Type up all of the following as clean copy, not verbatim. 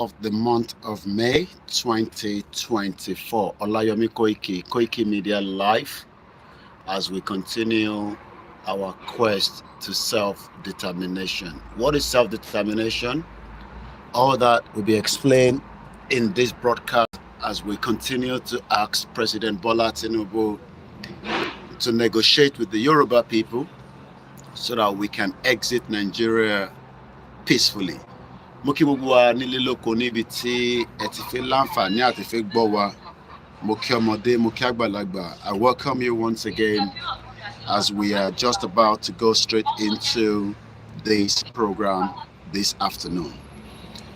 of the month of May 2024. OLAYOMI KOIKI, Koikimedia Live, as we continue our quest to self-determination. What is self-determination? All that will be explained in this broadcast as we continue to ask President Bola Tinubu to negotiate with the Yoruba people so that we can exit Nigeria peacefully. Mo kí gbogbo wa nílé lóko níbi tí ẹ ti fẹ́ láǹfààní àti fẹ́ gbọ́ wa. Mo kí ọmọdé, mo kí àgbàlagbà. I welcome you once again as we are just about to go straight into this program this afternoon.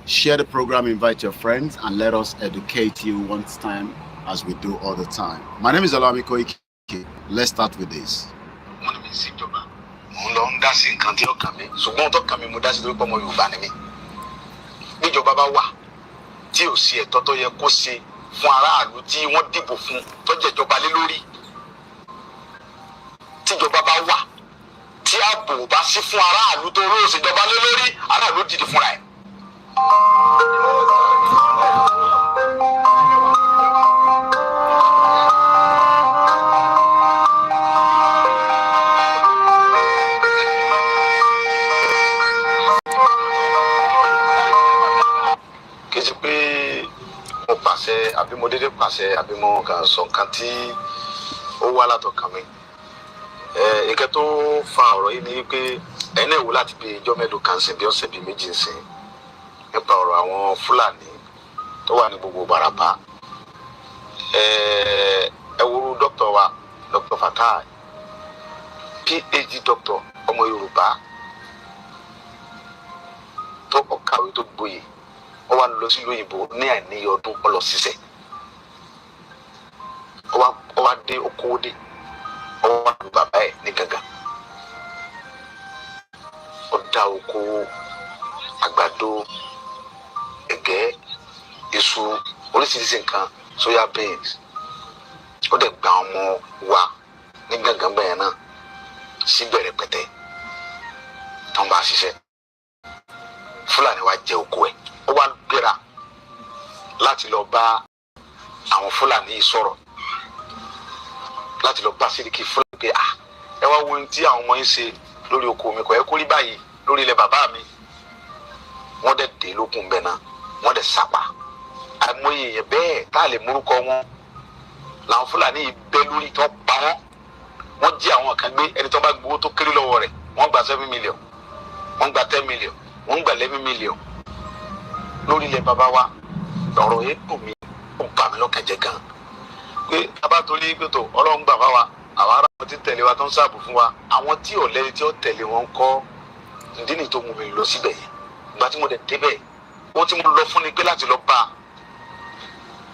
Share the program, invite your friends, and let us educate you once time as we do all the time. My name is OLAYOMI KOIKI. Let's start with this. Níjọba bá wà tí ò sí ẹ̀tọ́ tó yẹ kó ṣe fún aráàlú tí wọ́n dìbò fún tó jẹjọba lé lórí. Tíjọba bá wà tí ààbò bá sí fún aráàlú tó ró ìṣèjọba lé lórí, aráàlú dìde fúnra ẹ̀. Àbí mo dédé pàṣẹ àbí mo kàn sọ nǹkan tí ó wá látọkàn mi. Nǹkan tó fa ọ̀rọ̀ yìí ni pé ẹni ìwò láti bí ijọ́ mẹ́lòó kan sìn bí ọ̀sẹ̀ bíi méjì ń sìn nípa ọ̀rọ̀ àwọn Fúlàní tó wà ní gbogbo Barapa. Ẹ wo dókítà wa, Dr. Fatai, PhD doctor, ọmọ Yorùbá tó kàwé tó gboyè. Ó wá lọ sí lóyìnbó ní àìníye ọdún ó lọ ṣiṣẹ́. Ó wá dé okòó dé, ó wá lu bàbá ẹ̀ ní gangan. Ó dá oko àgbàdo, ẹ̀gẹ́, iṣu, oríṣiríṣi nǹkan, soya beans. Ó dẹ̀ gba ọmọ wa ní gangan bẹ́ẹ̀ náà síbẹ̀ rẹpẹtẹ tó ń bá ṣiṣẹ́. Fúlàní wá jẹ oko ẹ̀. Ó wá gbéra láti lọ bá àwọn Fúlàní yìí sọ̀rọ̀, láti lọ bá Sẹ́ríkì Fúlàní pé ẹ wá wo ohun tí àwọn ọmọ yín ṣe lórí oko mi, kò yẹ kó rí báyìí lórí ilẹ̀ bàbá mi. Wọ́n dẹ̀ dé lókun bẹ́ẹ̀ náà, wọ́n dẹ̀ sàpà. Àìmọye èèyàn bẹ́ẹ̀ tá a lè múrúkọ wọn làwọn Fúlàní yìí bẹ́ lórí tó pa wọ́n. Wọ́n jí àwọn kan gbé, ẹni tó bá gbowó tó kéré lọ́wọ́ rẹ̀ wọ́n gba 7 million, wọ́n gba 10 million, wọ́n gba 11 million. Lórí ilẹ̀ bàbá wa ọ̀rọ̀ yẹn dùn mí, ó bà mí lọ́kàn jẹ́ gan pé bàbá torí pé tó Ọlọ́run gbà wá àwọn ará wọn ti tẹ̀lé wa tó ń ṣààbò fún wa, àwọn tí ò lẹ́ni tí ó tẹ̀lé wọn kọ́ ìdí nìyí tó mú mi lọ síbẹ̀ yẹn. Ìgbà tí mo dẹ̀ débẹ̀ ohun tí mo lọ fún ni pé láti lọ bá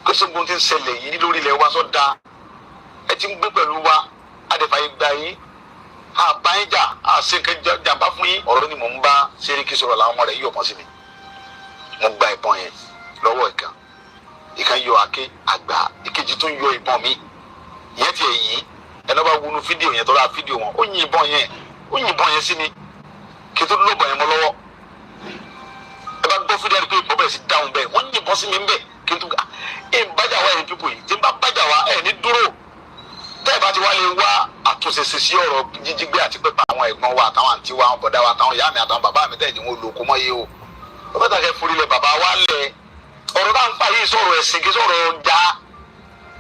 pé sógun ti ń ṣẹlẹ̀ yìí lórí ilẹ̀ wa sọ́dá, ẹ ti ń gbé pẹ̀lú wa, adẹ̀fàyè gbà yín, àbáyíjà àṣekẹ́ jàmbá fún yín. Ọ̀rọ̀ ni mò ń bá Sẹ́ríkì sọ̀rọ̀ làwọn ọmọ rẹ̀ yí ọ̀pọ̀ sí mi. Mo gba ìbọn yẹn lọ́wọ́ ìkan yọ àké àgbà, ìkejì tún yọ ìbọn mi. Ìyẹn ti ẹ̀yìn ẹni bá wọnú fídíò yẹn tó ra fídíò wọn, ó yin ìbọn yẹn sí mi kí n tó lóbọn yẹn mọ́ lọ́wọ́. Ẹ bá gbọ́ fídíò pé ìbọn bẹ̀rẹ̀ sí dáhùn bẹ́ẹ̀, wọ́n yin ìbọn sí mi ń bẹ̀ kí n tó bájà wá ẹ̀yìn pípò yìí tí n bá bájà wá ẹ̀ ní dúró. Tẹ́ ẹ̀ bá ti wá lè wá àtúnṣe sí ọ̀rọ̀ jíjígbé àti pípa àwọn ẹ̀gbọ́n wa àtàwọn àǹtí wa, àwọn bọ̀dá wa àtàwọn ìyá mi àtàwọn bàbá mi tẹ́ẹ̀ tí wọ́n lo okó mọ́ yé o. Ọba tàkẹ́ forílẹ̀ bàbá wa lẹ̀ ọ̀rọ̀ náà ń pa yìí sọ̀rọ̀ ẹ̀sìn kí sọ̀rọ̀ ọjà.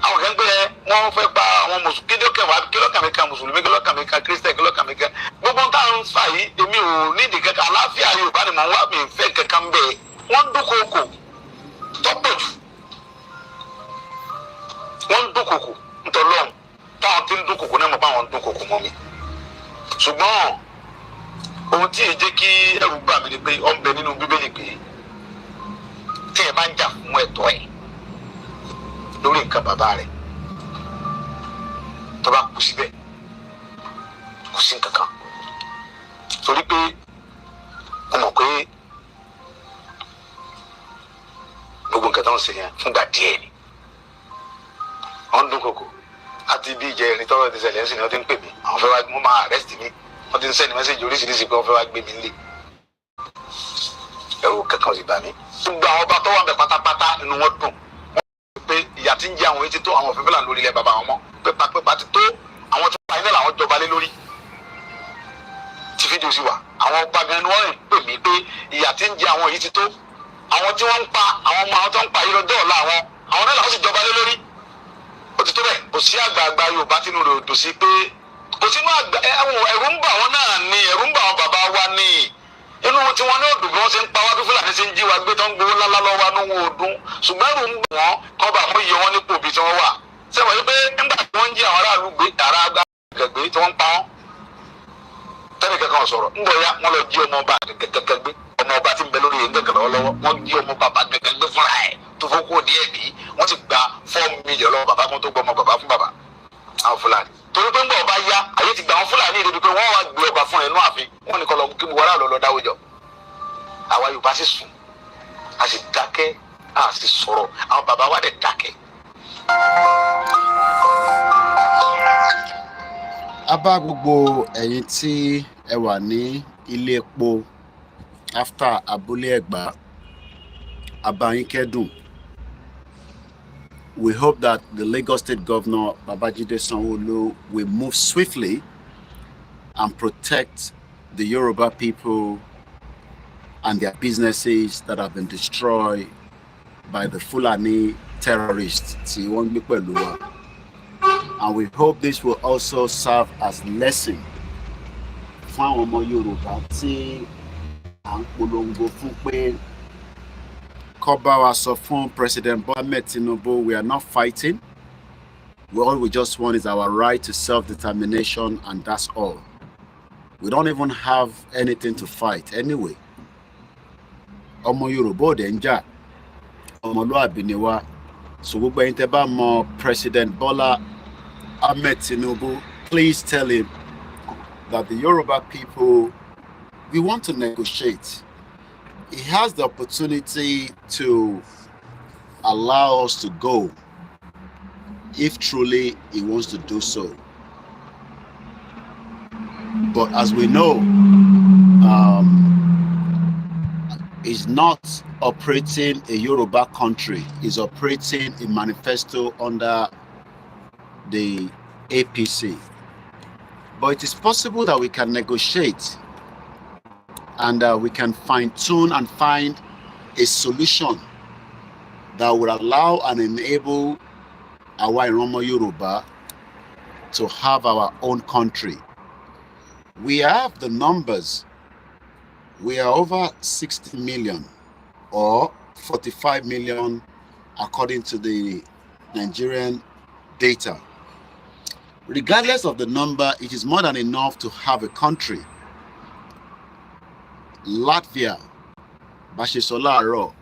Àwọn kan gbé wọ́n fẹ́ pa àwọn mùsùlùmí, kílọ̀kàmí kan mùsùlùmí, kílọ̀kàmí kan kírísítẹ̀, kílọ̀kàmí kan. Gbogbo táwọn ń fà yìí èmi ò nídìí kankan, àlàáfíà Yorùbá ni mò ń wá, mi fẹ́ kankan bẹ́ẹ̀. Wọ́n dúnkòkò tọ́pọ̀ jù. Wọ́n dúnkòkò ntọ́lọ́run táwọn tí ń dúnkòkò náà mọ̀ bá wọn dúnkòkò mọ́ mi. Ṣùgbọ́n ohun tí èyí jẹ́ kí ẹrù bà mí ni pé ó ń bẹ nínú Bíbélì pé tí ẹ bá ń jà fún ẹ̀tọ́ ẹ̀ lórí nǹkan bàbá rẹ̀ tó bá kú síbẹ̀ kò sí nǹkan kan. Torí pé mo mọ̀ pé gbogbo nǹkan tó ń ṣe yẹn fúngbà díẹ̀ ni. Wọ́n ń dúnkòkò àti bí ìjẹ́ ẹni tọ́rọ̀ ti ṣẹlẹ̀ ń sìn ni wọ́n ti ń pè mí, àwọn fẹ́ wá mú máa arrest mi. Wọ́n ti ń sẹ́ni mẹ́sẹ̀jì oríṣiríṣi pé wọ́n fẹ́ wá gbé mi nílé. Ẹ̀rù kankan sì bà mí. gbogbo àwọn ọba tó wà bẹ pátápátá inú wọn dùn pé ìyà tí ń jẹ àwọn etí tó àwọn òfin fúlàní lórí ilẹ̀ bàbá wọn mọ́ pépà ti tó àwọn tó pa iná làwọn jọba lé lórí tí fídíò sí wa àwọn ọba gan ni wọ́n ń pè mí pé ìyà tí ń jẹ àwọn yìí ti tó àwọn tí wọ́n ń pa àwọn ọmọ àwọn tó ń pa yìí lọ́jọ́ ọ̀la àwọn náà làwọn sì jọba lé lórí ó ti tó bẹ́ẹ̀ kò sí àgbààgbà Yorùbá tínú rẹ̀ ò dùn sí pé kò sínú àgbà ẹ̀rù ń bà wọ́n náà ni ẹ̀rù ń bà wọ́n bàbá wa ni inú tí wọ́n ní òdùn bí wọ́n ṣe ń pa wá bí Fúlàní ṣe ń jí wa gbé tó ń gbowó ńlá lọ́wọ́ wa ní wọn òdùn ṣùgbọ́n ẹ̀rù ń bà wọ́n kọ́ bá mú iye wọn nípò bí tí wọ́n wà sẹ́wọ̀n yìí pé nígbà tí wọ́n ń jí àwọn aráàlú gbé ara gbàgbé tí wọ́n ń pa wọ́n tẹ́lẹ̀ kankan sọ̀rọ̀ ńgbọ̀ ya wọ́n lọ jí ọmọ ọba gẹ́gẹ́ gbé ọmọ ọba tí ń bẹ lórí yẹn gẹ́gẹ́ lọ́wọ́ wọ́n jí ọmọ bàbá gẹ́gẹ́ gbé fúnra ẹ̀ tó fọ́kù díẹ̀ bí wọ́n ti gba 4 million lọ́wọ́ bàbá kan tó gbọ́ ọmọ bàbá fún bàbá àwọn Fúlàní torí pé ńgbọ̀ ọba ya ayé ti gba àwọn Fúlàní ìdèbí pé wọ́n wá gbé ọba fún ẹ̀ nú ààfin wọ́n ní kọ́ lọ kí wọ́n lọ dáwọ́ jọ àwa Yorùbá sì sùn a sì dákẹ́ a sì sọ̀rọ̀ àwọn bàbá wa dẹ̀ dákẹ́. a bá gbogbo ẹ̀yin tí ẹ wà ní ilé epo after Abúlé Ẹ̀gbá a bá yín kẹ́dùn. We hope that the Lagos State Governor Babajide Sanwo-Olu will move swiftly and protect the Yoruba people and their businesses that have been destroyed by the Fulani terrorists. And we hope this will also serve as lesson for our Yoruba tí à ń polongo fún pé Kobawa sọ fún President Bola Ahmed Tinubu, we are not fighting. All we just want is our right to self-determination, and that's all. We don't even have anything to fight anyway. Ọmọ Yorùbá ò dẹ̀ ń jà, ọmọlúàbí ni wá. So gbogbo ẹ̀yin tẹ́ bá mọ President Bola Ahmed Tinubu, please tell him that the Yoruba people, we want to negotiate. He has the opportunity to allow us to go if truly he wants to do so. But as we know, he's not operating a Yoruba country. He's operating a manifesto under the APC. But it is possible that we can negotiate and we can fine-tune and find a solution that would allow and enable our Iromo Yoruba to have our own country. We have the numbers. We are over 60 million or 45 million according to the Nigerian data. Regardless of the number, it is more than enough to have a country. Latvia, Bashisolaro,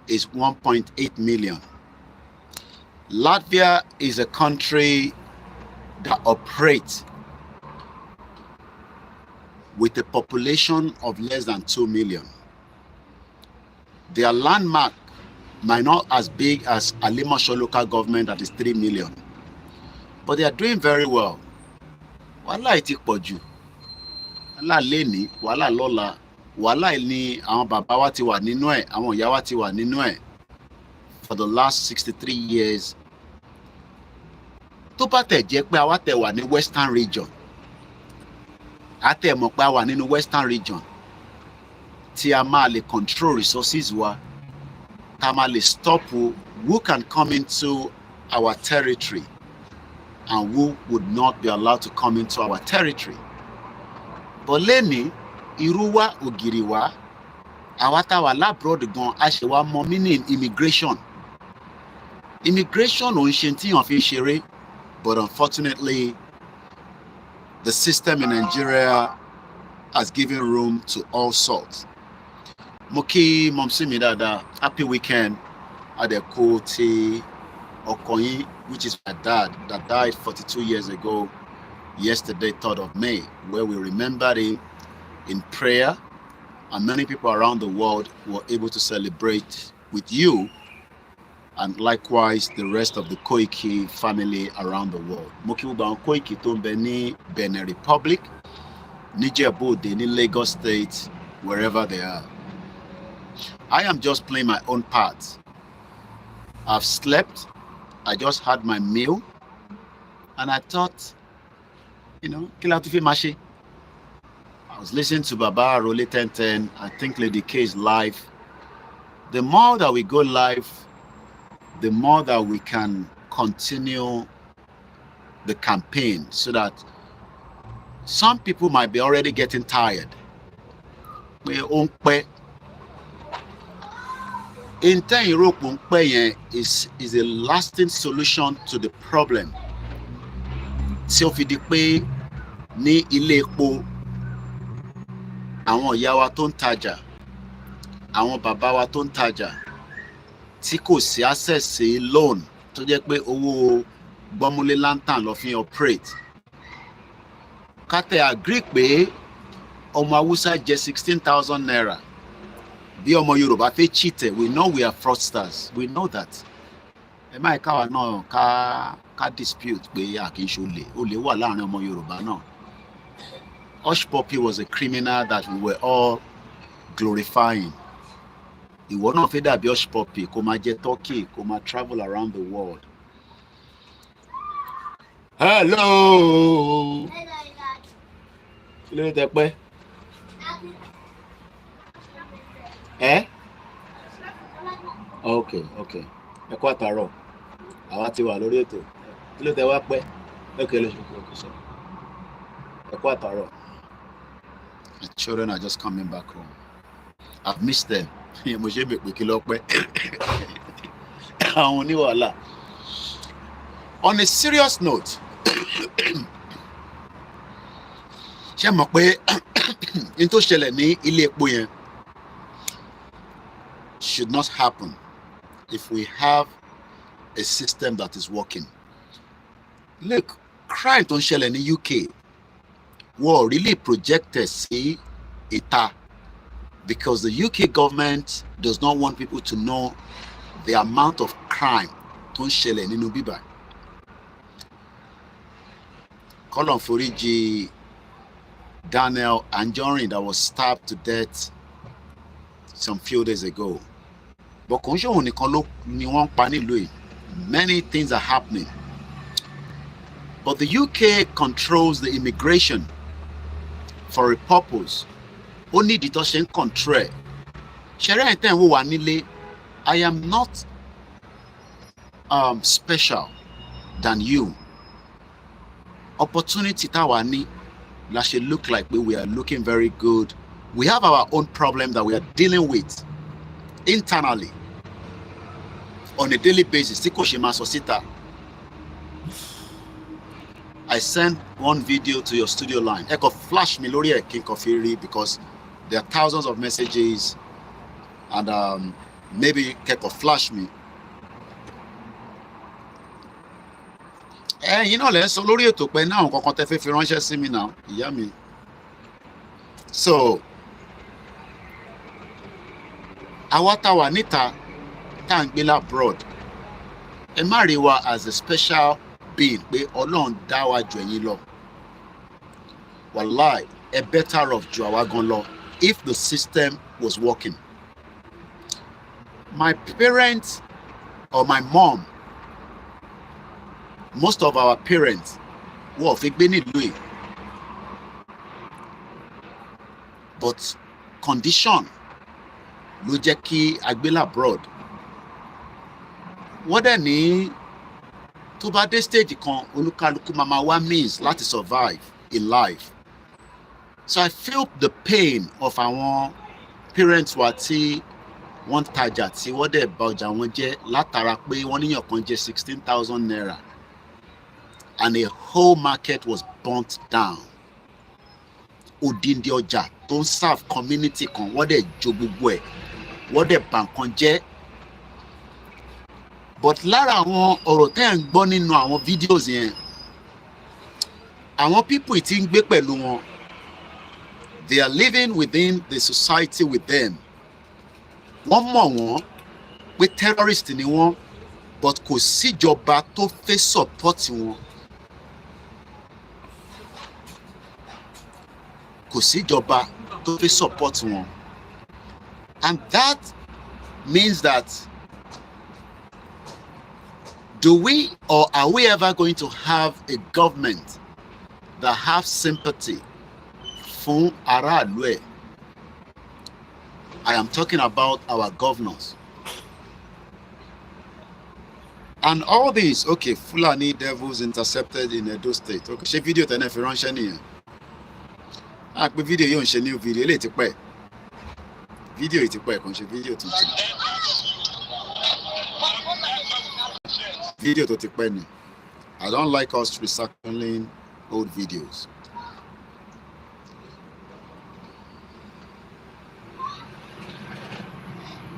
is 1.8 million. Latvia is a country that operates with a population of less than 2 million. Their landmark might not as big as Alimasho local government that is 3 million. But they are doing very well. Wàhálà iti pọ̀jù. Wàhálà lẹ́ni, wàhálà lọ́la. Wàhálà ni àwọn bàbá wa ti wà nínú ẹ̀, àwọn ìyá wa ti wà nínú ẹ̀ for the last 63 years. Tó bá tẹ̀ jẹ́ pé àwa tẹ̀ wà ní Western region. A tẹ̀ mọ̀ pé a wà nínú Western region. Tí a máa lè control resources wa. Tá a máa lè stop who can come into our territory and who would not be allowed to come into our territory. But lẹ́ni, irú wa ògiri wa, àwa tá wà labroad gan, a ṣe wá mọ meaning immigration. Immigration ò ń ṣe tí yàn fi ṣeré, but unfortunately, the system in Nigeria has given room to all sorts. Mo kí mọ̀mísí mi dáadáa, happy weekend, Adeko ti Okoyin, which is my dad, that died 42 years ago, yesterday, 3rd of May, where we remembered him in prayer, and many people around the world were able to celebrate with you, and likewise the rest of the Koiki family around the world. Mokibuba Koiki tó ń bẹ ní Benin Republic, Nijebu-Ode ní Lagos State, wherever they are. I am just playing my own part. I've slept. I just had my meal. And I thought, you know, Kilatufi Mashi. I was listening to Baba Role 1010. I think Lady K is live. The more that we go live, the more that we can continue the campaign, so that some people might be already getting tired. Intent Europe is a lasting solution to the problem. Tí ó fi di pé ní ilé epo àwọn ìyá wa tó ń tajà, àwọn bàbá wa tó ń tajà, tí kò sí access sí loan, tó jẹ́ pé owó gbọ́múlé lantern lọ fi operate. Ká tẹ̀ agree pé ọmọ Hausa jẹ 16,000 naira. Bí ọmọ Yorùbá fẹ́ cheat, we know we are fraudsters. We know that. Ẹ má káwa náà ká dispute pé a kì í ṣe olè wà láàrin ọmọ Yorùbá náà. Hush Puppy was a criminal that we were all glorifying. Ìwọ náà fẹ́ dàbí Hush Puppy, kó máa jẹ turkey, kó máa travel around the world. Hello. Kí ló dé pẹ́? Okay. Ẹ kú àtàárọ̀. Àwa ti wà lórí ètò. Kí ló dé wá pẹ́? Okay, let's go. So. Ẹ kú àtàárọ̀. The children are just coming back home. I've missed them. Mo ṣe bẹ̀ pé kí ló pẹ́. Àwọn oníwàhálà. On a serious note, ṣé mọ̀ pé in tó ṣẹlẹ̀ ní ilé epo yẹn should not happen if we have a system that is working. Look, crime tó ń ṣẹlẹ̀ ní UK were really projected sí ìta because the UK government does not want people to know the amount of crime tó ń ṣẹlẹ̀ nínú bíbá. Kọ́lọ́n foríjì Daniel Anjorin that was stabbed to death some few days ago. But kò ń ṣe òun nìkan ló ni wọ́n pa nílùú yìí. Many things are happening. But the UK controls the immigration for a purpose. Ó ní ìdí tó ṣe ń control ẹ̀. Ṣẹ̀rẹ́ ẹ̀ tẹ́ ń wò wá nílé, I am not special than you. Opportunity táwa ní la ṣe look like we are looking very good. We have our own problem that we are dealing with internally on a daily basis. Tí kò ṣe máa sọ síta. I sent one video to your studio line. Ẹ kò flash mi lórí ẹ̀ kí n kò fi rí because there are thousands of messages and maybe kẹ́ kò flash me. Ẹ̀yin náà lẹ ń sọ lórí ètò pé náà nǹkan kan tẹ́ fẹ́ fi ránṣẹ́ sí mi náà, ìyá mi. So, àwa tá wà níta tá ń gbé labroad, ẹ má rí wa as a special being pé Ọlọ́run dá wa jù ẹ̀yin lọ. Wallahi, ẹ better off jù àwa gan lọ if the system was working. My parents or my mom, most of our parents wọ́n fi gbé nílùú yìí. But condition ló jẹ́ kí a gbé labroad. Wọ́n dẹ̀ ní tó bá dé stage kan olúkálùkù máa wá means láti survive in life. So I feel the pain of àwọn parents wa tí wọ́n tajà tí wọ́n dẹ̀ bà ọjà wọn jẹ́ látara pé wọ́n níyàn kan jẹ́ 16,000 naira and a whole market was burnt down. Odindi ọjà tó ń serve community kan wọ́n dẹ̀ jó gbogbo ẹ̀, wọ́n dẹ̀ bà nǹkan jẹ́. But lára àwọn ọ̀rọ̀ tẹ́ ń gbọ́ nínú àwọn videos yẹn, àwọn people tí ń gbé pẹ̀lú wọn, they are living within the society with them. Wọ́n mọ̀ wọ́n pé terrorist ni wọ́n, but kò síjọba tó fẹ́ support wọn. Kò síjọba tó fẹ́ support wọn. And that means that do we or are we ever going to have a government that have sympathy fún aráàlú ẹ̀? I am talking about our governors. And all these, okay, Fulani devils intercepted in Edo State. Okay, ṣe video tẹ́lẹ̀ fi ránṣẹ́ nìyẹn. A pé video yóò ń ṣe new video, eléyìí ti pẹ́. Video yìí ti pẹ́, kò ń ṣe video tuntun. Video tó ti pẹ́ ni. I don't like us recycling old videos.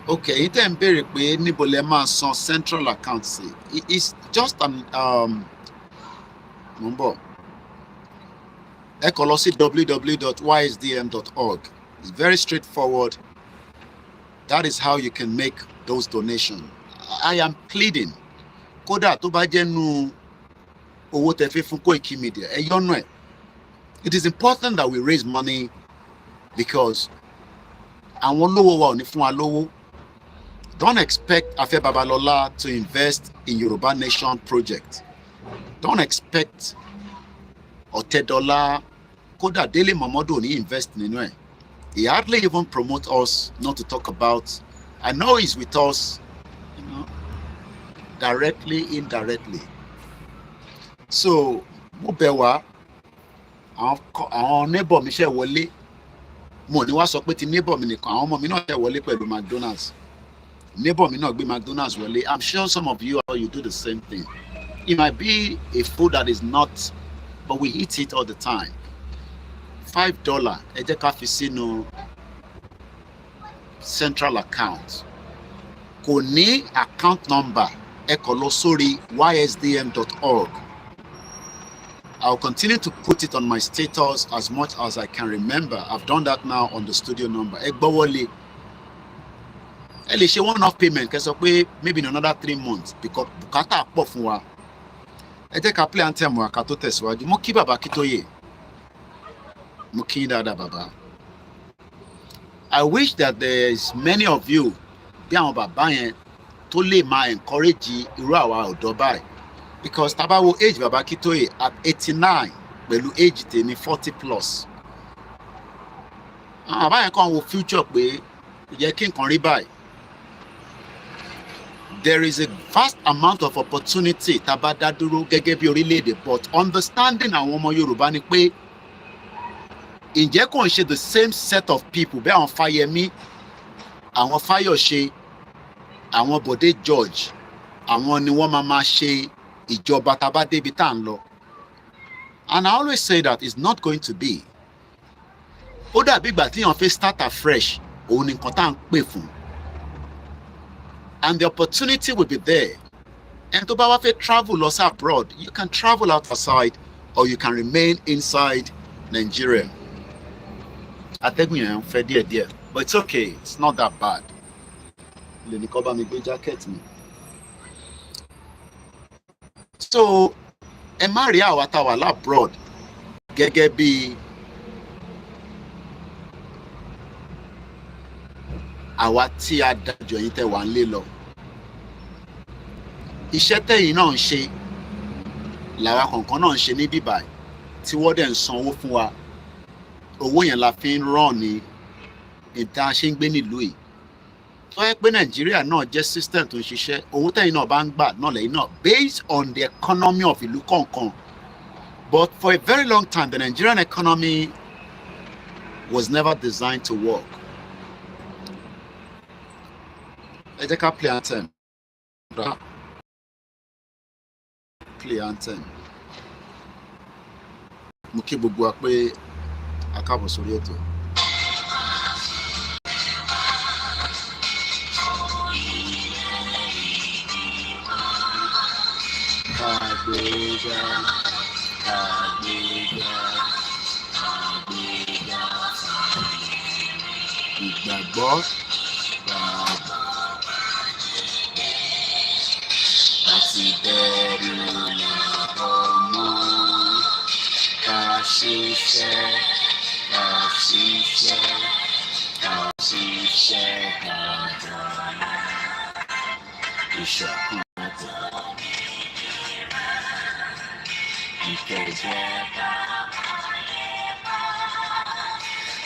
Okay, it ń béèrè pé níbo lẹ máa san central account sí. It's just an mo ń bọ̀. Ẹ kàn lọ sí www.ysdm.org. It's very straightforward. That is how you can make those donations. I am pleading. Kódà tó bá jẹ́ nu owó tẹ́ fi fún Koikimedia, ẹ yọ́nú ẹ̀. It is important that we raise money because àwọn olówó wa ò ní fún wa lówó. Don't expect Afe Babalola to invest in Yoruba Nation project. Don't expect Otedola, Koda Dele Momodu ni invest nínú ẹ̀. He hardly even promote us not to talk about. I know he's with us, you know, directly, indirectly. So, mo bẹ̀ wá, àwọn neighbor mi ṣe wọlé. Mo ní wá sọ pé ti neighbor mi nìkan, àwọn ọmọ mi náà ṣe wọlé pẹ̀lú McDonald's. Neighbor mi náà gbé McDonald's wọlé. I'm sure some of you do the same thing. It might be a food that is not, but we eat it all the time. $5, ẹ jẹ́ ká fi sínú central account. Kò ní account number, ẹ kàn lọ sórí ysdm.org. I'll continue to put it on my status as much as I can remember. I've done that now on the studio number. Ẹ gbọ́ wọlé. Ẹ lè ṣe one-off payment kẹ́ sọ pé maybe in another 3 months because bùkátà pọ̀ fún wa. Ẹ jẹ́ ká play anthem wa ká tó tẹ̀síwájú. Mo kí bàbá Kítóyè. Mo kí yín dáadáa bàbá. I wish that there is many of you bí àwọn bàbá yẹn tó lè máa encourage irú àwa ọ̀dọ́ báyìí because tá bá wo age bàbá Kítóyè at 89 pẹ̀lú age tèmi 40 plus. Àwọn bàbá yẹn kàn wo future pé yẹ kí nǹkan rí báyìí. There is a vast amount of opportunity tá bá dá dúró gẹ́gẹ́ bí orílẹ̀-èdè but understanding àwọn ọmọ Yorùbá ni pé ǹjẹ́ kò ń ṣe the same set of people bí àwọn Fáyẹmí, àwọn Fáyọ̀ṣe, àwọn Bọ̀dé George, àwọn ni wọ́n máa ṣe ìjọba tá bá débi tá à ń lọ. And I always say that it's not going to be. Ó dàbí ìgbà tí èèyàn fẹ́ start afresh, òun ni nǹkan tá à ń pè fún. And the opportunity will be there. And tó bá wá fẹ́ travel lọ sí abroad, you can travel outside or you can remain inside Nigeria. Atẹ́gùn yẹn ń fẹ́ díẹ̀díẹ̀, but it's okay, it's not that bad. Lè ní kó bá mi gbé jacket mi. So, ẹ má rí àwa tá wà labroad gẹ́gẹ́ bí àwa tí a dájọ́ yín tẹ́ wà ń lé lọ. Iṣẹ́ tẹ̀yin náà ń ṣe làwa kọ̀ọ̀kan náà ń ṣe ní bíbáyìí tí wọ́n dẹ̀ ń sanwó fún wa. Owó yẹn la fi ń rán ní ìta ṣe ń gbé nílùú yìí. Tó yẹ pé Nàìjíríà náà jẹ́ system tó ń ṣiṣẹ́, owó tẹ̀yin náà bá ń gbà náà lẹ́yìn náà based on the economy of ìlú kọ̀ọ̀kan. But for a very long time, the Nigerian economy was never designed to work. Ẹ jẹ́ ká play anthem. Play anthem. Mo kí gbogbo wa pé a káàbọ̀ sórí ètò. Kàgbéga, kàgbéga, kàgbéga, ìgbàgbọ́, bàbá, àti bẹ̀rù ọmọ, ká ṣiṣẹ́, ká ṣiṣẹ́, ká ṣiṣẹ́, ká dára. ìṣọ̀kan ìkẹjẹba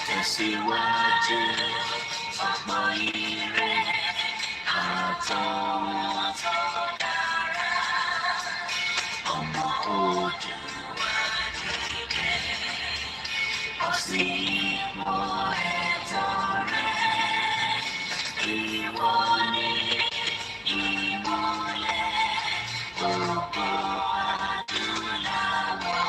tẹ̀síwájú ọ̀pọ̀ ire àtọ̀hún ọmọ òjò ọ̀sìn ipò ẹ̀tọ́ rẹ̀ ìwọ ni ìmọ́lẹ̀ gbogbo adúláwọ̀.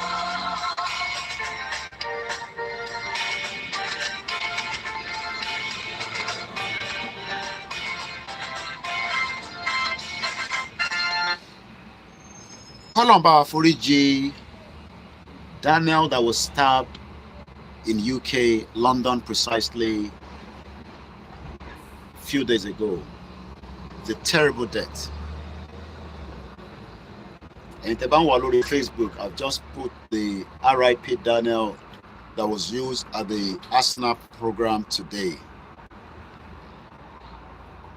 Kọ́lọ́mbà àforíjì Daniel that was stabbed in UK, London precisely, a few days ago. It's a terrible death. And on Facebook, I've just put the RIP Daniel that was used at the Arsenal program today.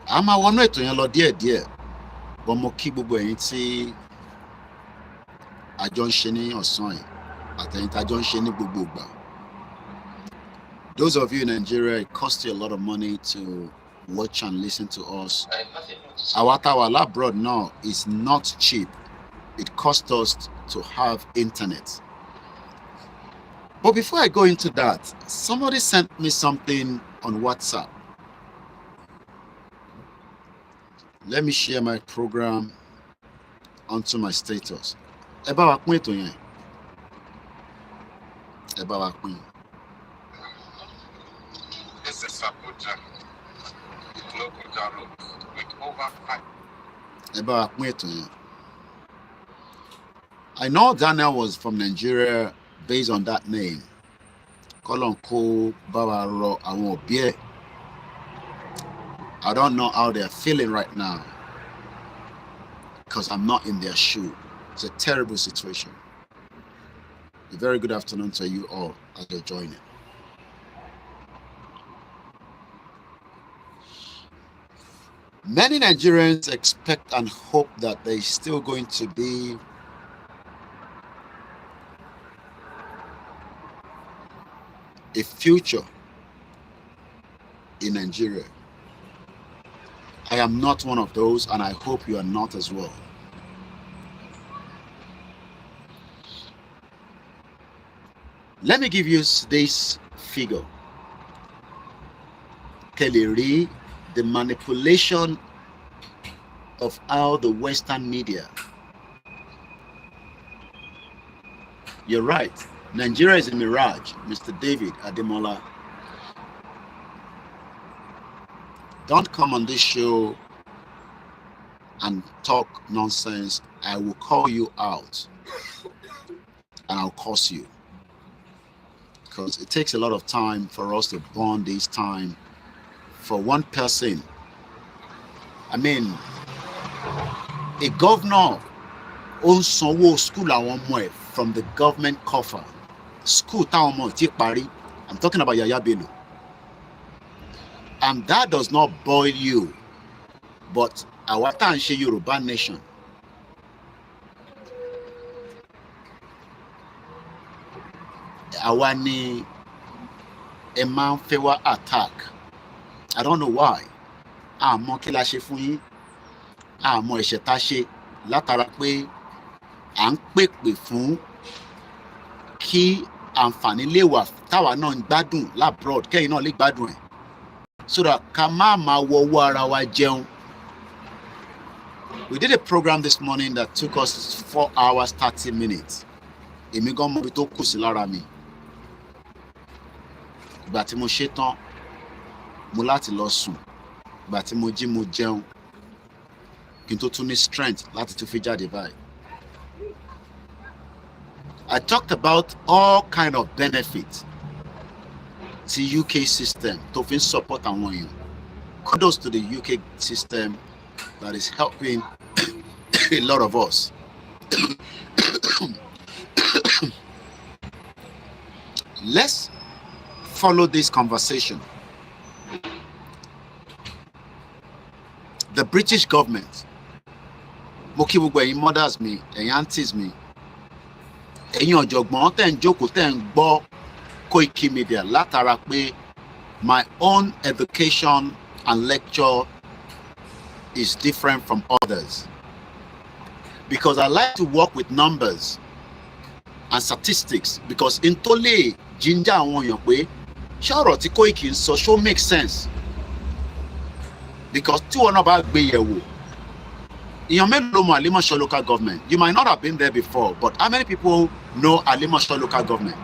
I'm a one way to your dear, but mo kí gbogbo ẹ̀yin tí àjọ ń ṣe ní ọ̀sán yìí àtẹ̀yin tí àjọ ń ṣe ní gbogbo ìgbà. Those of you in Nigeria, it costs you a lot of money to watch and listen to us. Our tower abroad now is not cheap. It costs us to have internet. But before I go into that, somebody sent me something on WhatsApp. Let me share my program onto my status. Ẹ bá wa pín ètò yẹn. Ẹ bá wa pín. This is Abuja, local dialogue with over 5. Ẹ bá wa pín ètò yẹn. I know Daniel was from Nigeria based on that name. Kọ́lọ́n kó bá wa rọ àwọn òbí ẹ̀. I don't know how they're feeling right now because I'm not in their shoe. It's a terrible situation. A very good afternoon to you all as you're joining. Many Nigerians expect and hope that there is still going to be a future in Nigeria. I am not one of those, and I hope you are not as well. Let me give you this figure. Clearly, the manipulation of how the Western media. You're right. Nigeria is a mirage, Mr. David Ademola. Don't come on this show and talk nonsense. I will call you out and I'll curse you. Because it takes a lot of time for us to bond this time for one person. I mean, a governor owns some school from the government coffer. School town I'm talking about Yaya Bello. And that does not boil you, but our Tanshe Yoruba nation. Our ni a man favor attack. I don't know why. Àmọ́ kí la ṣe fún yín. Àmọ́ ẹ̀ṣẹ̀ tá ṣe látara pé à ń pèpè fún kí àǹfààní lè wà táwa náà ń gbádùn labroad kẹ́yìn náà lè gbádùn ẹ̀. So that ká má máa wọwọ́ ara wa jẹun. We did a program this morning that took us 4 hours 30 minutes. Èmi gan mọ̀ bí tó kù sí lára mi. Ìgbà tí mo ṣe tán, mo láti lọ sùn. Ìgbà tí mo jí mo jẹun. Kí n tó tún ní strength láti tún fi jáde báyìí. I talked about all kind of benefits. The UK system to support àwọn èèyàn. Kudos to the UK system that is helping a lot of us. Let's follow this conversation. The British government mo kí gbogbo ẹ̀yin mothers mi, ẹ̀yin aunties mi, ẹ̀yin ọ̀jọ̀gbọ́n tẹ́ ń jókòó tẹ́ ń gbọ́ Koikimedia látara pé my own education and lecture is different from others because I like to work with numbers and statistics because in tó lè ginger àwọn èèyàn pé ṣé ọ̀rọ̀ tí Koiki ń sọ ṣó make sense because tí wọn náà bá gbé yẹ̀wò èèyàn mélòó ló mọ Alimosho local government? You might not have been there before, but how many people know Alimosho local government?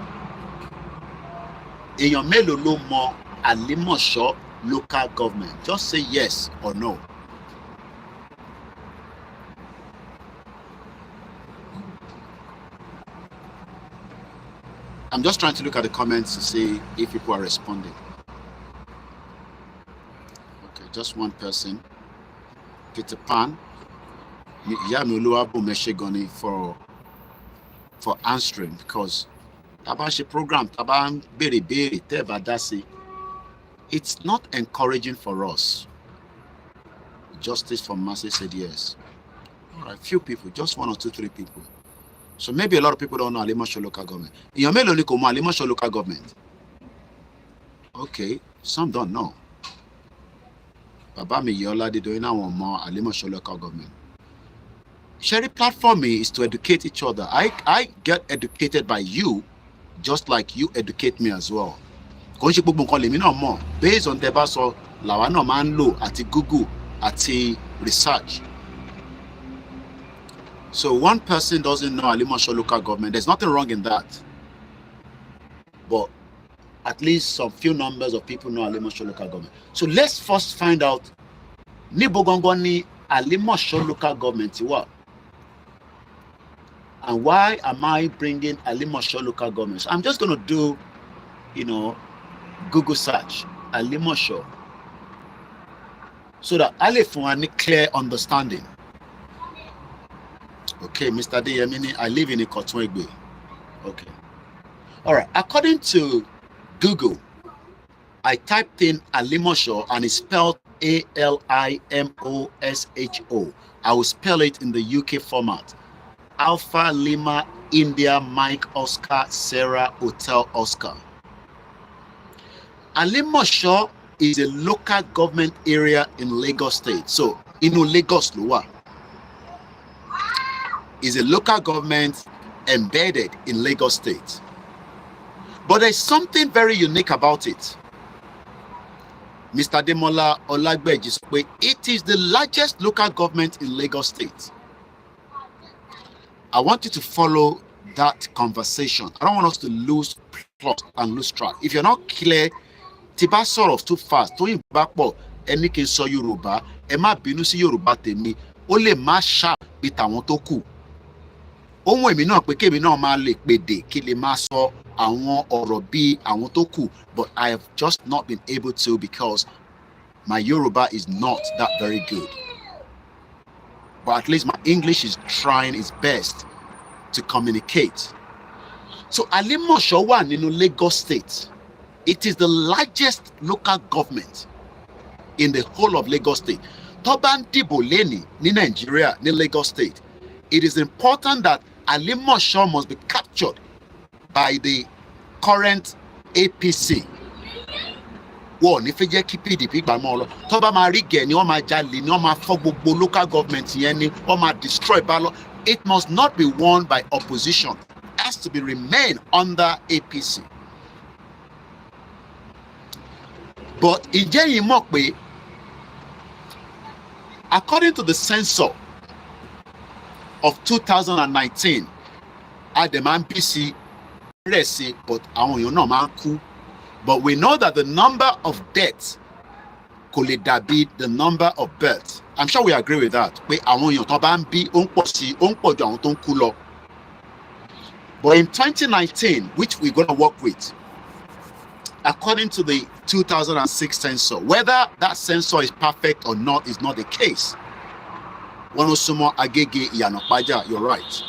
Èèyàn mélòó ló mọ Alimosho local government? Just say yes or no. I'm just trying to look at the comments to see if people are responding. Okay, just one person. Peter Pan. For answering because Tabashi program Taban Beri Tebadasi, it's not encouraging for us. Justice for Mercy said yes. All right, few people, just 1 or 2, 3 people. So maybe a lot of people don't know Alimosho local government. Alimosho local government. Okay, some don't know. Baba mi yola di doing now more Alimosho local government. Sharing platform is to educate each other. I get educated by you just like you educate me as well. Based on the baso lawano manlo ati Google ati research. So one person doesn't know Alimosho local government. There's nothing wrong in that. But at least some few numbers of people know Alimosho local government. So let's first find out Nibogongoni Alimosho local government what? And why am I bringing Alimosho local government? So I'm just going to do, Google search, Alimosho, so that I have a clear understanding. Okay, Mr. Deyemini, I live in Ikotwegbe. Okay. All right. According to Google, I typed in Alimosho and it's spelled Alimosho. I will spell it in the UK format. Alpha Lima India Mike Oscar Sarah Hotel Oscar. Alimosho is a local government area in Lagos State. So, Lagos Loa is a local government embedded in Lagos State. But there's something very unique about it. Mr. Demola Olagbeji, it is the largest local government in Lagos State. I want you to follow that conversation. I don't want us to lose plot and lose track. If you're not clear, Tiba sort of too fast. Toyin bakpo eni kin so Yoruba, e ma binu si Yoruba temi, o le ma sharp bi tawon to ku. Ohun èmi náà pé kèmi náà máa lè pèdè kí lè máa sọ àwọn ọ̀rọ̀ bí àwọn tó kù, but I have just not been able to because my Yoruba is not that very good. But at least my English is trying its best to communicate. So Alimosho wà nínú Lagos State. It is the largest local government in the whole of Lagos State. Tó bá ń dìbò lẹ́ni ní Nigeria, ní Lagos State, it is important that Alimosho must be captured by the current APC. Wọ́n ní fẹ́ jẹ́ kí PDP gbà mọ́ ọ lọ. Tó bá máa rí gẹ̀ ni wọ́n máa jalè ni wọ́n máa fọ́ gbogbo local government yẹn ni wọ́n máa destroy ballot. It must not be won by opposition. It has to be remain under APC. But ǹjẹ́ yìí mọ̀ pé according to the census of 2019, Ademan PC resi, but àwọn èèyàn náà máa ń kú. But we know that the number of deaths could be the number of births. I'm sure we agree with that. Pé àwọn èèyàn tó bá ń bí ó ń pọ̀ sí, ó ń pọ̀ ju àwọn tó ń kú lọ. But in 2019, which we're going to work with, according to the 2006 census, whether that census is perfect or not is not the case. Wonosumo Agege Yanopaja, you're right.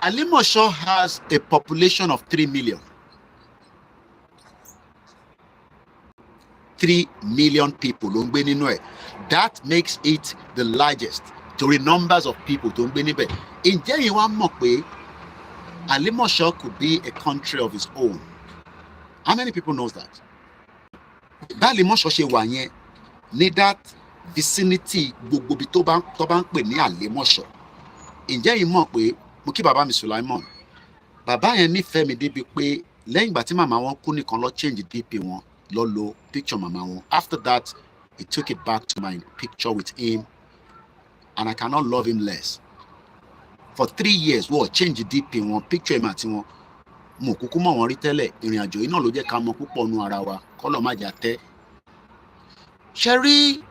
Alimosho has a population of 3 million. 3 million people. That makes it the largest. torí numbers of people tó ń gbé níbẹ̀. Ǹjẹ́ yìí wá mọ̀ pé Alimosho could be a country of its own? How many people knows that? Bá Alimosho ṣe wà yẹn ní that vicinity gbogbo bí tó bá ń pè ní Alimosho. Ǹjẹ́ yìí mọ̀ pé mo kí bàbá mi Sulaimon. Bàbá yẹn nífẹ̀ẹ́ mi débi pé lẹ́yìn ìgbà tí màmá wọn kú nìkan lọ change DP wọn lọ lo picture màmá wọn. After that, he took it back to my picture with him, and I cannot love him less. For 3 years, wọ́n change DP wọn, picture him àti wọn. Mo kúkú mọ̀ wọ́n rí tẹ́lẹ̀, ìrìn àjò yìí náà ló jẹ́ ká mọ̀ púpọ̀ nú ara wa, kọ́lọ̀ má jà tẹ́. Ṣé rí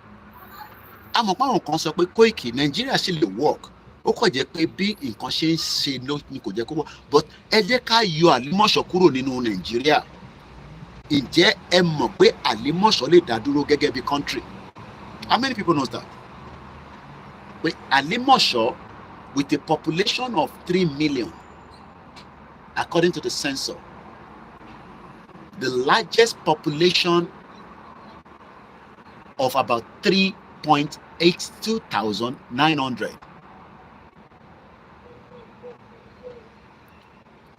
àmọ́ pé àwọn kan sọ pé Koiki Nàìjíríà ṣì lè work. Ó kàn jẹ́ pé bí nǹkan ṣe ń ṣe ló ní kò jẹ́ kó wọ́, but ẹ jẹ́ ká yọ Alimosho kúrò nínú Nàìjíríà. Ǹjẹ́ ẹ mọ̀ pé Alimosho lè dá dúró gẹ́gẹ́ bí country? How many people knows that? Pé Alimosho, with a population of 3 million, according to the census, the largest population of about 3,82900.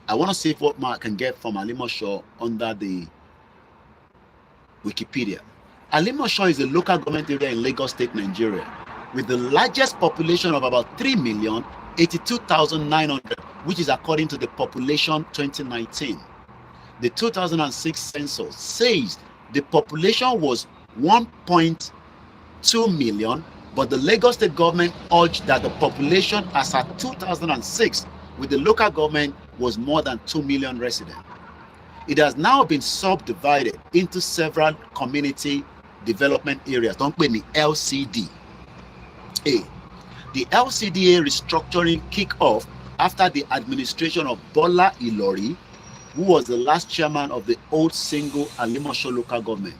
I want to see what I can get from Alimosho under the Wikipedia. Alimosho is a local government area in Lagos State, Nigeria, with the largest population of about 3,082,900, which is according to the population 2019. The 2006 census says the population was 1.2 million, but the Lagos State government urged that the population as at 2006 with the local government was more than 2 million residents. It has now been subdivided into several community development areas. Don't pay me LCD. The LCDA restructuring kicked off after the administration of Bola Ilori, who was the last chairman of the old single Alimosho local government.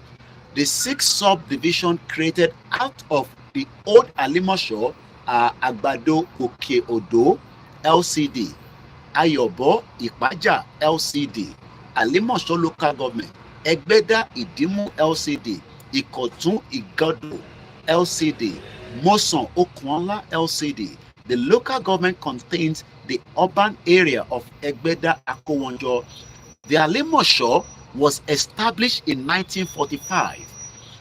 The 6 subdivisions created out of the old Alimosho are Agbado Oke Odo LCD, Ayobo Ipaja LCD, Alimosho local government, Egbeda Idimu LCD, Ikotun Igado LCD, Moson Okunla LCD. The local government contains the urban area of Egbeda Akowonjo. The Alimosho was established in 1945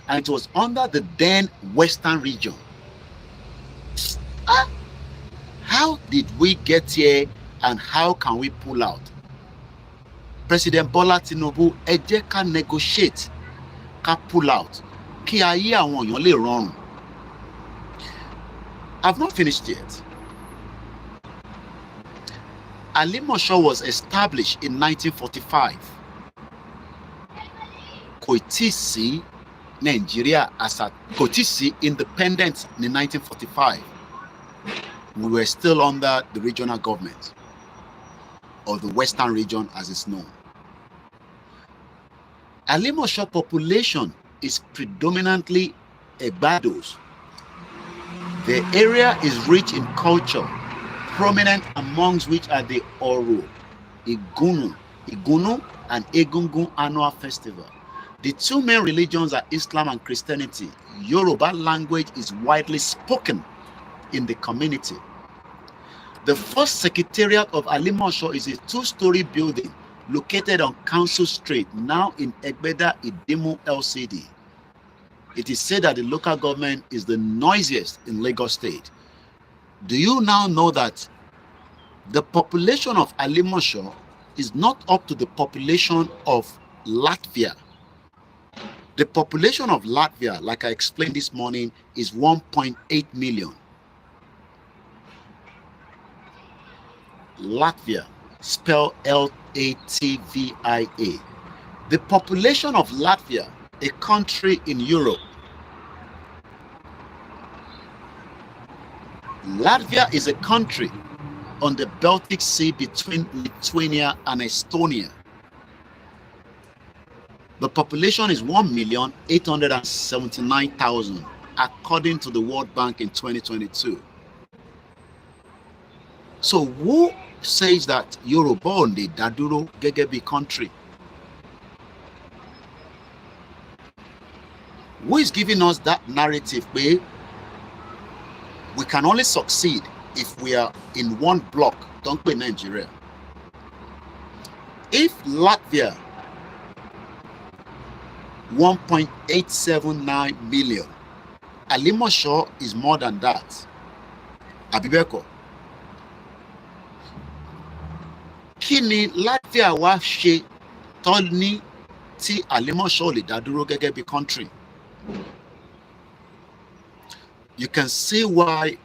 and it was under the then Western region. How did we get here and how can we pull out? President Bola Tinubu, ẹ jẹ́ ká negotiate, ká pull out, kí ayé àwọn èèyàn lè rọrùn. I've not finished yet. Alimosho was established in 1945. Kò tí sí Nigeria as a kò tí sí independence in 1945. We were still under the regional government, or the Western region as it's known. Alimosho population is predominantly Egbados. The area is rich in culture, prominent amongst which are the Oro, Igunu, and Egungun annual festival. The 2 main religions are Islam and Christianity. Yoruba language is widely spoken in the community. The first secretariat of Alimosho is a 2-story building located on Council Street, now in Egbeda Idemu LCD. It is said that the local government is the noisiest in Lagos State. Do you now know that the population of Alimosho is not up to the population of Latvia? The population of Latvia, like I explained this morning, is 1.8 million. Latvia, spell Latvia. The population of Latvia, a country in Europe. Latvia is a country on the Baltic Sea between Lithuania and Estonia. The population is 1,879,000, according to the World Bank in 2022. So who says that Yoruba only daduro gegebi country? Who is giving us that narrative? We can only succeed if we are in one block. Don't play Nigeria. If Latvia 1.879 million, Alimosho is more than that. Abibeko. Kini Latvia wa ṣe tọ́ni tí Alimosho lè dá dúró gẹ́gẹ́ bí country. You can see why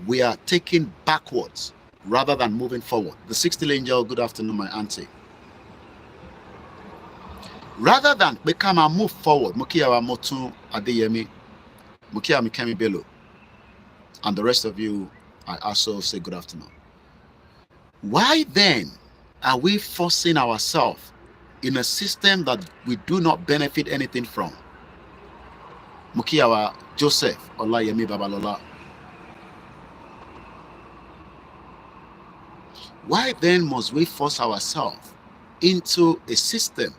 we are taking backwards rather than moving forward. The 60 angel, good afternoon, my auntie. Rather than become a move forward, Mukiawa Motu Adeyemi, Mukia Mikemi Bello, and the rest of you, I also say good afternoon. Why then are we forcing ourselves in a system that we do not benefit anything from? Mukiawa Joseph Olayemi Babalola. Why then must we force ourselves into a system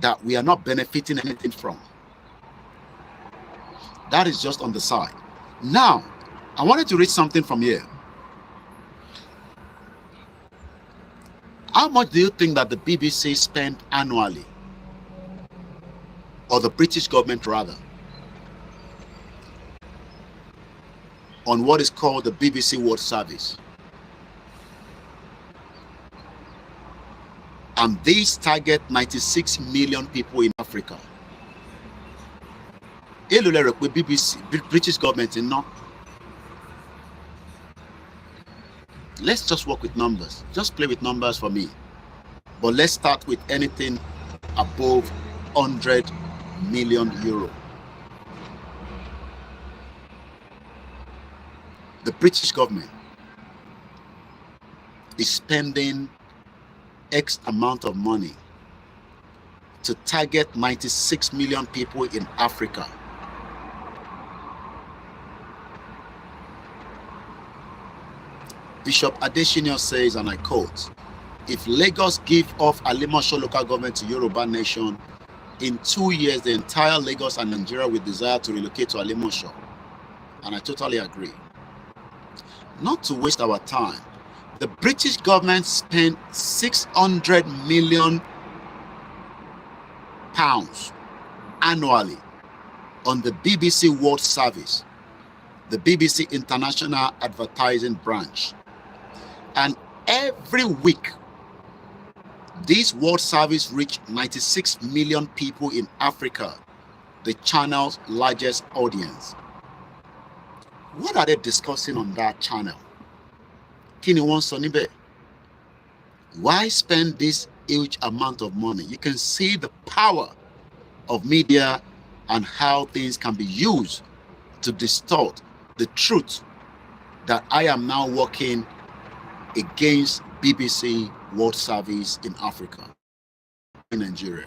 that we are not benefiting anything from? That is just on the side. Now, I wanted to read something from here. How much do you think that the BBC spent annually, or the British government rather, on what is called the BBC World Service? And these target 96 million people in Africa. BBC, British government, let's just work with numbers. Just play with numbers for me. But let's start with anything above 100 million euro. The British government is spending X amount of money to target 96 million people in Africa. Bishop Adesina says, and I quote, if Lagos give off Alimosho local government to Yoruba nation, in 2 years, the entire Lagos and Nigeria will desire to relocate to Alimosho. And I totally agree. Not to waste our time, the British government spent 600 million pounds annually on the BBC World Service, the BBC International Advertising Branch. And every week, this World Service reached 96 million people in Africa, the channel's largest audience. What are they discussing on that channel? Why spend this huge amount of money? You can see the power of media and how things can be used to distort the truth that I am now working against BBC World Service in Africa, in Nigeria.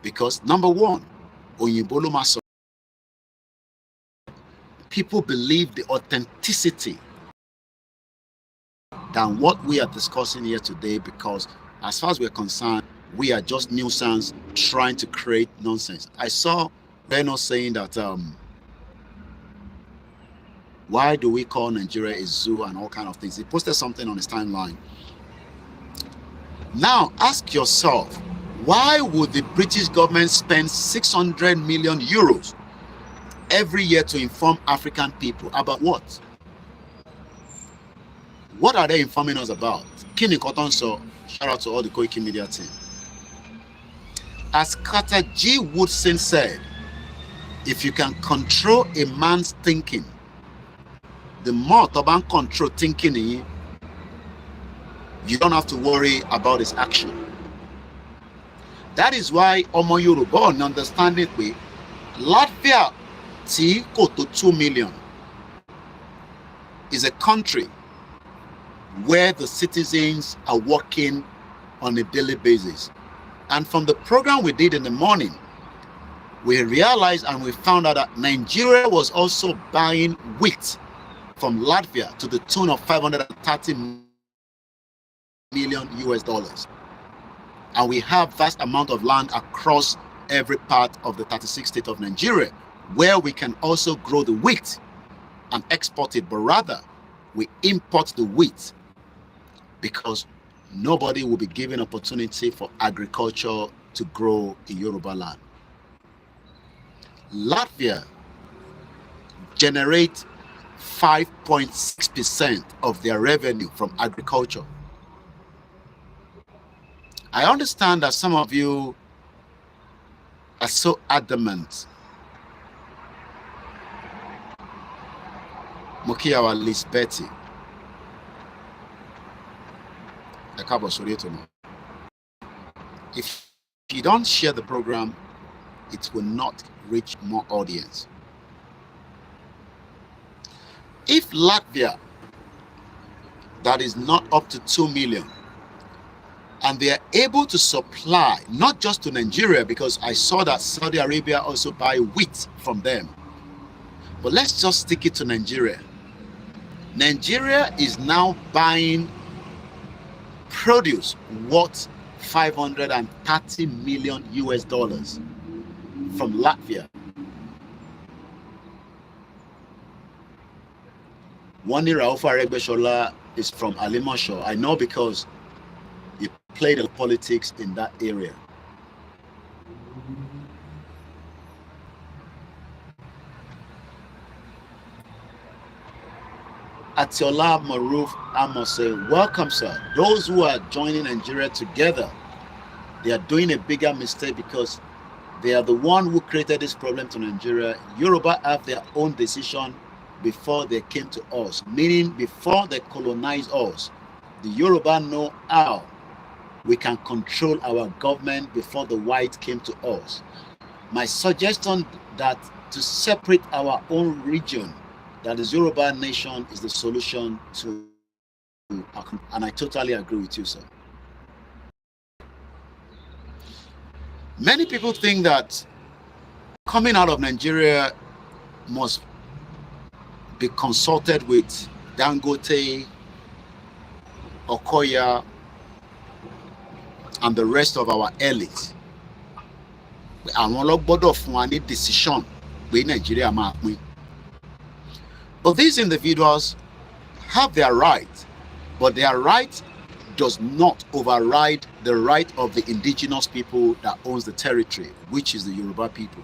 Because number one, people believe the authenticity than what we are discussing here today, because as far as we're concerned, we are just nuisance trying to create nonsense. I saw Reno saying that why do we call Nigeria a zoo and all kind of things. He posted something on his timeline. Now ask yourself, why would the British government spend 600 million euros every year to inform African people about what? What are they informing us about? Kini Kotonso, shout out to all the Koikimedia team. As Carter G. Woodson said, if you can control a man's thinking, the more Toban control thinking in you don't have to worry about his action. That is why Omo Yoruba understand it way. Latvia T go to 2 million is a country where the citizens are working on a daily basis. And from the program we did in the morning, we realized and we found out that Nigeria was also buying wheat from Latvia to the tune of 530 million US dollars. And we have vast amount of land across every part of the 36 states of Nigeria, where we can also grow the wheat and export it, but rather we import the wheat because nobody will be given opportunity for agriculture to grow in Yoruba land. Latvia generates 5.6% of their revenue from agriculture. I understand that some of you are so adamant. Mokiawa Lisbetti. If you don't share the program, it will not reach more audience. If Latvia, that is not up to 2 million, and they are able to supply not just to Nigeria, because I saw that Saudi Arabia also buy wheat from them, but let's just stick it to Nigeria. Nigeria is now buying produce worth 530 million US dollars from Latvia. Wani Raouf Aregbesola is from Alimosho. I know because he played politics in that area. Atiola Maruf Amose, welcome, sir. Those who are joining Nigeria together, they are doing a bigger mistake because they are the one who created this problem to Nigeria. Yoruba have their own decision before they came to us, meaning before they colonized us. The Yoruba know how we can control our government before the white came to us. My suggestion that to separate our own region, that is Yoruba nation, is the solution to, and I totally agree with you, sir. Many people think that coming out of Nigeria must be consulted with Dangote, Okoya, and the rest of our elite. Àwọn ló gbọ́dọ̀ fún wa ní decision pé Nigeria máa pín. But these individuals have their right, but their right does not override the right of the indigenous people that owns the territory, which is the Yoruba people.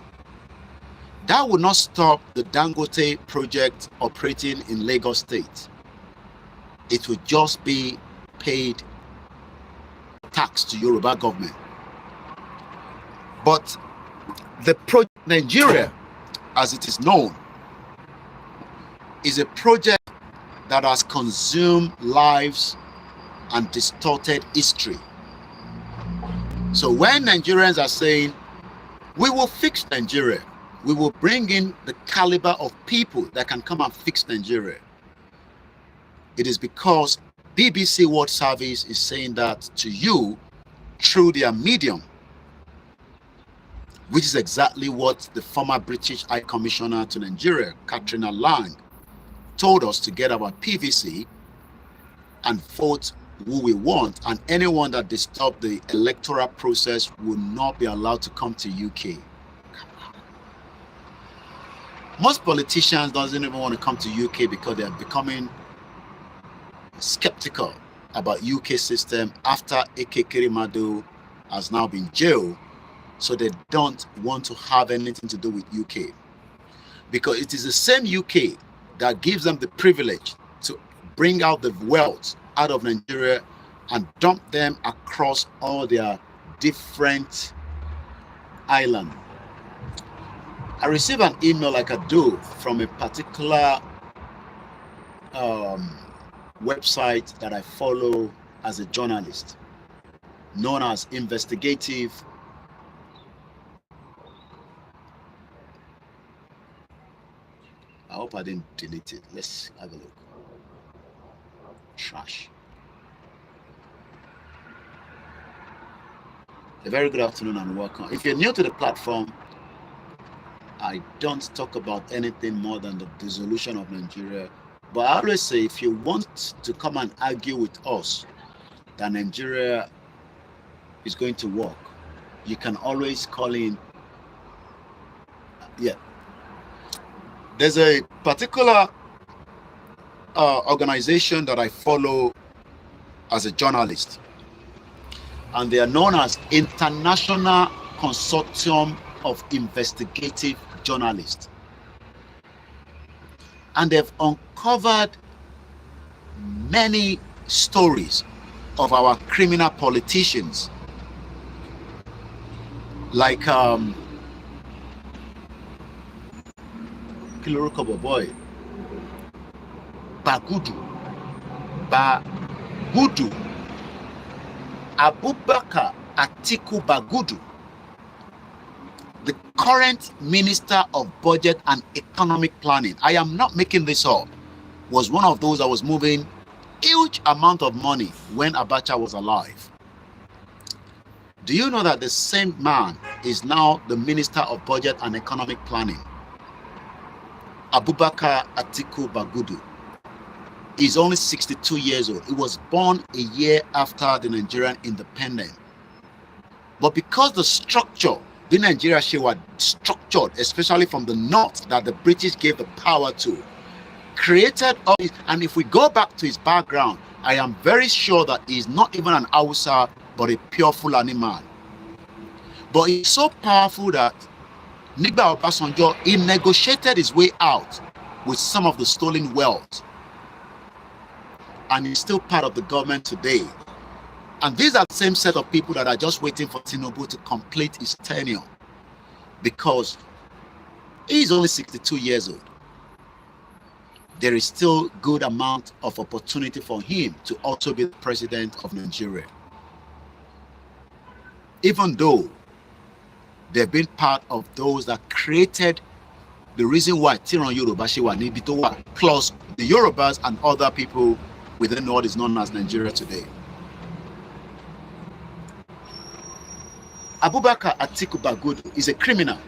That would not stop the Dangote project operating in Lagos State. It would just be paid tax to Yoruba government. But the project Nigeria, as it is known, is a project that has consumed lives and distorted history. So when Nigerians are saying, we will fix Nigeria, we will bring in the caliber of people that can come and fix Nigeria, it is because BBC World Service is saying that to you through their medium, which is exactly what the former British High Commissioner to Nigeria, Katrina Lang, told us to get our PVC and vote who we want, and anyone that disturbs the electoral process will not be allowed to come to UK. Most politicians doesn't even want to come to UK because they are becoming skeptical about UK system after Eke Kerimadu has now been jailed, so they don't want to have anything to do with UK, because it is the same UK that gives them the privilege to bring out the wealth out of Nigeria and dump them across all their different islands. I received an email like I do from a particular website that I follow as a journalist, known as Investigative. I hope I didn't delete it. Let's have a look. Trash. A very good afternoon and welcome. If you're new to the platform, I don't talk about anything more than the dissolution of Nigeria. But I always say, if you want to come and argue with us that Nigeria is going to work, you can always call in. Yeah, There's a particular organization that I follow as a journalist, and they are known as International Consortium of Investigative Journalists. And they've uncovered many stories of our criminal politicians, like Kilorokobo boy, Bagudu, Abubakar Atiku Bagudu, the current Minister of Budget and Economic Planning, I am not making this up, was one of those that was moving huge amount of money when Abacha was alive. Do you know that the same man is now the Minister of Budget and Economic Planning? Abubakar Atiku Bagudu is only 62 years old. He was born a year after the Nigerian independence. But because the structure, the Nigeria was structured, especially from the north that the British gave the power to, created all this. And if we go back to his background, I am very sure that he's not even an Hausa, but a pure Fulani man. But he's so powerful that Nigba Obasanjo, he negotiated his way out with some of the stolen wealth. And he's still part of the government today. And these are the same set of people that are just waiting for Tinubu to complete his tenure, because he's only 62 years old. There is still good amount of opportunity for him to also be the president of Nigeria. Even though they've been part of those that created the reason why Tiran Yoruba Shewa Nibitowa, plus the Yorubas and other people within what is known as Nigeria today. Abubakar Atiku Bagudu is a criminal,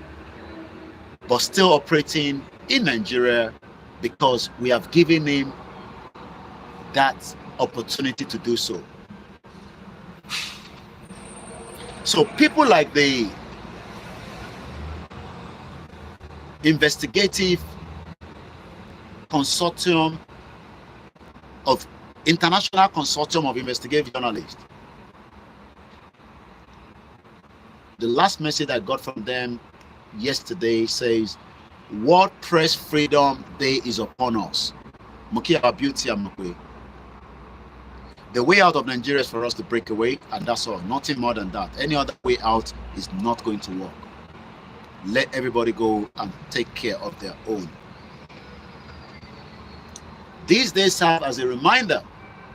but still operating in Nigeria because we have given him that opportunity to do so. So people like the investigative consortium of International Consortium of Investigative Journalists, the last message I got from them yesterday says, World Press Freedom Day is upon us. Mukia beauty and Mukwe. The way out of Nigeria is for us to break away, and that's all. Nothing more than that. Any other way out is not going to work. Let everybody go and take care of their own. These days serve as a reminder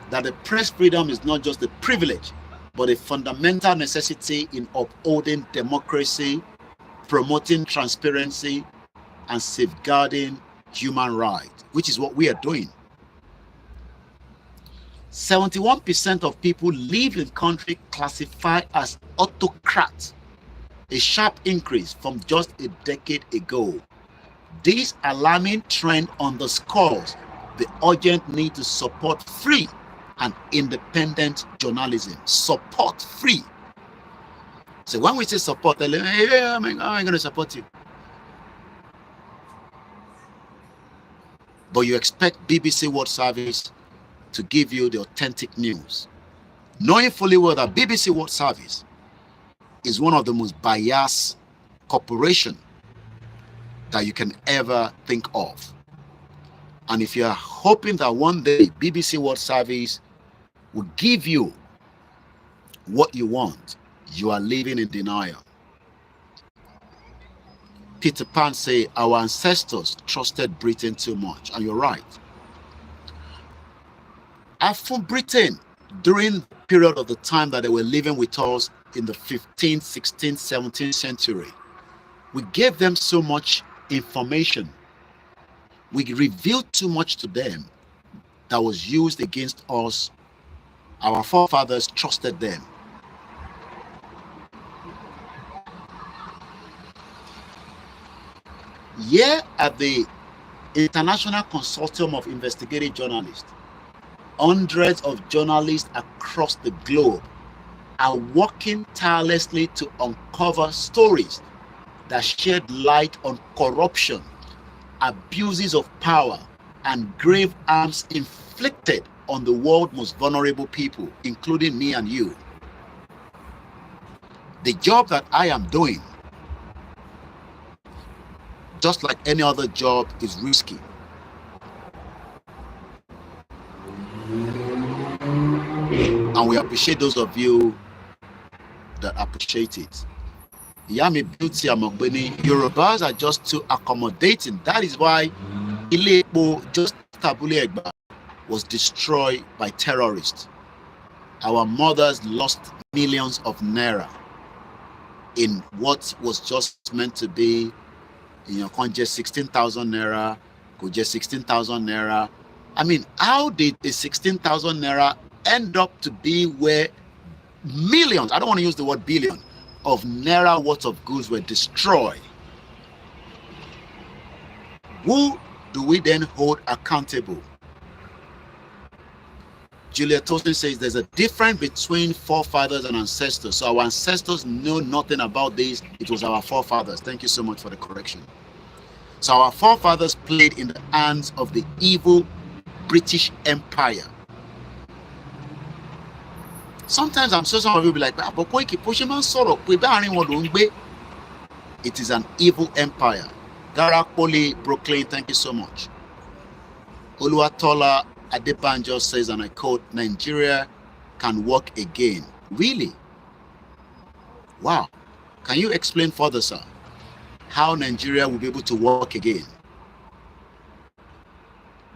that the press freedom is not just a privilege, but a fundamental necessity in upholding democracy, promoting transparency, and safeguarding human rights, which is what we are doing. 71% of people live in country classified as autocrats, a sharp increase from just a decade ago. This alarming trend underscores the urgent need to support free and independent journalism. Support free. So when we say support, they're like, hey, how am I going to support you? But you expect BBC World Service to give you the authentic news, knowing fully well that BBC World Service is one of the most biased corporations that you can ever think of. And if you are hoping that one day BBC World Service will give you what you want, you are living in denial. Peter Pan say our ancestors trusted Britain too much, and you're right. After Britain, during the period of the time that they were living with us in the 15th, 16th, 17th century, we gave them so much information. We revealed too much to them that was used against us. Our forefathers trusted them. Here at the International Consortium of Investigative Journalists, hundreds of journalists across the globe are working tirelessly to uncover stories that shed light on corruption abuses of power, and grave harms inflicted on the world's most vulnerable people, including me and you. The job that I am doing, just like any other job, is risky. And we appreciate those of you that appreciate it. Yami Beauty Amogbeni, Yorubas are just too accommodating. That is why Ile-Epo, just Abule Egba, was destroyed by terrorists. Our mothers lost millions of naira in what was just meant to be, just 16,000 naira, go just 16,000 naira. I mean, how did a 16,000 naira end up to be where millions, I don't want to use the word billion, of naira worth of goods were destroyed? Who do we then hold accountable? Julia Tosin says there's a difference between forefathers and ancestors. So our ancestors know nothing about this. It was our forefathers. Thank you so much for the correction. So our forefathers played in the hands of the evil British Empire. Sometimes I'm sure some of you will be like, but Koiki, it is an evil empire. Garakpoli, Brooklyn, thank you so much. Oluwatola Adebanjo says, and I quote, Nigeria can walk again. Really? Wow. Can you explain further, sir, how Nigeria will be able to walk again?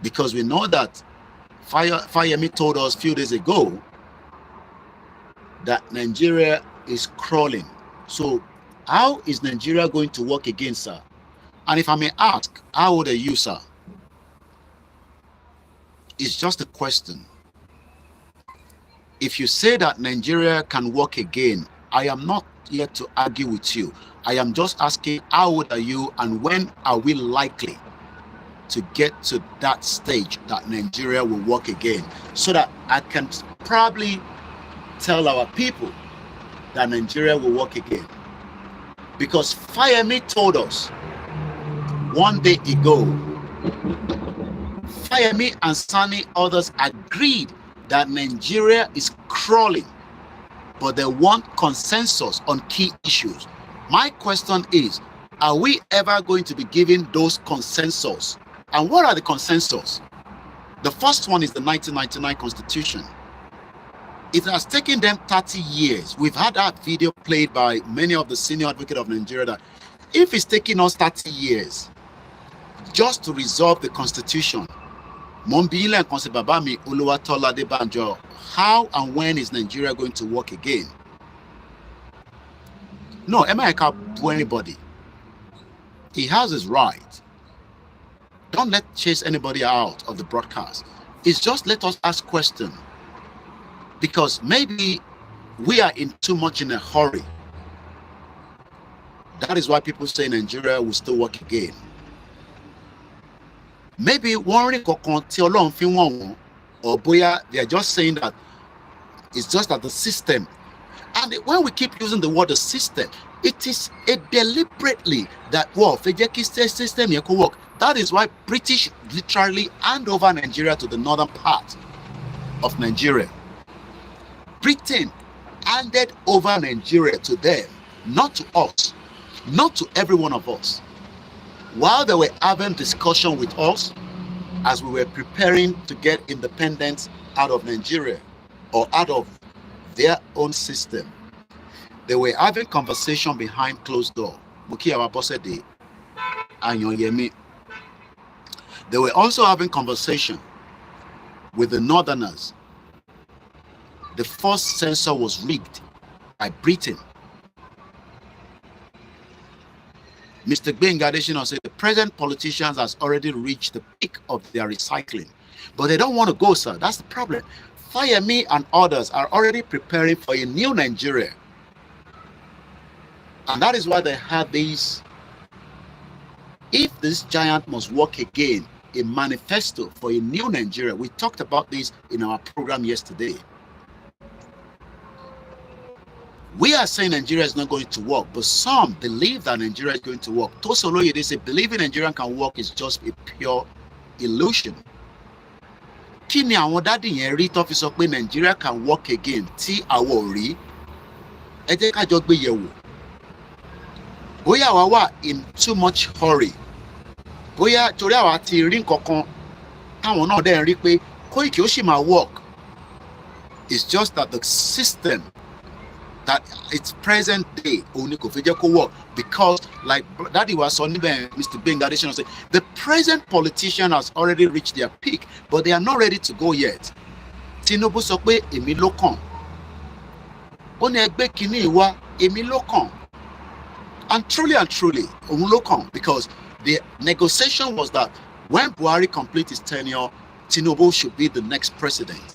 Because we know that Fayemi told us a few days ago that Nigeria is crawling. So how is Nigeria going to work again, sir? And if I may ask, how old are you, sir? It's just a question. If you say that Nigeria can work again, I am not here to argue with you. I am just asking, how old are you and when are we likely to get to that stage that Nigeria will work again, so that I can probably tell our people that Nigeria will work again? Because Fayemi told us one day ago, Fayemi and Sani, others agreed that Nigeria is crawling, but they want consensus on key issues. My question is, are we ever going to be given those consensus? And what are the consensus? The first one is the 1999 Constitution. It has taken them 30 years. We've had that video played by many of the senior advocates of Nigeria that if it's taking us 30 years just to resolve the Constitution, Mombile and Konsebabami Oluwatola Adebanjo, how and when is Nigeria going to work again? No, Emma can't do anybody. He has his right. Don't let chase anybody out of the broadcast. It's just let us ask questions. Because maybe we are in too much in a hurry. That is why people say Nigeria will still work again. Maybe or boya, they are just saying that it's just that the system. And when we keep using the word the system, it is a deliberately that system work. That is why British literally hand over Nigeria to the northern part of Nigeria. Britain handed over Nigeria to them, not to us, not to every one of us. While they were having discussion with us as we were preparing to get independence out of Nigeria or out of their own system, they were having conversation behind closed door. They were also having conversation with the northerners. The first census was rigged by Britain. Mr. Gbengadeshino said the present politicians has already reached the peak of their recycling. But they don't want to go, sir. That's the problem. Fayemi and others are already preparing for a new Nigeria. And that is why they have these, if this giant must work again, a manifesto for a new Nigeria. We talked about this in our program yesterday. We are saying Nigeria is not going to work, but some believe that Nigeria is going to work. Tosin Oloye, they say believing Nigeria can work is just a pure illusion. Kí ni àwọn dádì yẹn rí tó fi sọ pé Nigeria can work again tí àwa ò rí? Ẹ jẹ́ ká jọ gbé yẹ̀wò. Bóyá àwa wà in too much hurry. Bóyá torí àwa ti rí nǹkankan táwọn náà dẹ̀ ń rí pé Koiki ó sì máa work. It's just that the system that its present day only kò fi jẹ́ kó work, because like Daddy was on Mr. Gbenga Adesina say the present politician has already reached their peak, but they are not ready to go yet. Tinubu sọ pé èmi ló kàn. Ó ní ẹgbẹ́ kìíní ìwá èmi ló kàn. And truly òun ló kàn, because the negotiation was that when Buhari completes his tenure, Tinubu should be the next president.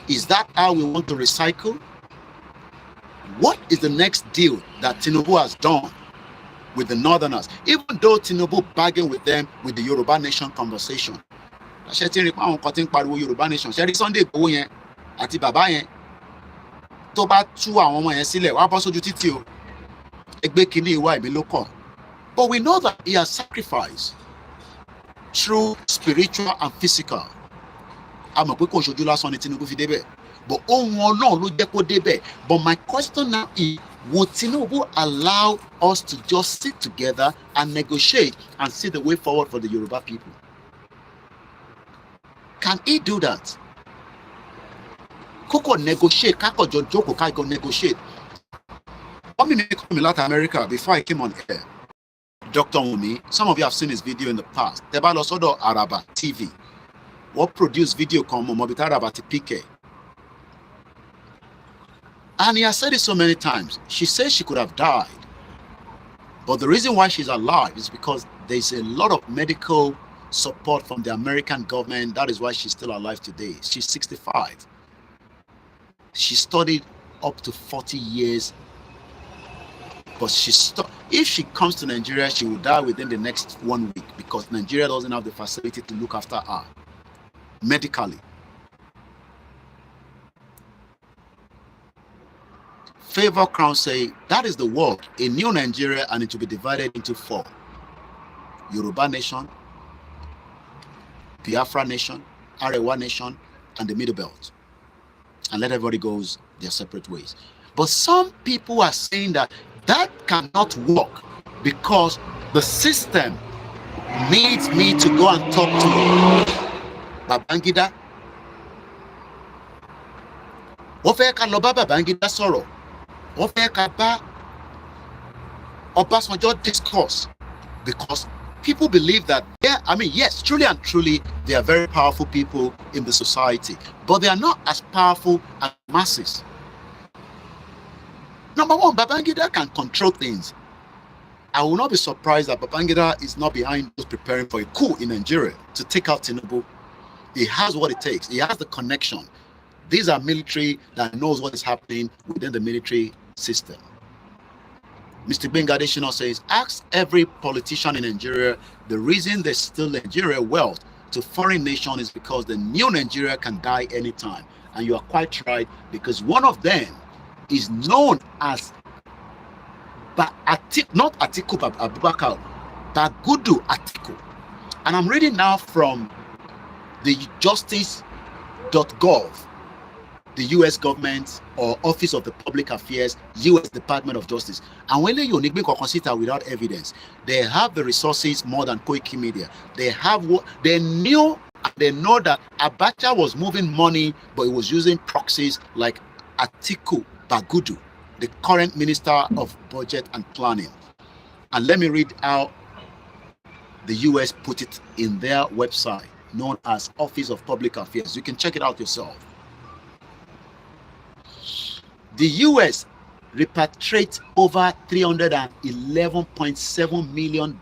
Is that how we want to recycle? What is the next deal that Tinubu has done with the Northerners? Even though Tinubu bargained with them with the Yoruba nation conversation. Ṣé tí ń rí pé àwọn kan tí ń pariwo Yoruba nation, ṣé rí Sunday Igboho yẹn àti bàbá yẹn tó bá tú àwọn ọmọ yẹn sílẹ̀ wá bọ́ sójú títì o. Ẹgbẹ́ kìíní ìwà èmi ló kàn. But we know that he has sacrificed through spiritual and physical. A mọ̀ pé kò ṣojú lásán ni Tinubu fi débẹ̀. But ohun Ọlọ́run ló jẹ́ kó débẹ̀. But my question now is, would Tinubu allow us to just sit together and negotiate and see the way forward for the Yoruba people? Can he do that? Kókò negotiate, kákò jọ jókòó ká go negotiate. Let me come in Latin America before I came on air. Dr. Wumi, some of you have seen his video in the past. Teba lọ sọ́dọ̀ Araba TV. What produced video kan mọ̀ mọ̀bí tá Araba ti PK. And he has said it so many times. She says she could have died. But the reason why she's alive is because there's a lot of medical support from the American government. That is why she's still alive today. She's 65. She studied up to 40 years. But if she comes to Nigeria, she will die within the next 1 week, because Nigeria doesn't have the facility to look after her medically. Favor Crown say that is the work, a new Nigeria, and it will be divided into 4. Yoruba nation, Biafra nation, Arewa nation, and the Middle Belt. And let everybody go their separate ways. But some people are saying that that cannot work because the system needs me to go and talk to Babangida. Wọ́n fẹ́ ká lọ bá Babangida sọ̀rọ̀. Wọ́n fẹ́ ká bá Ọbásanjọ́ discourse, because people believe that yes, truly and truly, they are very powerful people in the society, but they are not as powerful as masses. Number one, Babangida can control things. I will not be surprised that Babangida is not behind those preparing for a coup in Nigeria to take out Tinubu. He has what it takes. He has the connection. These are military that knows what is happening within the military system. Mr. Gbenga Adesina says, ask every politician in Nigeria the reason they steal Nigeria wealth to foreign nations is because the new Nigeria can die anytime. And you are quite right, because one of them is known as not Atiku Abubakar, Bagudu Atiku. And I'm reading now from the justice.gov, the US government or Office of the Public Affairs, US Department of Justice. And when you consider without evidence, they have the resources more than Koikimedia. They have what they know that Abacha was moving money, but he was using proxies like Atiku Bagudu, the current Minister of Budget and Planning. And let me read how the US put it in their website, known as Office of Public Affairs. You can check it out yourself. The US repatriates over $311.7 million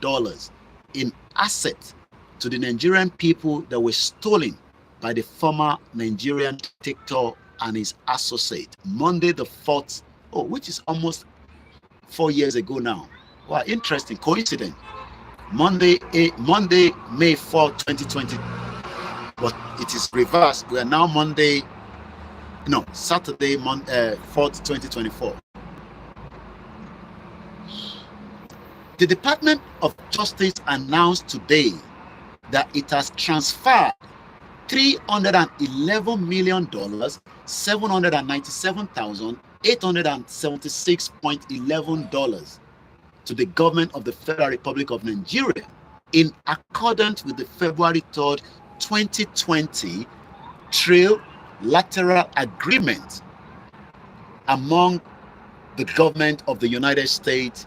in assets to the Nigerian people that were stolen by the former Nigerian dictator and his associate. Monday the 4th, which is almost 4 years ago now. Wow, interesting coincidence. Monday, May 4, 2020. But it is reversed. We are now Monday, No, Saturday, 4th, 2024. The Department of Justice announced today that it has transferred $311 million, $797,876.11 to the government of the Federal Republic of Nigeria in accordance with the February 3rd, 2020 trilateral agreement among the government of the United States,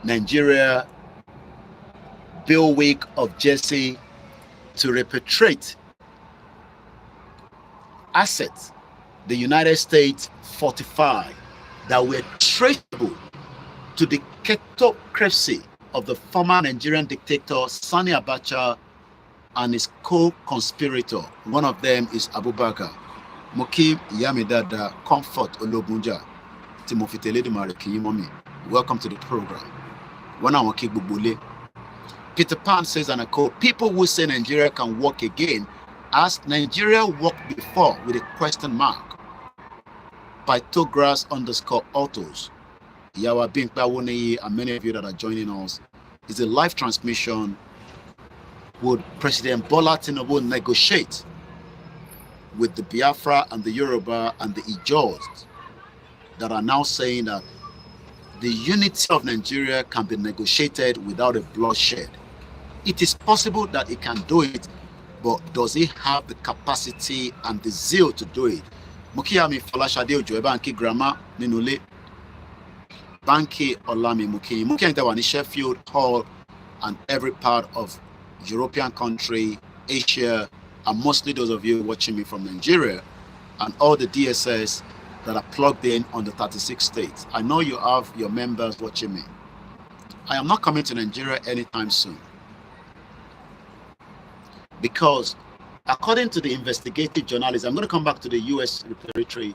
Nigeria, Billwick of Jersey, to repatriate assets the United States fortified that were traceable to the kleptocracy of the former Nigerian dictator Sani Abacha and his co-conspirator. One of them is Abubakar. Mokim Yamidada Comfort Ologunja. Timothy Teledumare Kiyimomi. Welcome to the program. When I want to Peter Pan says, and I quote, people who say Nigeria can walk again, as Nigeria walked before with a question mark. By Togras_autos. Yawa Binkpa Wonei and many of you that are joining us. It's a live transmission. Would President Bola Tinubu negotiate with the Biafra and the Yoruba and the Ijaws that are now saying that the unity of Nigeria can be negotiated without a bloodshed? It is possible that it can do it, but does it have the capacity and the zeal to do it? Mukiyami Falashade Ojo Banki Grandma Ninule Banki Olami Muki Mukiantawani Sheffield Hall and every part of European country, Asia, and mostly those of you watching me from Nigeria, and all the DSS that are plugged in on the 36 states. I know you have your members watching me. I am not coming to Nigeria anytime soon, because according to the investigative journalists, I'm going to come back to the US territory,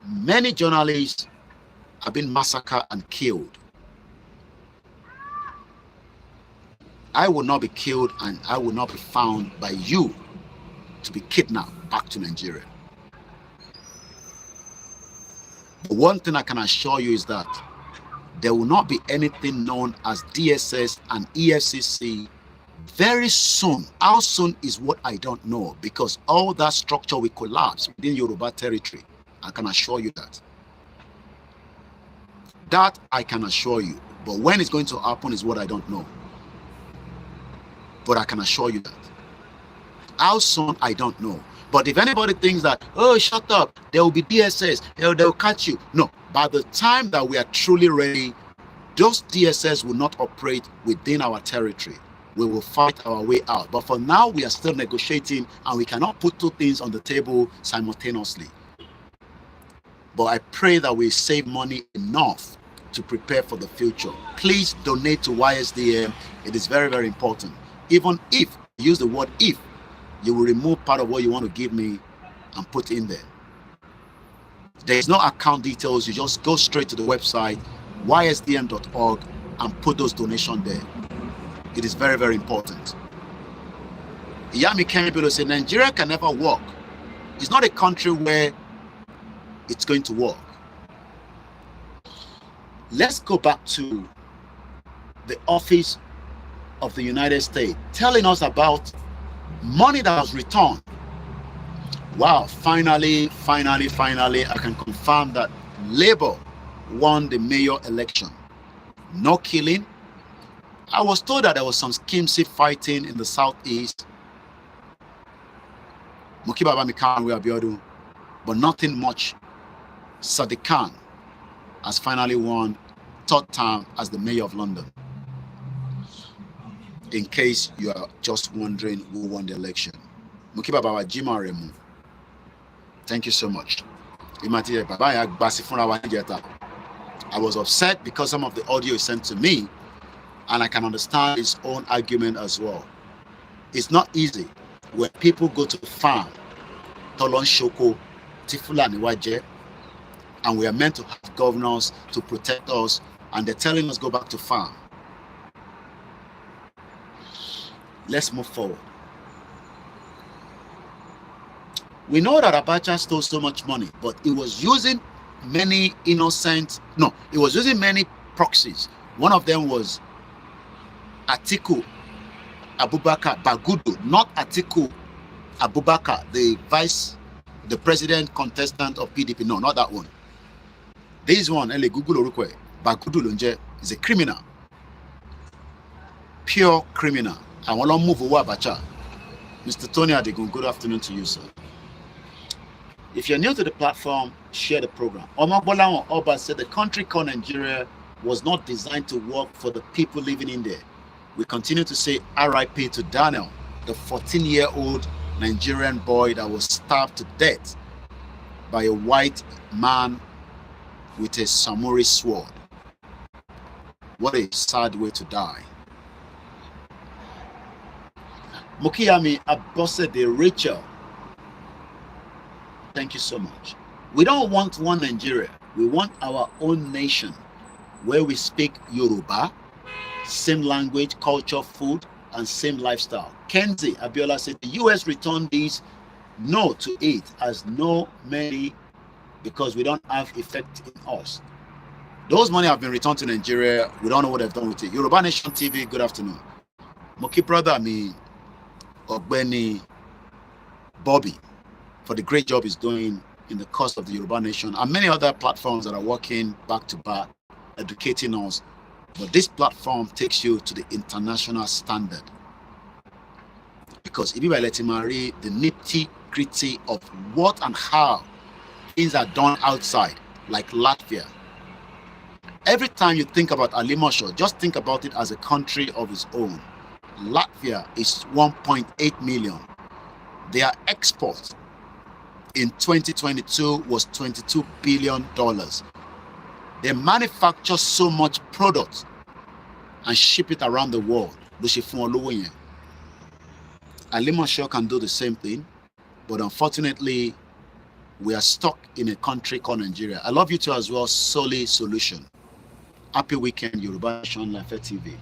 many journalists have been massacred and killed. I will not be killed and I will not be found by you to be kidnapped back to Nigeria. The one thing I can assure you is that there will not be anything known as DSS and EFCC very soon. How soon is what I don't know, because all that structure will collapse within Yoruba territory. I can assure you that. That I can assure you. But when it's going to happen is what I don't know. But I can assure you that. How soon, I don't know. But if anybody thinks that, oh, shut up, there will be DSS, they'll catch you. No, by the time that we are truly ready, those DSS will not operate within our territory. We will fight our way out. But for now, we are still negotiating, and we cannot put two things on the table simultaneously. But I pray that we save money enough to prepare for the future. Please donate to YSDM. It is very, very important. Even if, use the word if, you will remove part of what you want to give me and put in there. There is no account details. You just go straight to the website, ysdm.org, and put those donations there. It is very, very important. Iyami Kemibilo said, Nigeria can never work. It's not a country where it's going to work. Let's go back to the office of the United States telling us about money that was returned. Wow, finally, I can confirm that Labour won the mayor election. No killing. I was told that there was some skimsy fighting in the southeast. Mukibaba Mikanwe Abiodun, but nothing much. Sadiq Khan has finally won third term as the mayor of London. In case you are just wondering who won the election. Mukibaba Jima Remu. Thank you so much. I was upset because some of the audio is sent to me, and I can understand his own argument as well. It's not easy when people go to the farm, Tolon Shoko, Tifula Niwaje, and we are meant to have governors to protect us, and they're telling us go back to farm. Let's move forward. We know that Abacha stole so much money, but it was using many innocent, no, it was using many proxies. One of them was Atiku Abubakar Bagudu, not Atiku Abubakar, the president contestant of PDP. No, not that one. This one, Ele Google Orukwe, Bagudu Lunje, is a criminal. Pure criminal. I want to move over Abacha. Mr. Tony Adegun, good afternoon to you, sir. If you're new to the platform, share the program. Omabolawo Oba said the country called Nigeria was not designed to work for the people living in there. We continue to say RIP to Daniel, the 14-year-old Nigerian boy that was stabbed to death by a white man with a samurai sword. What a sad way to die. Mukiyami Abosede Rachel, thank you so much. We don't want one Nigeria. We want our own nation where we speak Yoruba, same language, culture, food, and same lifestyle. Kenzie Abiola said the US returned these no to it as no many because we don't have effect in us. Those money have been returned to Nigeria. We don't know what they've done with it. Yoruba Nation TV, good afternoon. Moki brother, me, Ogbeni Bobby, for the great job he's doing in the cause of the Yoruba Nation and many other platforms that are working back to back, educating us. But this platform takes you to the international standard. Because if you let him read the nitty-gritty of what and how things are done outside, like Latvia. Every time you think about Alimosho, just think about it as a country of its own. Latvia is 1.8 million. Their export in 2022 was $22 billion. They manufacture so much product and ship it around the world. Alimosho can do the same thing, but unfortunately, we are stuck in a country called Nigeria. I love you too as well, Soli Solution. Happy weekend, Yoruba Nation Life TV.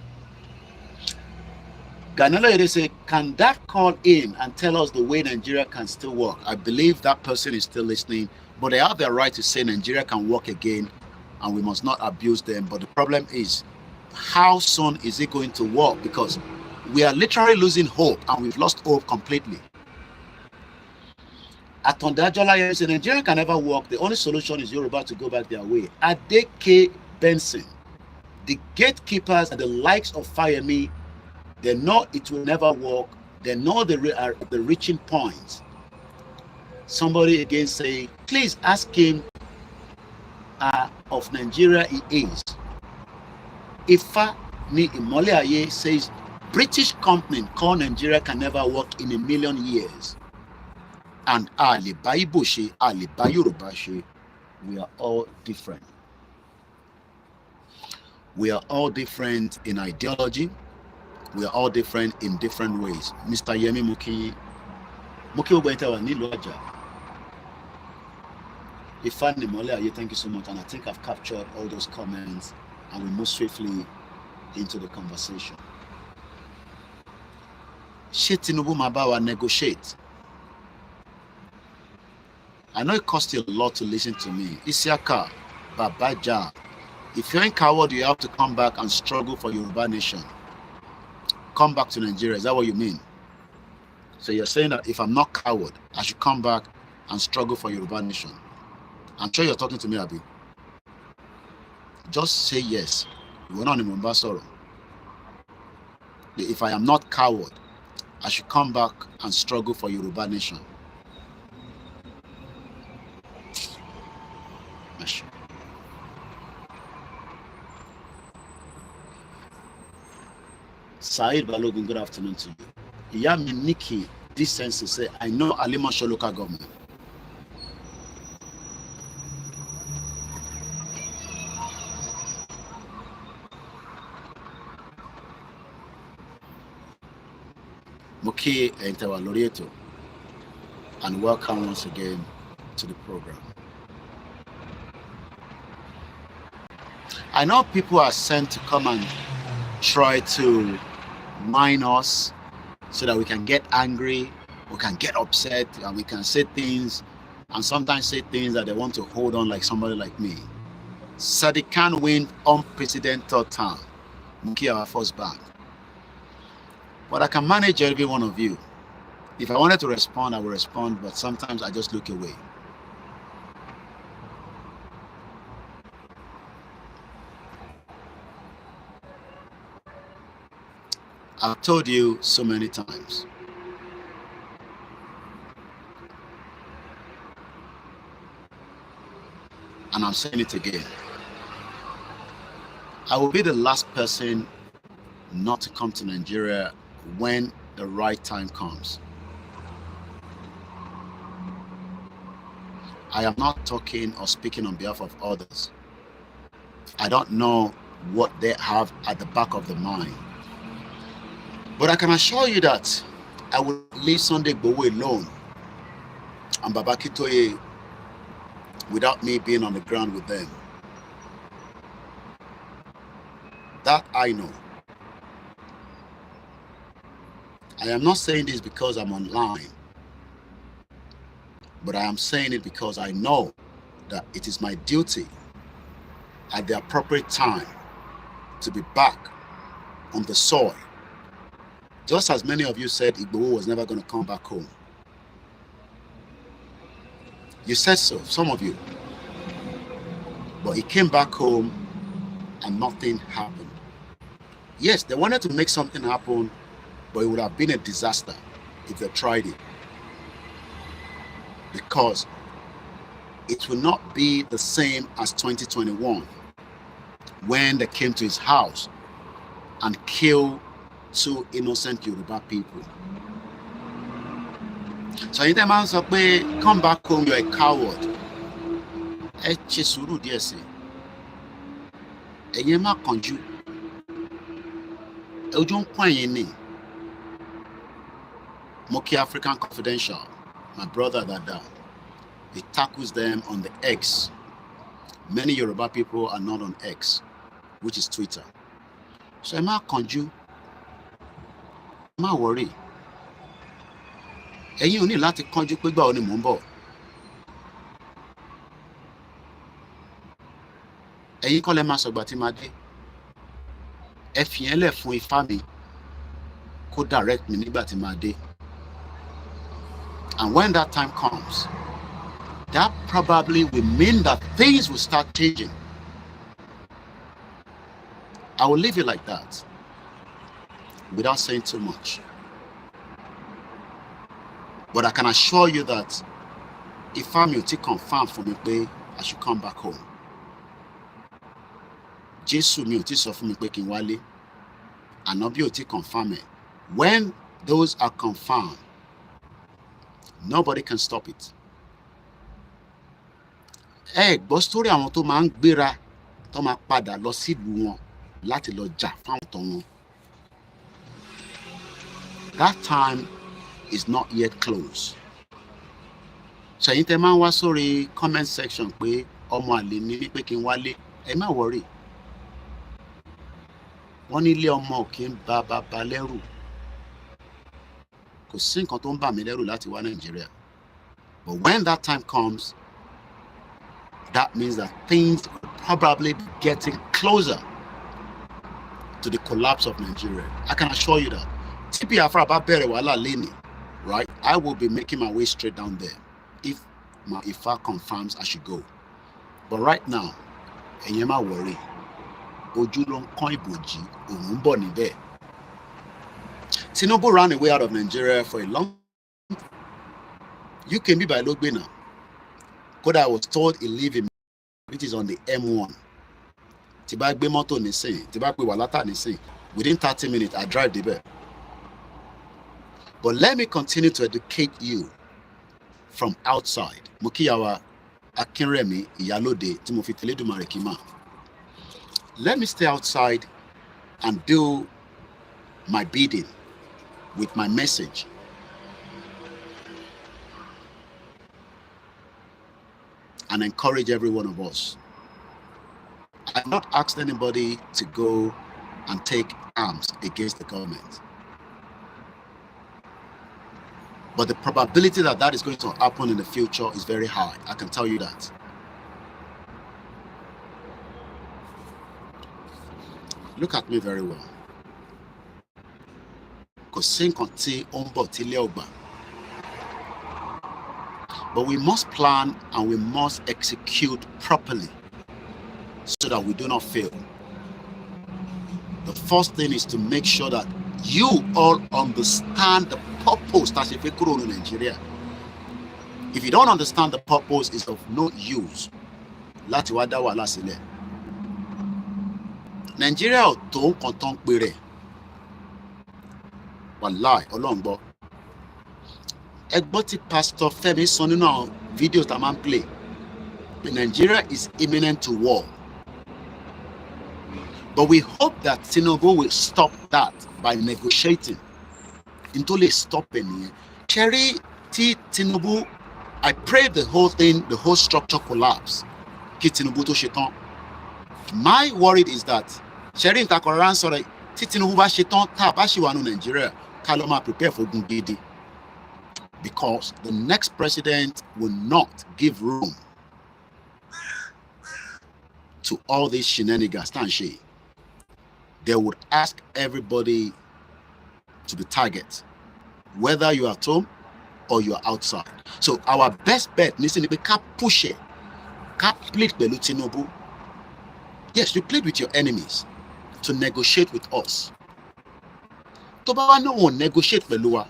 Ganelo Ede say, can that call in and tell us the way Nigeria can still work? I believe that person is still listening, but they have the right to say Nigeria can work again and we must not abuse them. But the problem is, how soon is it going to work? Because we are literally losing hope and we've lost hope completely. Atondajola says, Nigeria can never work. The only solution is Yoruba to go back their way. Adeke Benson, the gatekeepers and the likes of Fireme, they know it will never work. They know the reaching point. Somebody again say, please ask him of Nigeria he is. Ifa ni Imole Aye says, British company called Nigeria can never work in a million years. And Ali Baibushi, Ali Bayurubashi, we are all different. We are all different in ideology. We are all different in different ways. Mr. Yemi Muki Obentawa Niluaja. Ifani Mole, thank you so much. And I think I've captured all those comments and we move swiftly into the conversation. Tinubu Mabawa negotiate. I know it costs you a lot to listen to me. Isiaka, Babaja. If you're in coward, you have to come back and struggle for Yoruba Nation. Come back to Nigeria. Is that what you mean? So you're saying that if I'm not coward, I should come back and struggle for Yoruba Nation. I'm sure you're talking to me, Abi. Just say yes. We're not in Mombasa. If I am not coward, I should come back and struggle for Yoruba Nation. Said Balogun, good afternoon to you. Iyami Nikki, this sense to say, I know Alimosho local government. Moki Entawa Lorieto, and welcome once again to the program. I know people are sent to come and try to mine us so that we can get angry We can get upset and we can say things, and sometimes say things that they want to hold on, like somebody like me. Sadiq Khan win unprecedented third term. Muki our first bank. But I can manage every one of you. If I wanted to respond, I will respond, but sometimes I just look away. I've told you so many times. And I'm saying it again. I will be the last person not to come to Nigeria when the right time comes. I am not talking or speaking on behalf of others. I don't know what they have at the back of the mind. But I can assure you that I will leave Sunday Igboho alone and Baba Akintoye without me being on the ground with them. That I know. I am not saying this because I'm online, but I am saying it because I know that it is my duty at the appropriate time to be back on the soil. Just as many of you said Igboho was never going to come back home. You said so, some of you. But he came back home and nothing happened. Yes, they wanted to make something happen, but it would have been a disaster if they tried it. Because it will not be the same as 2021 when they came to his house and killed 2 innocent Yoruba people. So anytime I say, come back home, you're a coward. Ẹ ṣe sùúrù díẹ̀ sí. Ẹ̀yin má kánjú. Ojú ń pọ́n ẹ̀yin ni. Moki African Confidential, my brother Dada, he tackles them on the X. Many Yoruba people are not on X, which is Twitter. So ẹ má kánjú. Ẹ má worry. Ẹ̀yin ò ní láti kánjú pé gbà ó ni mò ń bọ̀. Ẹ̀yin kọ́ lẹ máa sọ̀gbà tí máa dé. Ẹ fi yẹn lẹ̀ fún Ifá mi kó direct mi nígbà tí máa dé. And when that time comes, that probably will mean that things will start changing. I will leave it like that without saying too much. But I can assure you that Ifá mi ò tí confirm for me pé I should come back home. Jésù mi ò tí sọ fún mi pé kí n wálé. Ànábì ò tí confirm it. When those are confirmed, nobody can stop it. Ẹ gbọ́ story àwọn tó máa ń gbéra tó máa padà lọ sílùú wọn láti lọ jà fáwọn tó wọn. That time is not yet close. So ẹ̀yin tẹ́ máa ń wá sórí comment section pé ọmọ àlè ni mí pé kí n wálé, ẹ má worry. Wọ́n ní ilé ọmọ ò kí ń ba bàbá lẹ́rù. Kò sí nǹkan tó ń bà mí lẹ́rù láti wá Nàìjíríà. But when that time comes, that means that things will probably be getting closer to the collapse of Nigeria. I can assure you that. TP Afra bá bẹ̀rẹ̀ wàhálà lẹ́nìí, right? I will be making my way straight down there if my Ifá confirms I should go. But right now, ẹ̀yin má worry. Ojú ló ń kán ìbòjì, òun ń bọ̀ níbẹ̀. Tinubu ran away out of Nigeria for a long time. You can be by Logbe now. Kódà I was told he live in, which is on the M1. Tí bá gbé mọ́tò nísìn, tí bá pé Wàlátà nísìn, within 30 minutes, I drive débẹ̀. But let me continue to educate you from outside. Mo kí yàwá Akínrẹ̀mí Ìyálóde tí mo fi tẹ̀lédùmarè kí mà. Let me stay outside and do my bidding with my message. And encourage every one of us. I've not asked anybody to go and take arms against the government. But the probability that that is going to happen in the future is very high. I can tell you that. Look at me very well. But we must plan and we must execute properly so that we do not fail. The first thing is to make sure that you all understand the purpose that if in Nigeria. If you don't understand the purpose, it's of no use. Nigeria ò tó nǹkan tó ń pè rẹ̀. Wàláì Ọlọ́run gbọ́. Ẹ gbọ́ tí Pastor Femi sọ nínú àwọn fídíò tá a máa ń play. Nigeria is imminent to war. But we hope that Tinubu will stop that by negotiating. Until they stop it. Cherry T Tinubu, I pray the whole thing, the whole structure collapse. Kí Tinubu tó ṣe tán. My worry is that Cherry Ntakoran sọ̀rọ̀ tí Tinubu bá ṣe tán tá a bá ṣì wà ní Nigeria ká lọ máa prepare for ogun gidi. Because the next president will not give room to all these shenanigans. They would ask everybody to be target, whether you are at home or you are outside. So our best bet needs to be push it, plead pẹ̀lú Tinubu. Yes, you plead with your enemies to negotiate with us. Tó bá wá no one negotiate pẹ̀lú wa.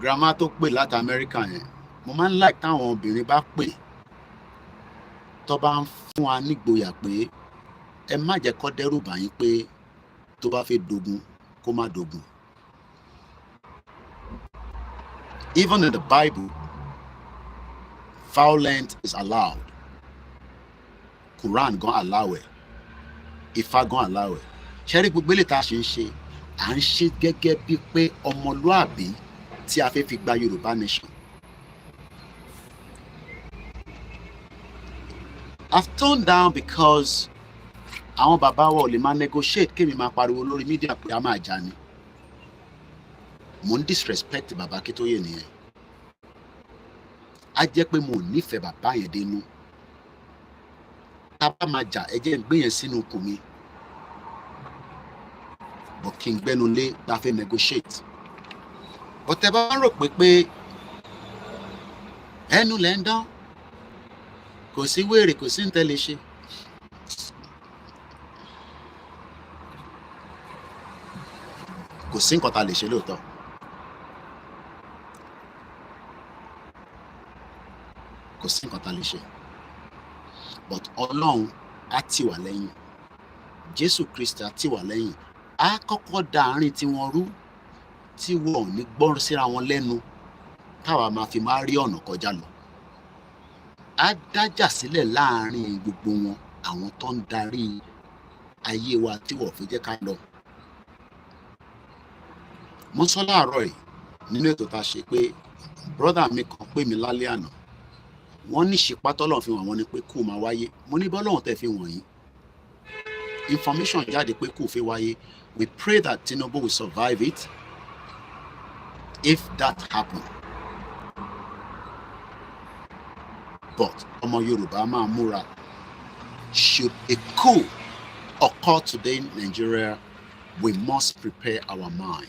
Grandma tó pè láti America yẹn, mo máa ń like táwọn obìnrin bá pè tó bá ń fún wa nígboyà pé ẹ má jẹ́ kó dẹ́rù bà yín pé tó bá fẹ́ dogun kó má dogun. Even in the Bible, violence is allowed. Quran gan allow it. Ifá gan allow it. Ṣẹ́rí gbogbo èlé tá a ṣe ń ṣe, à ń ṣe gẹ́gẹ́ bíi pé ọmọlúàbí tí a fẹ́ fi gba Yorùbá nation. I've toned down because àwọn bàbá wa ò lè máa negotiate kémi máa pariwo lórí media pé a máa jà ni. Mo ń disrespect bàbá Akíntóyè nìyẹn. A jẹ́ pé mo nífẹ̀ẹ́ bàbá yẹn dénú. Tá bá máa jà ẹ jẹ́ n gbé yẹn sínú ikùn mi. But kí n gbẹ́nu lé bá fẹ́ negotiate. But ẹ bá rò pé ẹnu lẹ́ ń dán. Kò sí wèrè, kò sí ntẹ́lẹ̀ ṣe. Kò sí nǹkan tá a lè ṣe lóòótọ́. Kò sí nǹkan tá a lè ṣe. But Ọlọ́run á tì wá lẹ́yìn. Jésù Kristi á tì wá lẹ́yìn. Á kọ́kọ́ dá àárín tí wọ́n rú tí wọ́n ò ní gbọ́ síra wọn lẹ́nu táwa máa fi máa rí ọ̀nà kọjá lọ. Á dájà sílẹ̀ láàárín gbogbo wọn àwọn tó ń darí ayé wa tí wọ́n fi jẹ́ ká lọ. Mo sọ láàárọ̀ yìí nínú ètò tá a ṣe pé brother mi kan pè mí lálẹ́ àná. Wọ́n ní ìṣípá tọ́lọ́run fi hàn wọ́n ní pé kú máa wáyé. Mo ní bọ́lọ́run tẹ̀ fi wọ̀nyí. Information jáde pé kú fẹ́ wáyé. We pray that Tinubu will survive it. If that happen. But ọmọ Yorùbá máa múra. Should a coup occur today in Nigeria, we must prepare our mind.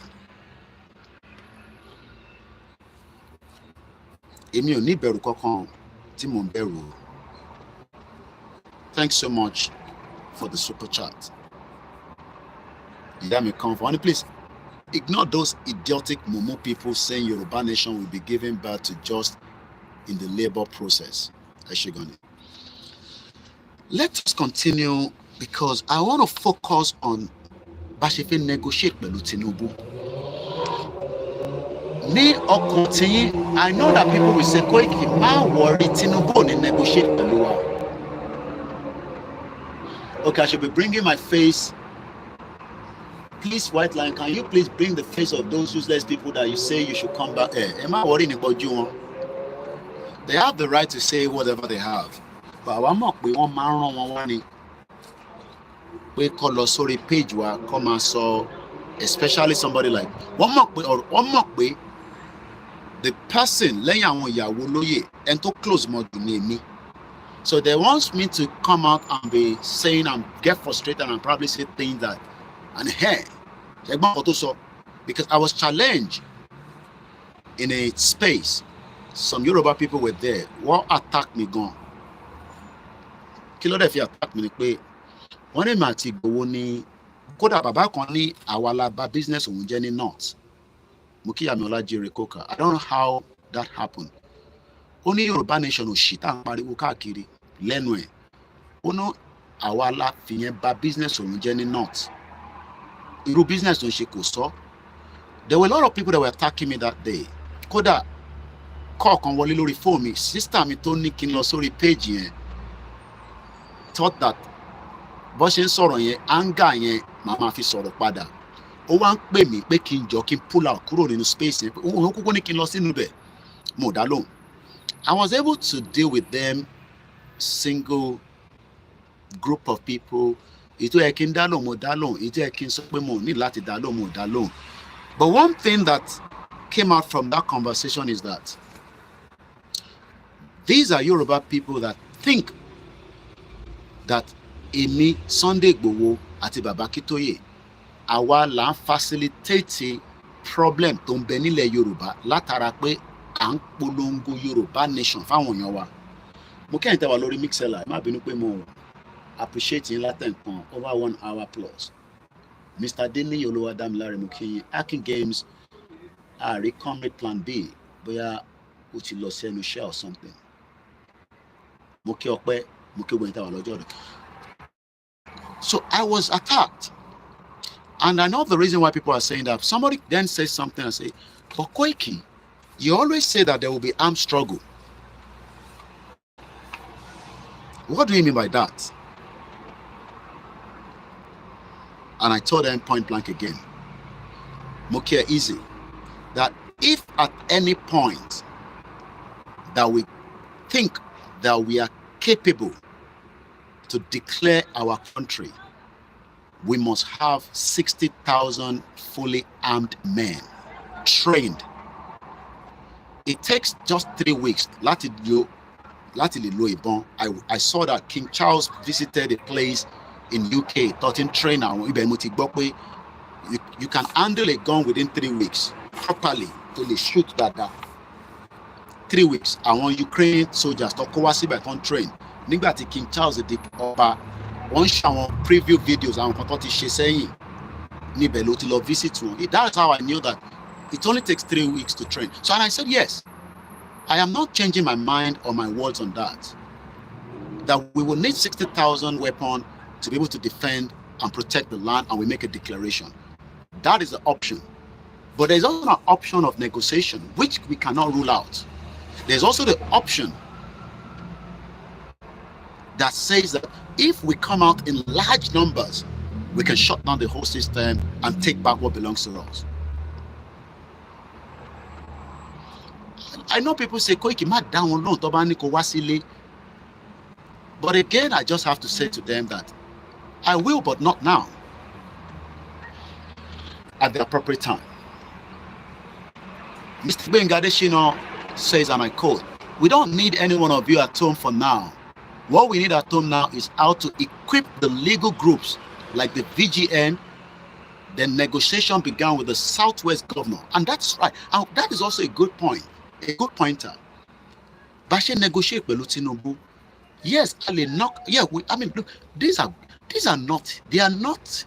Èmi ò ní ìbẹ̀rù kankan tí mò ń bẹ̀rù. Thanks so much for the super chat. Ìyá mi kan fún ọ ní please ignore those idiotic mumu people saying Yoruba nation will be given birth to just in the labor process. Let us continue because I want to focus on bá ṣe fẹ́ negotiate pẹ̀lú Tinubu. Ní ọkàn tí I know that people will say Koiki má worry Tinubu ní negotiate pẹ̀lú wa. Okay, I should be bringing my face. Please, White Line, can you please bring the face of those useless people that you say you should come back? Am I worrying about you? They have the right to say whatever they have. But àwa mọ̀ pé wọ́n máa ń rán wọn wá ní pé kó lọ sórí page wa kó máa sọ especially somebody like one more way, the person lẹ́yìn àwọn ìyàwó lóyè and to close more to me. So they want me to come out and be saying and get frustrated and probably say things that, and hey, because I was challenged in a space. Some Yoruba people were there. What attacked me gone? Kilo de fi attack me pé wọ́n ní màá ti gbowó ní kódà bàbá kan ní àwa la bà business òun jẹ́ ní north. Mo kí àmì Ọlájírè Coker. I don't know how that happened. Ó ní Yorùbá nation ò ṣì tá à ń pariwo káàkiri lẹ́nu ẹ̀. Ó ní àwa la fìyẹn bà business òun jẹ́ ní north. Irú business tó ń ṣe kò sọ. There were a lot of people that were attacking me that day. Kódà kọ̀ọ̀kan wọlé lórí phone mi, sister mi tó ní kí n lọ sórí page yẹn thought that bó ṣe ń sọ̀rọ̀ yẹn anger yẹn màá fi sọ̀rọ̀ padà. Ó wá ń pè mí pé kí n jọ kí n pull out kúrò nínú space yẹn. Òun kúkú ní kí n lọ sínú bẹ̀. Mo dá lóhùn. I was able to deal with them single group of people. Ètò yẹ kí n dá lóhùn mo dá lóhùn. Ètò yẹ kí n sọ pé mo ní láti dá lóhùn mo dá lóhùn. But one thing that came out from that conversation is that these are Yoruba people that think that èmi Sunday Igboho àti Baba Akintoye àwa là ń facilitate problem tó ń bẹ nílẹ̀ Yorùbá látara pé à ń polongo Yorùbá nation fáwọn èèyàn wa. Mo kẹ́yìn tẹ́ wà lórí Mixella, ẹ má bínú pé mo appreciate yín látẹ̀ǹkan over 1 hour plus. Mr. Deniyi Olúwadámiláre mo kí yín. Akin Games ààrẹ comrade plan B bóyá ó ti lọ sẹ́nu iṣẹ́ or something. Mo kí ọpẹ́ mo kí gbẹ̀yìn tẹ́ wà lọ́jọ́ rẹ̀. So I was attacked. And I know the reason why people are saying that. Somebody then says something and say, but Koiki, you always say that there will be armed struggle. What do you mean by that? And I told them point blank again, Mokia easy, that if at any point that we think that we are capable to declare our country, we must have 60,000 fully armed men, trained. It takes just 3 weeks. I saw that King Charles visited a place in UK, taught him trainer. You can handle a gun within 3 weeks properly to shoot that down. 3 weeks. I want Ukrainian soldiers to train. Nígbà tí King Charles di ọba, wọ́n ṣe àwọn preview videos àwọn kan tó ti ṣe sẹ́yìn níbẹ̀ ló ti lọ visit wọn. That's how I knew that it only takes 3 weeks to train. So and I said yes, I am not changing my mind or my words on that. That we will need 60,000 weapons to be able to defend and protect the land, and we make a declaration. That is the option. But there's also an option of negotiation, which we cannot rule out. There's also the option that says that if we come out in large numbers, we can shut down the whole system and take back what belongs to us. I know people say, Koiki, ma down loan, but again, I just have to say to them that I will, but not now. At the appropriate time. Mr. Bengadeshino says, and I quote, we don't need any one of you at home for now. What we need at home now is how to equip the legal groups like the VGN. Then negotiation began with the Southwest governor. And that's right. And that is also a good point, a good pointer. Bashe negotiate with Tinubu. Yes, look, these are not, they are not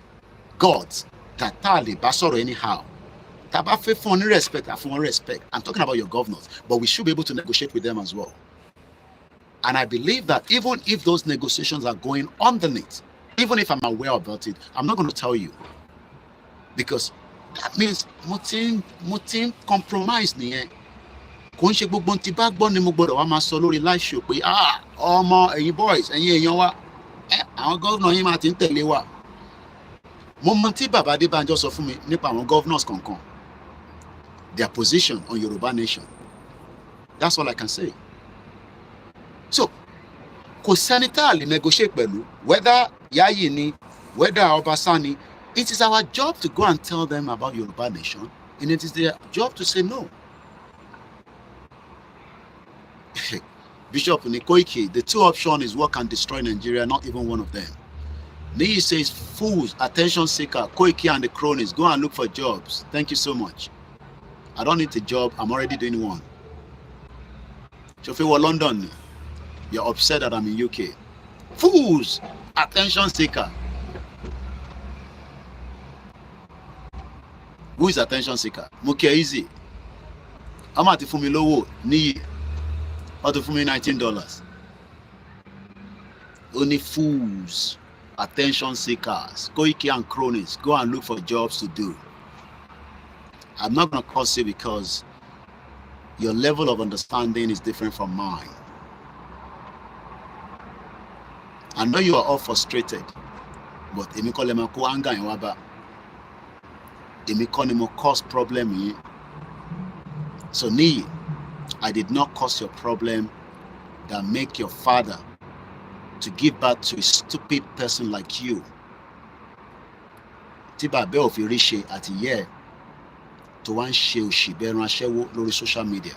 gods that tally basoro anyhow. Tabafe for respect, for respect. I'm talking about your governors, but we should be able to negotiate with them as well. And I believe that even if those negotiations are going underneath, even if I'm aware about it, I'm not going to tell you. Because that means mutin compromise niye. Kò ń ṣe gbogbo tí bá gbọ́ ni mo gbọ́dọ̀ wá máa sọ lórí live show pé ọmọ ẹ̀yin boys ẹ̀yin èèyàn wa àwọn governor yín máa ti ń tẹ̀lé wa. Mo mọ tí Baba Adébánjọ sọ fún mi nípa àwọn governors kankan, their position on Yoruba nation. That's all I can say. So, kò sẹ́ni tá a lè negotiate pẹ̀lú, whether Yayi ni, whether Obasa ni, It is our job to go and tell them about Yoruba nation, and it is their job to say no. Bishop Koiki, the two options is what can destroy Nigeria, not even one of them. Niyi says, fools, attention seeker, Koiki and the cronies, go and look for jobs. Thank you so much. I don't need a job, I'm already doing one. So if you were London, you're upset that I'm in UK. Fools, attention seeker. Who is attention seeker? Muke easy. I'm at the Fumilowo, Niyi. How to me $19. Only fools, attention seekers, Koiki and cronies, go and look for jobs to do. I'm not going to curse you because your level of understanding is different from mine. I know you are all frustrated, but emi ko le ma ko anger yin wa ba. Emi ko ni mo cause problem yin. So Niyi, I did not cause your problem that make your father to give birth to a stupid person like you. Tí bàbá ò fi rí ṣe àti ìyá ẹ̀ tó wá ń ṣe òṣì bí ẹran aṣẹ́wó lórí social media.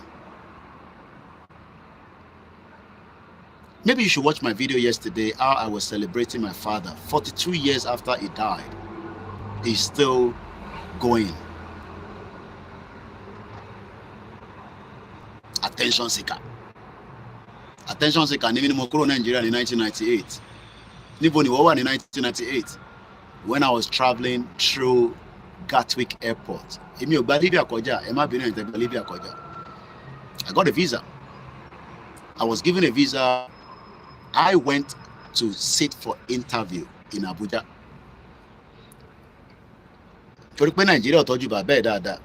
Maybe you should watch my video yesterday how I was celebrating my father. 42 years after he died, he's still going. Attention seeker. Attention seeker ni mo kúrò Nigeria in 1998. Níbo ni wọ́n wà ní 1998 when I was traveling through Gatwick Airport. Èmi ò gba Libya kọjá, ẹ má bínú ẹ̀yin tẹ́ gba Libya kọjá. I got a visa. I was given a visa. I went to sit for interview in Abuja. Torí pé Nàìjíríà ò tọ́jú bàbá ẹ̀ dáadáa.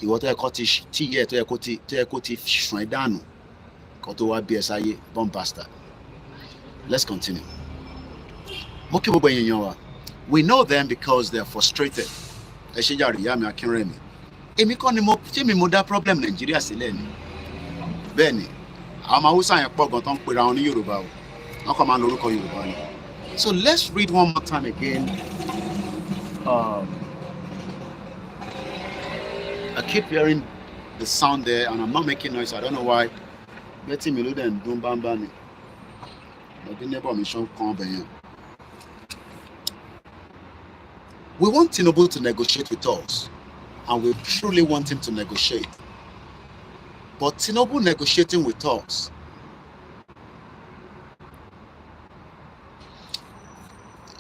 Ìwọ tó yẹ kó ti tíyẹ tó yẹ kó ti sùn ẹ́ dànù kó tó wá bí ẹ sáyé bomb bastard. Let's continue. Mo kí gbogbo èèyàn wa. We know them because they are frustrated. Ẹ ṣe jàre ìyá mi Akínrẹ̀mí. Èmi kọ́ ni mo dá problem Nàìjíríà sílẹ̀ ni. Bẹ́ẹ̀ ni, àwọn ọmọ Hausa yẹn pọ̀ gan tó ń pera wọn ní Yorùbá o. Wọ́n kàn máa ń lo orúkọ Yorùbá ni. So let's read one more time again. I keep hearing the sound there and I'm not making noise. I don't know why. Betty me lo den dun bamba ni. But the neighbor mi shon kan be yan. We want Tinubu to negotiate with us, and we truly want him to negotiate. But Tinubu negotiating with us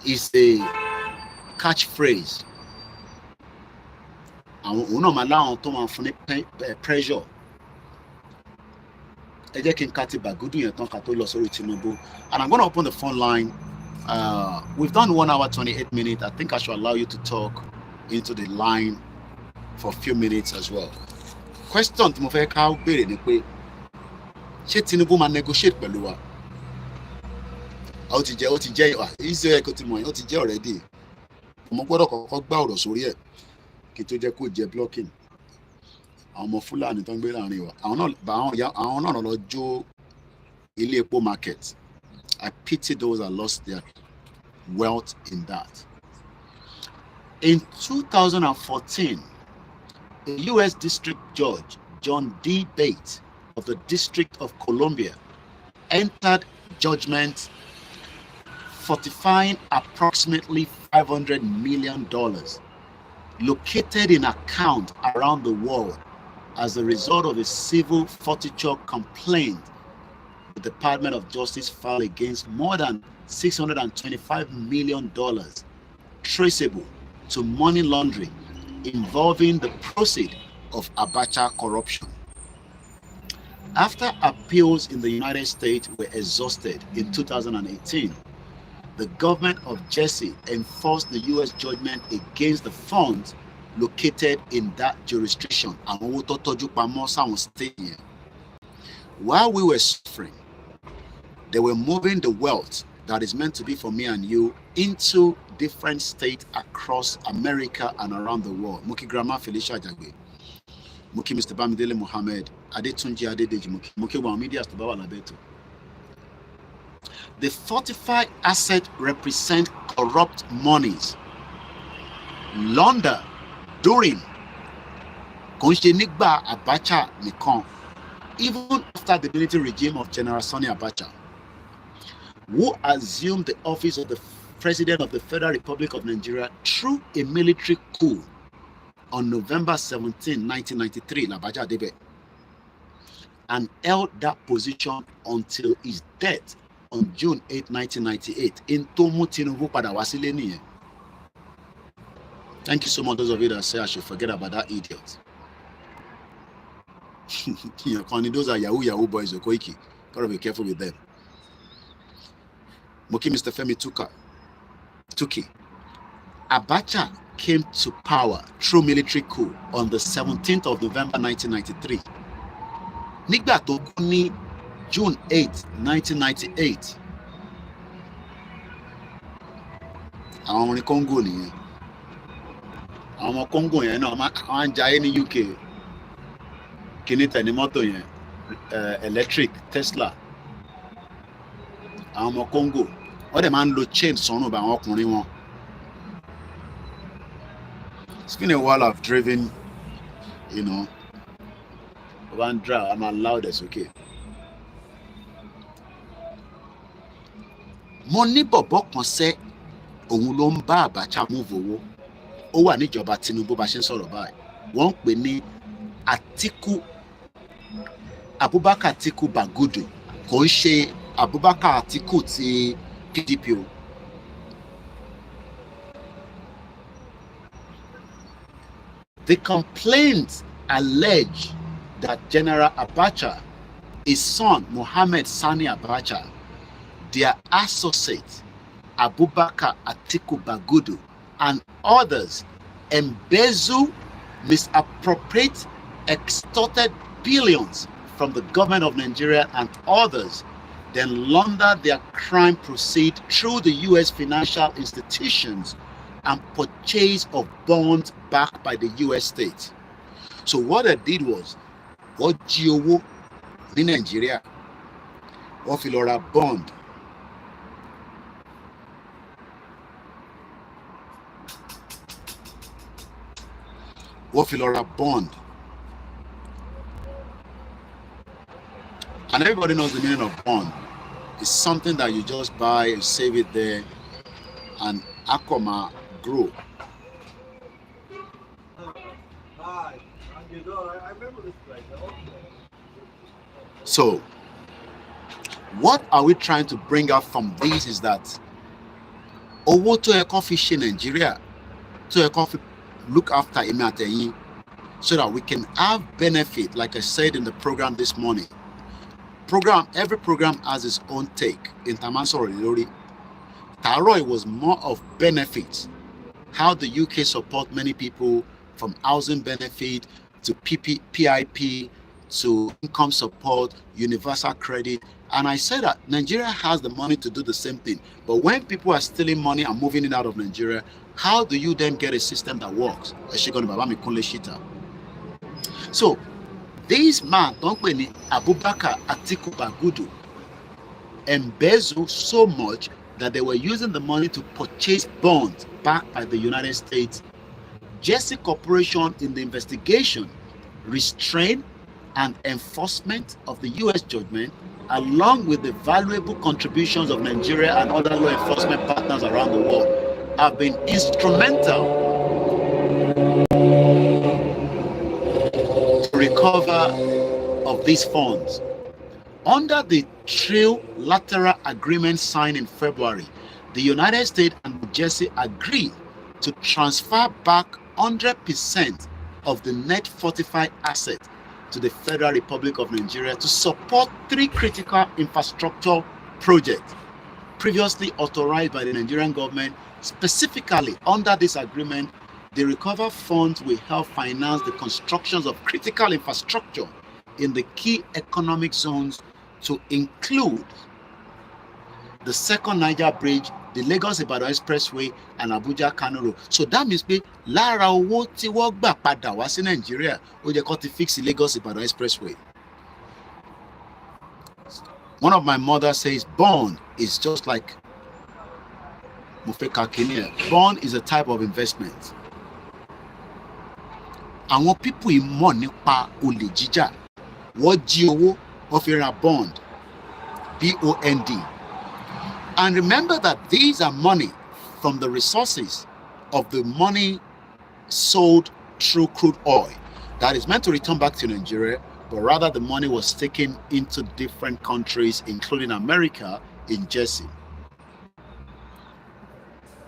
is a catchphrase. And we don't allow to man fun pressure. Ẹ jẹ́ kí n ká ti Bàgúdù yẹn tán ká tó lọ sórí Tinubu. And I'm going to open the phone line. We've done 1 hour 28 minutes. I think I should allow you to talk into the line for a few minutes as well. Question tí mo fẹ́ ká béèrè ni pé ṣé Tinubu máa negotiate pẹ̀lú wa? Ó ti jẹ́ Israel kò ti mọ̀ yẹn, ó ti jẹ́ already. Mo gbọ́dọ̀ kọ́kọ́ gbá ọ̀rọ̀ sórí ẹ̀ kí tó jẹ́ kó jẹ́ blocking. Àwọn ọmọ Fúlàní tó ń gbé láàrin wa. Àwọn náà lọ jó ilé epo market. I pity those that lost their wealth in that. In 2014, a U.S. District Judge, John D. Bates of the District of Columbia, entered judgment fortifying approximately $500 million located in accounts around the world as a result of a civil forfeiture complaint the Department of Justice filed against more than $625 million traceable to money laundering involving the proceeds of Abacha corruption. After appeals in the United States were exhausted in 2018, the government of Jersey enforced the U.S. judgment against the funds located in that jurisdiction. While we were suffering, they were moving the wealth that is meant to be for me and you into different states across America and around the world. Muki Grandma Felicia Jagbe, Muki Mr. Bamidele Mohammed, Adetunji Adedeji, Muki Wamidia Stabawa Labeto. The fortified asset represent corrupt monies London during Konshenigba Abacha Nikon, even after the military regime of General Sani Abacha, who assumed the office of the President of the Federal Republic of Nigeria through a military coup on November 17, 1993, Abacha Debe, and held that position until his death on June 8, 1998, in Tomu Tinubu Padawasile niye. Thank you so much, those of you that say I should forget about that idiot. Those are Yahoo boys of Koiki. Gotta be careful with them. Moki Mr. Femi Tuki. Abacha came to power through military coup on the 17th of November 1993. Nígbà tó kú ní June 8, 1998. Àwọn ọmọ Congo nìyẹn. Àwọn ọmọ Congo yẹn náà wọ́n ń jayé ní UK. Kíní tẹ̀ ní mọ́tò yẹn, electric, Tesla. Àwọn ọmọ Congo, wọ́n dẹ̀ máa ń lo chain sọ́rùn bá àwọn ọkùnrin wọn. It's been a while I've driven, one drive, I'm allowed, it's okay. Mo ní bọ̀bọ̀ kan sẹ́, òun ló ń bá Abacha move owó. Ó wà níjọba Tinubu bá ṣe ń sọ̀rọ̀ báyìí. Wọ́n ń pè ní Abubakar Atiku Bagudu. Kò ń ṣe Abubakar Atiku ti PDP o. The complaints allege that General Abacha, his son Mohammed Sani Abacha, their associate Abubakar Atiku Bagudu, and others embezzle, misappropriate, extorted billions from the government of Nigeria and others, then launder their crime proceed through the US financial institutions and purchase of bonds backed by the US state. So what they did was, what jí owó ní Nigeria, wọ́n fi lọ ra bond. Wọ́n fi lọ ra bond. And everybody knows the meaning of bond. It's something that you just buy and save it there, and Akoma grow. So, what are we trying to bring out from this is that owó tó yẹ kó fi ṣe Nigeria, tó yẹ kó fi look after èmi àtẹ̀yin, so that we can have benefit, like I said in the program this morning. Every program has its own take. In Tamanso Lori, Taroi was more of benefits. How the UK support many people, from housing benefit to PIP to income support, universal credit. And I said that Nigeria has the money to do the same thing. But when people are stealing money and moving it out of Nigeria, how do you then get a system that works? So, this man, Abubakar Atiku Bagudu, embezzled so much that they were using the money to purchase bonds backed by the United States. Jesse Corporation, in the investigation, restraint and enforcement of the US judgment, along with the valuable contributions of Nigeria and other law enforcement partners around the world, have been instrumental to recover of these funds. Under the trilateral agreement signed in February, the United States and New Jersey agreed to transfer back 100% of the net fortified assets to the Federal Republic of Nigeria to support 3 critical infrastructure projects previously authorized by the Nigerian government. Specifically, under this agreement, the recovered funds will help finance the constructions of critical infrastructure in the key economic zones, to include the second Niger Bridge, the Lagos-Ibadan Expressway, and Abuja-Kano Road. So that means pé lára owó tí wọ́n gbà padà wá sí Nigeria, ó yẹ kó ti fix the Lagos-Ibadan Expressway. One of my mothers says bond is just like bond is a type of investment. àwọn people yìí mọ̀ nípa olè jíjà, wọ́n jí owó, wọ́n fi ra bond, BOND. And remember that these are money from the resources of the money sold through crude oil that is meant to return back to Nigeria, but rather the money was taken into different countries, including America, in Jersey.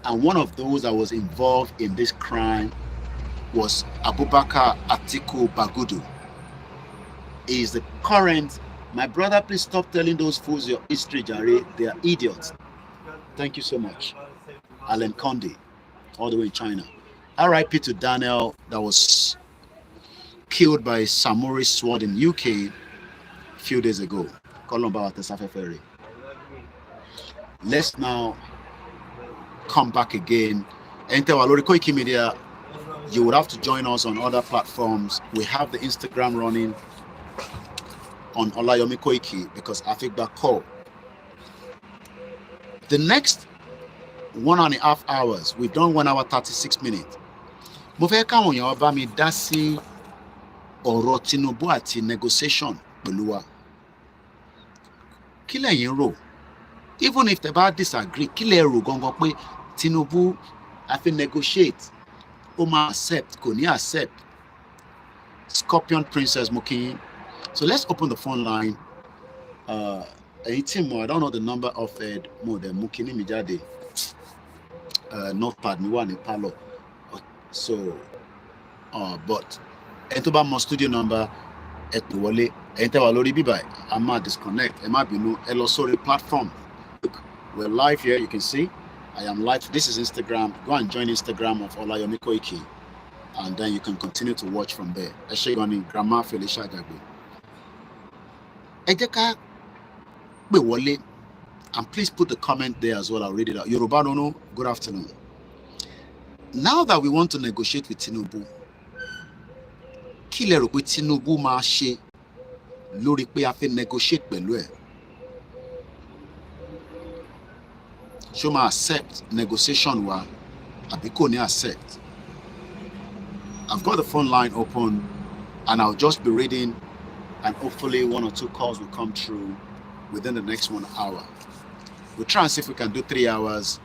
And one of those that was involved in this crime was Abubakar Atiku Bagudu. He is the current. My brother, please stop telling those fools your history, Jare. They are idiots. Thank you so much. Alan Conde, all the way in China. R.I.P. to Daniel, that was killed by samurai sword in UK a few days ago. Let's now come back again. Enter Walori Koikimedia. You would have to join us on other platforms. We have the Instagram running on OLAYOMI KOIKI because I think that call. The next 1.5 hours, we've done 1 hour 36 minutes. Mo fẹ́ káwọn èèyàn bá mi dá sí ọ̀rọ̀ Tinubu àti negotiation pẹ̀lú wa. Kí lẹ̀yin rò? Even if they bá disagree, kí lẹ rò gangan pé Tinubu a fi negotiate, ó máa accept, kò ní accept? Scorpion Princess Mokin. So let's open the phone line. I don't know the number of more than Mukini Mijade. Notepad, me one in Palo. So, but Entoba my studio number at the Wale, Enter Walori Bibai. I might disconnect. I might be no Elosori platform. Look, we're live here. You can see I am live. This is Instagram. Go and join Instagram of OLAYOMI KOIKI, and then you can continue to watch from there. Eshegoni Grandma Felicia Jagbe. Ejeka Bewole, and please put the comment there as well. I'll read it out. Yoruba no, good afternoon. Now that we want to negotiate with Tinubu, kí lẹ rò pé Tinubu máa ṣe lórí pé a fẹ́ negotiate pẹ̀lú ẹ̀? Ṣó máa accept negotiation wa àbí kò ní accept? I've got the phone line open and I'll just be reading, and hopefully 1 or 2 calls will come through within the next 1 hour. We'll try and see if we can do 3 hours,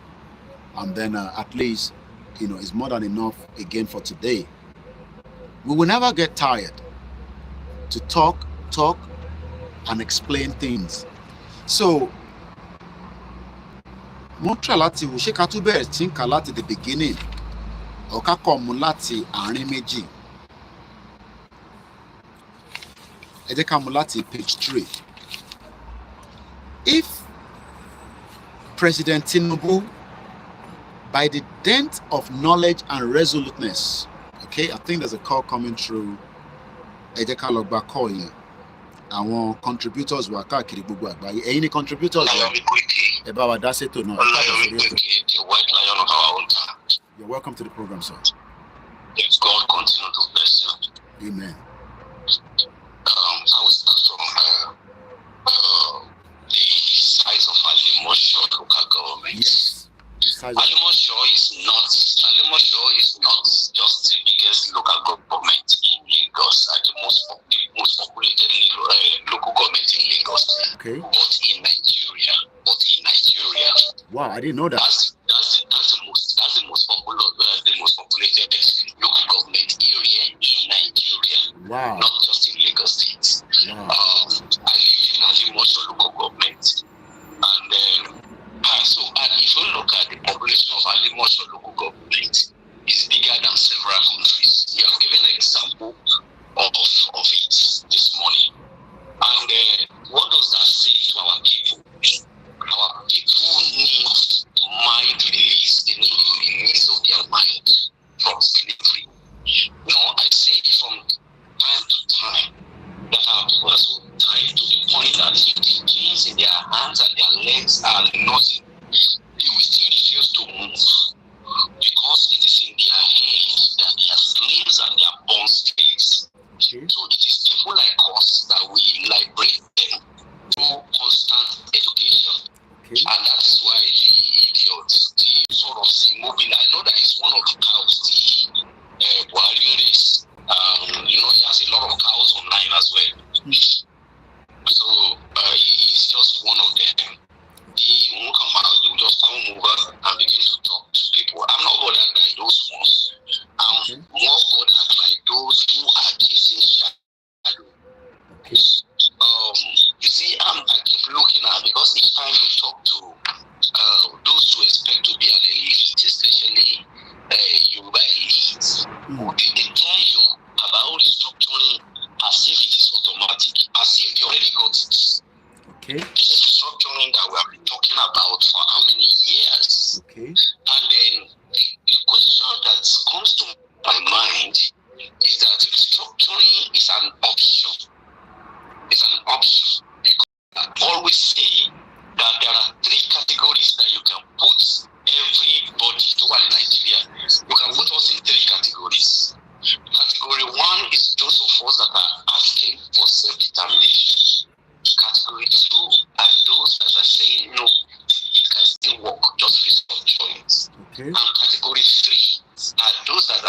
and then at least, you know, it's more than enough again for today. We will never get tired to talk and explain things. So, mo try láti wò ṣé ká tún bẹ̀rẹ̀ tí ń kà láti the beginning or ká kọ́ mú láti àárín méjì. Ẹ jẹ́ ká mú láti page 3. If President Tinubu, by the dint of knowledge and resoluteness, okay, I think there's a call coming through. Ẹ jẹ́ ká lọ gba call yẹn. Àwọn contributors wà káàkiri gbogbo àgbáyé. Ẹ̀yin ni contributors wà. Ẹ bá wa dá sétò náà. OLAYOMI KOIKI, the white lion of our own time. You're welcome to the program, sir. Yes, God continue to bless you. Amen. I will start from the size of Alimosho local government. Yes. Alimosho is not just the biggest local government in Lagos, the most populated local government in Lagos. Okay. But in Nigeria. Wow, I didn't know that. That's the most populated local government area in Nigeria. Wow. Not just in Lagos State. Wow. I live in Alimosho local government, and if you look at the population of Alimosho local government, it's bigger than several countries. We have given an example of it this morning. And what does that say to our people? Our people need mind release. They need the release of their mind from slavery. You know, I say it from time to time that our people are so tied to the point that if the chains in their hands and their legs are nothing, they will still refuse to move because it is in their head that they are slaves and they are born slaves. Okay. So it is people like us that we liberate them through constant education. Okay. And that is why the idiots, the sort of mobile, I know that is one of the cows, the Buhari race,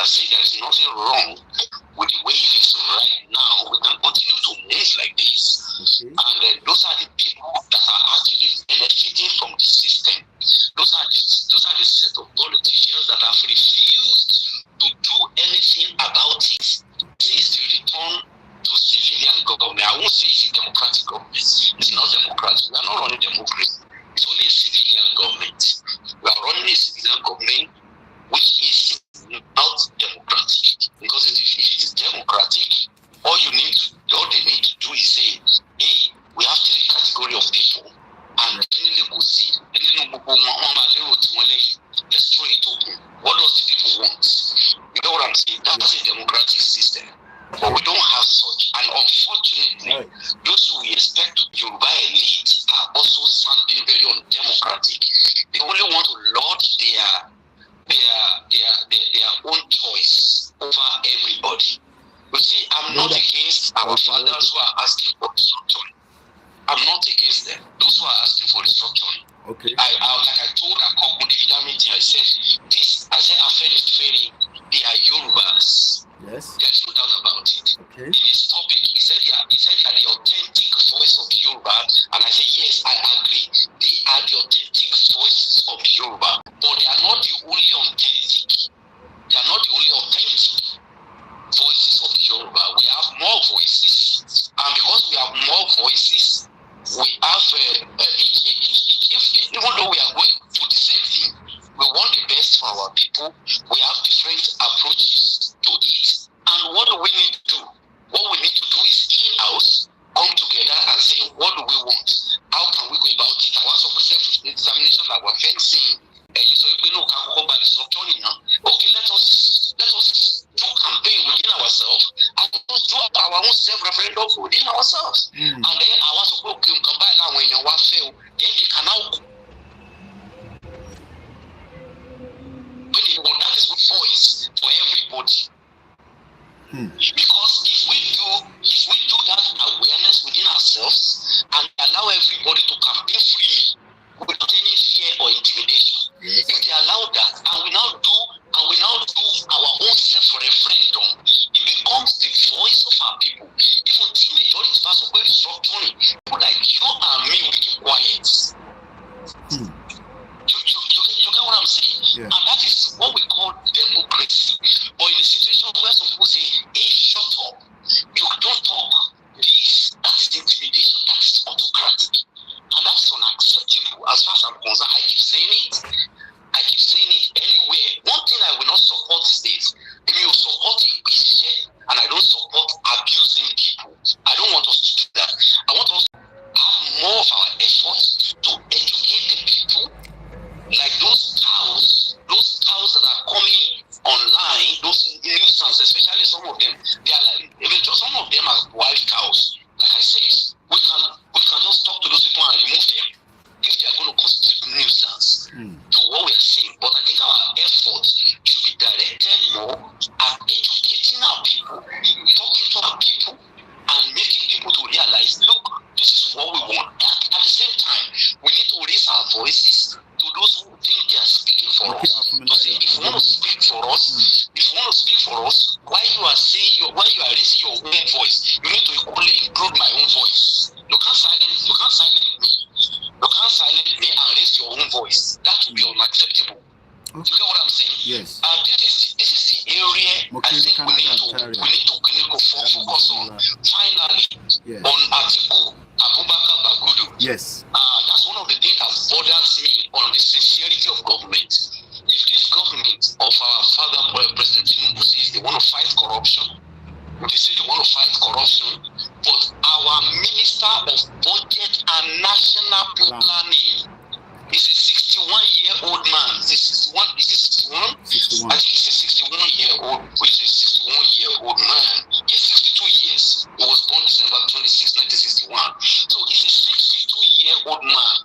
I say there is nothing wrong with the way it is right now. We can continue to move like this. Okay. And those are the people that are actually benefiting from the system. Those are the set of politicians that have refused to do anything about it since the return to civilian government. I won't say it's a democratic government. It's not democratic. We are not running democracy. It's only a civilian government. We are running a civilian government which is not democratic. Because if it is democratic, all they need to do is say, hey, we have 3 categories of people. And let's throw it open. What does the people want? You know what I'm saying? That's a democratic system. But we don't have such. And unfortunately, those who we expect to be Yoruba elite are also sounding very undemocratic. They only want to lord their own choice over everybody. You see, I'm not against our fathers who are asking for restructuring. I'm not against them. Those who are asking for restructuring. Okay. Like I told a couple meeting, I said, Afenifere, they are Yorubas. Yes. There's no doubt about it. Okay. In his topic, he said they are the authentic voice of the Yoruba, and I said yes, I agree. They are the authentic voices of the Yoruba, but they are not the only authentic. They are not the only authentic voices of the Yoruba. We have more voices, and because we have more voices, we have even though we are going for the same thing, we want the best for our people. We have different approaches to it. And what do we need to do? What we need to do is in-house, come together and say, what do we want? How can we go about it? I want some self-examination that we're facing. So if we know how to go by the structure now, okay, let us do campaign within ourselves and let's do our own self-referendum within ourselves. And then I want to go, okay, we can buy now when you want to fail, then they can now that is good voice for everybody. Because if we do that awareness within ourselves and allow everybody to campaign freely without any fear or intimidation, if they allow that and we now do our own self-referendum, it becomes the voice of our people. Even the majority of us are restructuring, people like you and me will keep quiet. You get what I'm saying? Yeah. And that is what we call democracy. But in a situation where some people say, hey, shut up, you don't talk, please, that is intimidation, that is autocratic. And that's unacceptable as far as I'm concerned. I keep saying it anywhere. One thing I will not support is this. If you support it, and I don't support abusing people. I don't want us to do that. I want us to have more of our efforts to educate the people. Like those cows that are coming online, those nuisance, especially some of them, they are like, some of them are wild cows. Like I said, we can just talk to those people and remove them if they are going to constitute nuisance to what we are saying. But I think our efforts should be directed more at educating our people, talking to our people, and making people to realize, look, this is what we want. At the same time, we need to raise our voices to those who think they are speaking for us. To say, if you want to speak for us, while you are raising your own voice, you need to equally include my own voice. You can't silence me and raise your own voice. That would be unacceptable. You know what I'm saying? Yes. And this is the area I think we need to focus on. Finally, on Article Abubakar Bagudu. Yes. That's one of the things that bothers me on the sincerity of government. If this government of our father, President Tinubu, says they want to fight corruption, they say they want to fight corruption, but our Minister of Budget and National Planning is a 61-year-old man. Is it 61? Is it 61? 61. I think he's a 61-year-old, which is a 61-year-old man. He's 62 years. He was born December 26, 1961. So he's a 62-year-old man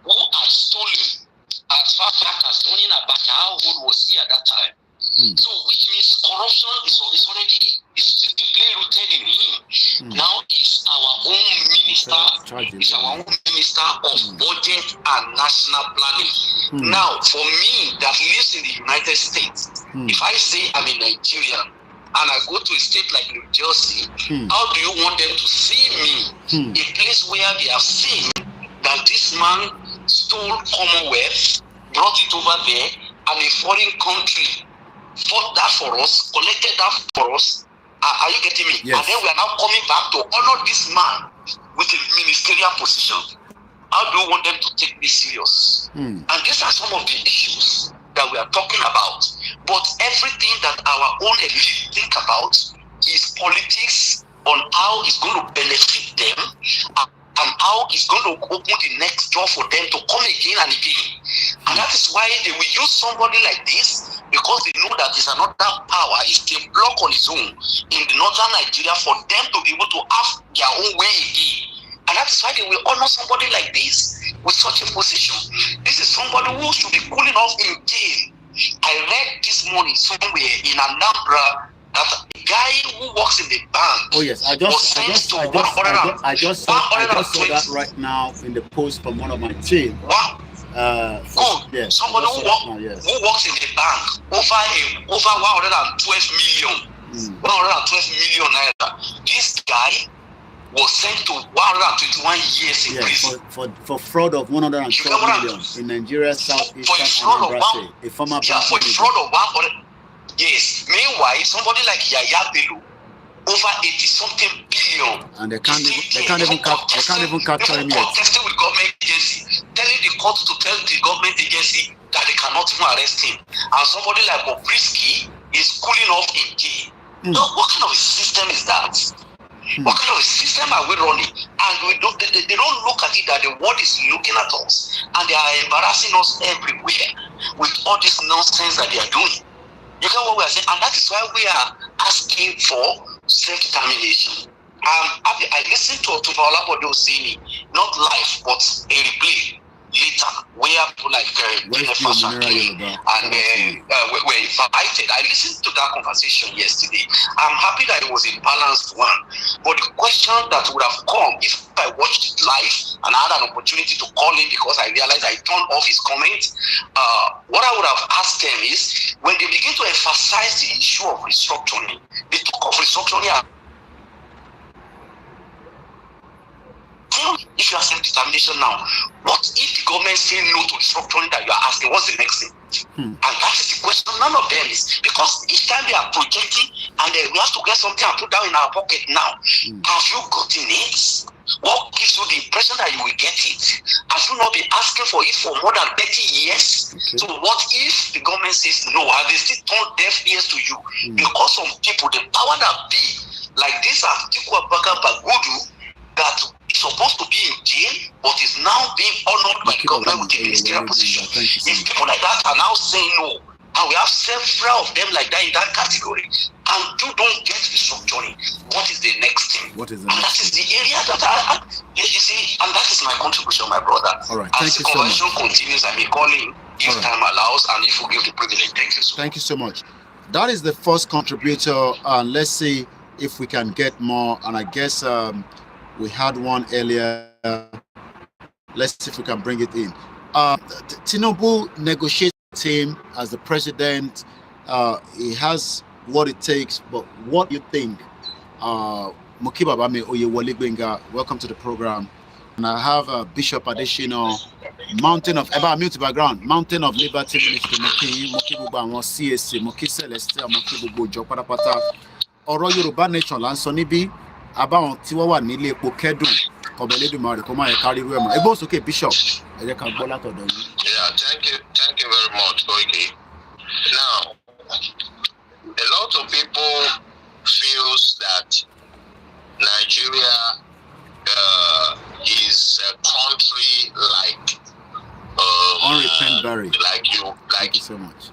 who had stolen as far back as Tony Abacha. How old was he at that time? So which means corruption is already deeply rooted in him. Now is our own minister, is our own minister of budget and national planning. Now, for me that lives in the United States, if I say I'm a Nigerian and I go to a state like New Jersey, how do you want them to see me? A place where they have seen that this man stole Commonwealth, brought it over there, and a foreign country fought that for us, collected that for us. Are you getting me? Yes. And then we are now coming back to honor this man with a ministerial position. How do you want them to take this serious? And these are some of the issues that we are talking about. But everything that our own elite think about is politics on how it's going to benefit them and how it's going to open the next door for them to come again and again. And that is why they will use somebody like this, because they know that there's another power, it's a block on its own in the northern Nigeria for them to be able to have their own way again. And that is why they will honor somebody like this with such a position. This is somebody who should be cooling off in jail. I read this morning somewhere in Anambra that a guy who works in the bank. Oh yes, I just saw that right now in the post from one of my team. Good. Somebody who works in the bank over 112 million. 112 million naira. This guy was sent to 121 years in prison for fraud of 112 million in Nigeria, Southeastern Anambra State. A former bank for the fraud of 100. Yes. Meanwhile, somebody like Yaya Bello, over 80-something billion, and they can't even capture him yet. Contesting with government agency, telling the court to tell the government agency that they cannot even arrest him. And somebody like Bobrisky is cooling off in jail. Now, what kind of a system is that? What kind of a system are we running? And they don't look at it that the world is looking at us and they are embarrassing us everywhere with all this nonsense that they are doing. You get what we are saying? And that is why we are asking for self-determination. I listened to Olabode Osini, not live, but a replay later, where people like Jennifer and were invited. I listened to that conversation yesterday. I'm happy that it was a balanced one. But the question that would have come if I watched it live and I had an opportunity to call in, because I realized I turned off his comments, what I would have asked them is, when they begin to emphasize the issue of restructuring, they talk of restructuring. If you are self-determination now, what if the government say no to restructuring that you are asking? What's the next thing? And that is the question. None of them is, because each time they are projecting and we have to get something and put down in our pocket now. Have you gotten it? What gives you the impression that you will get it? Have you not been asking for it for more than 30 years? So what if the government says no, and they still turn deaf ears to you? Because some people, the power that be, like this Atiku Abubakar Bagudu, that is supposed to be in jail, but is now being honored by the government with a ministerial position. If people like that are now saying no, and we have several of them like that in that category, and you don't get restructuring, what is the next thing? And that is the area that you see, and that is my contribution, my brother. All right, as the convention continues, I may call in if time allows, and if we give the privilege. Thank you so much. Thank you so much. That is the first contributor, and let's see if we can get more. And I guess we had one earlier. Let's see if we can bring it in. Tinubu negotiates him as the president. He has what it takes, but what do you think? Mukiba Bame Oyewole Gbenga, welcome to the program. And I have Bishop Adeshino, Mountain of mute background, Mountain of Liberty Ministry, Mukibuba, CSC, Muki Celestia, Mukibubu, Joparapata, Oro Yoruba Nation, Lansonibi, About Tiwawa Nile Pokedu, Kobeledumari, Koma Kari Rema. It was okay, Bishop. Yeah, thank you very much, Koiki. Now, a lot of people feels that Nigeria is a country like Thank you so much.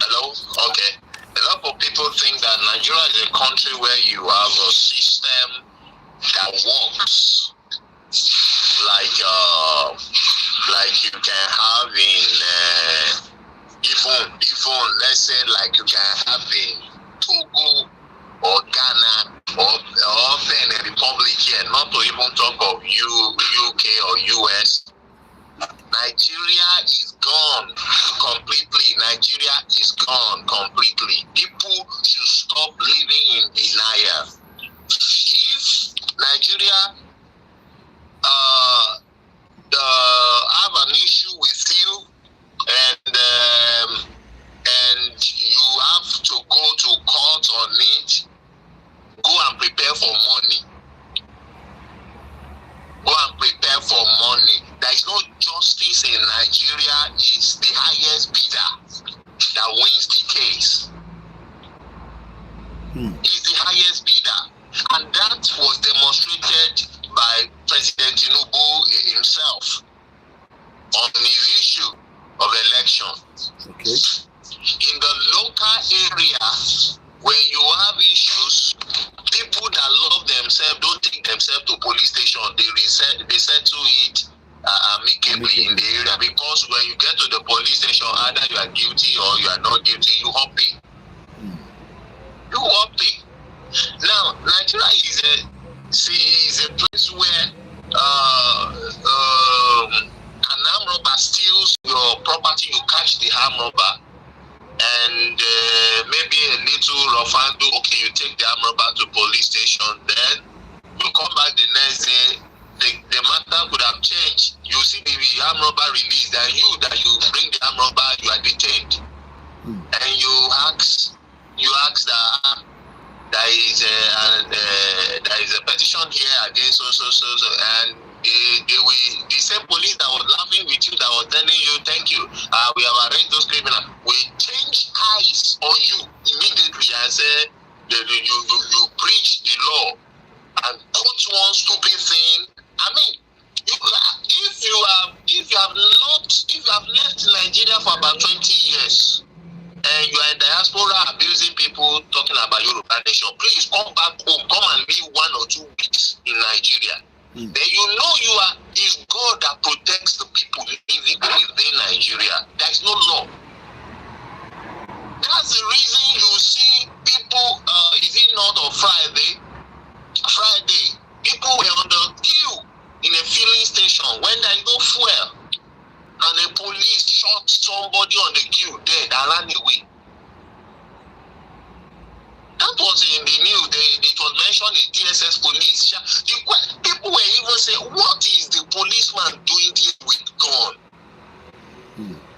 Hello? Okay. A lot of people think that Nigeria is a country where you have a system that works like you can have in even let's say like you can have in Togo or Ghana or Benin Republic here, not to even talk of UK or US. Nigeria is gone completely. Nigeria is gone completely. People should stop living in denial. If Nigeria have an issue with you and you have to go to court on it, go and prepare for money. Go and prepare for money. There is no justice in Nigeria. It's the highest bidder that wins the case. It's the highest bidder. And that was demonstrated by President Tinubu himself on his issue of election. Okay. In the local area, when you have issues, people that love themselves don't take themselves to police station. They settle it amicably in the area, because when you get to the police station, either you are guilty or you are not guilty, you happy. You happy. Now, Nigeria is a place where an armed robber steals your property. You catch the armed robber, and maybe a little rough and do. Okay, you take the armed robber to police station, then you come back the next day. The matter could have changed. You see the armed robber released, and you bring the armed robber, you are detained, and you ask that there is a petition here against so, and the same police that was laughing with you, that was telling you thank you, we have arrested those criminals, we change eyes on you immediately and say you preach the law and quote one stupid thing. I mean, if you have left Nigeria for about 20 years and you are in diaspora abusing people talking about Yoruba nation, please come back home, come and live 1 or 2 weeks in Nigeria. Then it's God that protects the people living within Nigeria. There is no law. That's the reason you see people, is it not on Friday, people were on the queue in a filling station when there is no fuel, and the police shot somebody on the queue dead and ran away. That was in the news. It was mentioned in DSS police. People were even saying, what is the policeman doing here with gun?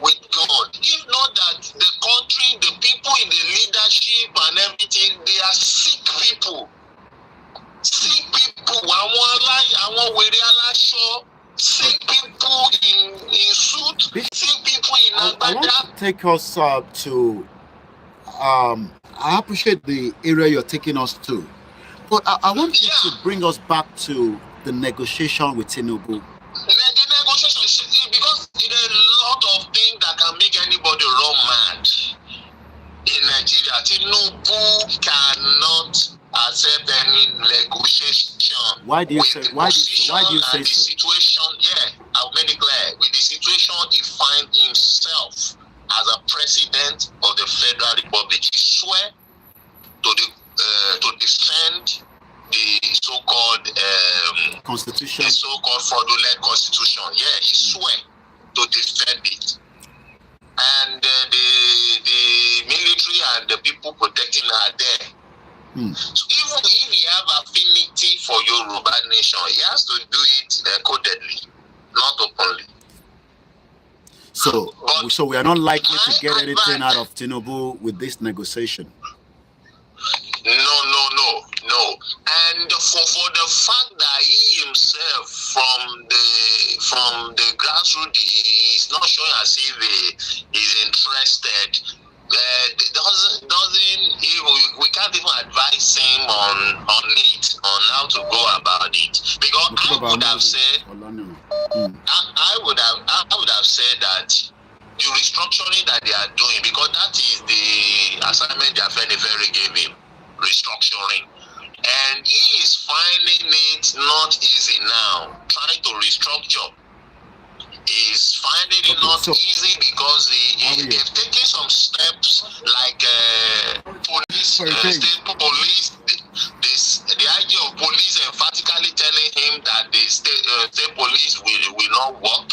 With gun. If not that the country, the people in the leadership and everything, they are sick people. Sick people. Sick people in suit. Sick people in Agbada. I want to take us to I appreciate the area you're taking us to, but I want you to bring us back to the negotiation with Tinubu. The negotiation, because there are a lot of things that can make anybody run mad in Nigeria. Tinubu cannot accept any negotiation. Why do you say the so? Situation, I'll make it clear. With the situation he finds himself as a president of the Federal Republic, he swear to defend the so-called constitution, the so-called fraudulent constitution. He swear to defend it, and the military and the people protecting are there. So even if he have affinity for Yoruba nation, he has to do it codedly, not openly. So we are not likely to get anything out of Tinubu with this negotiation. No. And for the fact that he himself from the grassroots, he is not showing as if he is interested. We can't even advise him on how to go about it, because I would have said that the restructuring that they are doing, because that is the assignment that Fenifere gave him, restructuring, and he is finding it not easy now, trying to restructure. is finding it not easy because they've taken some steps like police, state police. The idea of police emphatically telling him that the state police will not work,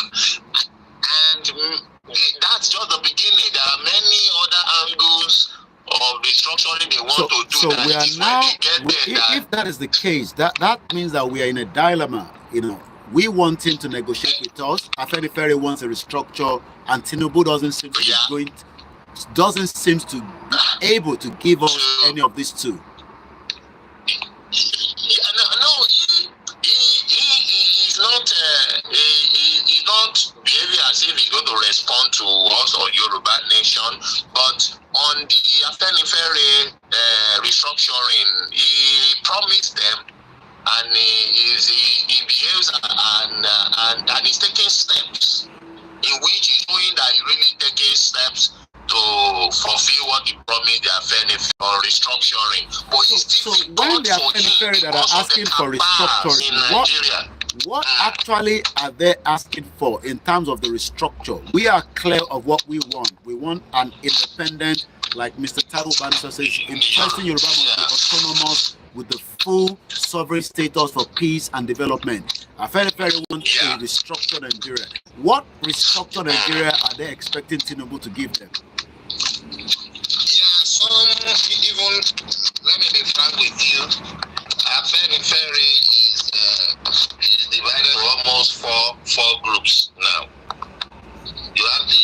and that's just the beginning. There are many other angles of restructuring they want to do. So we are now, if that is the case, that means that we are in a dilemma. You know, we want him to negotiate with us. Afenifere wants a restructure, and Tinubu doesn't seem to be able to give us any of these two. He's not behaving as if he's going to respond to us or Yoruba nation, but on the Afenifere restructuring, he promised them, and he behaves and he's taking steps in which he's showing that he really taking steps to fulfill what he promised the Afenifere on restructuring. But it's difficult when the for Afenifere him that are asking for restructuring in Nigeria. What actually are they asking for in terms of the restructure? We are clear of what we want. We want an independent, like Mr. Taiwo Banisa says, interesting Yoruba must be autonomous with the full sovereign status for peace and development. Afenifere wants a restructured Nigeria. What restructured Nigeria are they expecting Tinubu to give them? Some even, let me be frank with you, Afenifere is divided into almost four groups now. You have the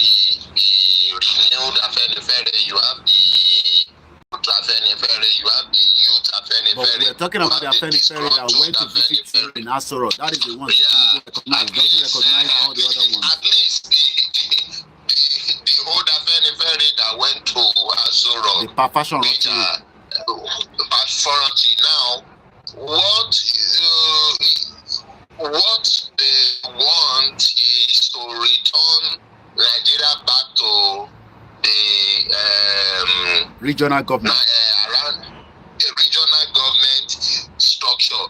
renewed Afenifere, you have the youth Afenifere, you have the youth Afenifere. But we're talking about the Afenifere that went to visit you in Asoro. That is the one that recognize. Doesn't recognize all the other ones. At least the old Afenifere that went to Asoro. The Perfection now, what they want is to return Nigeria back to the regional government, around the regional government structure,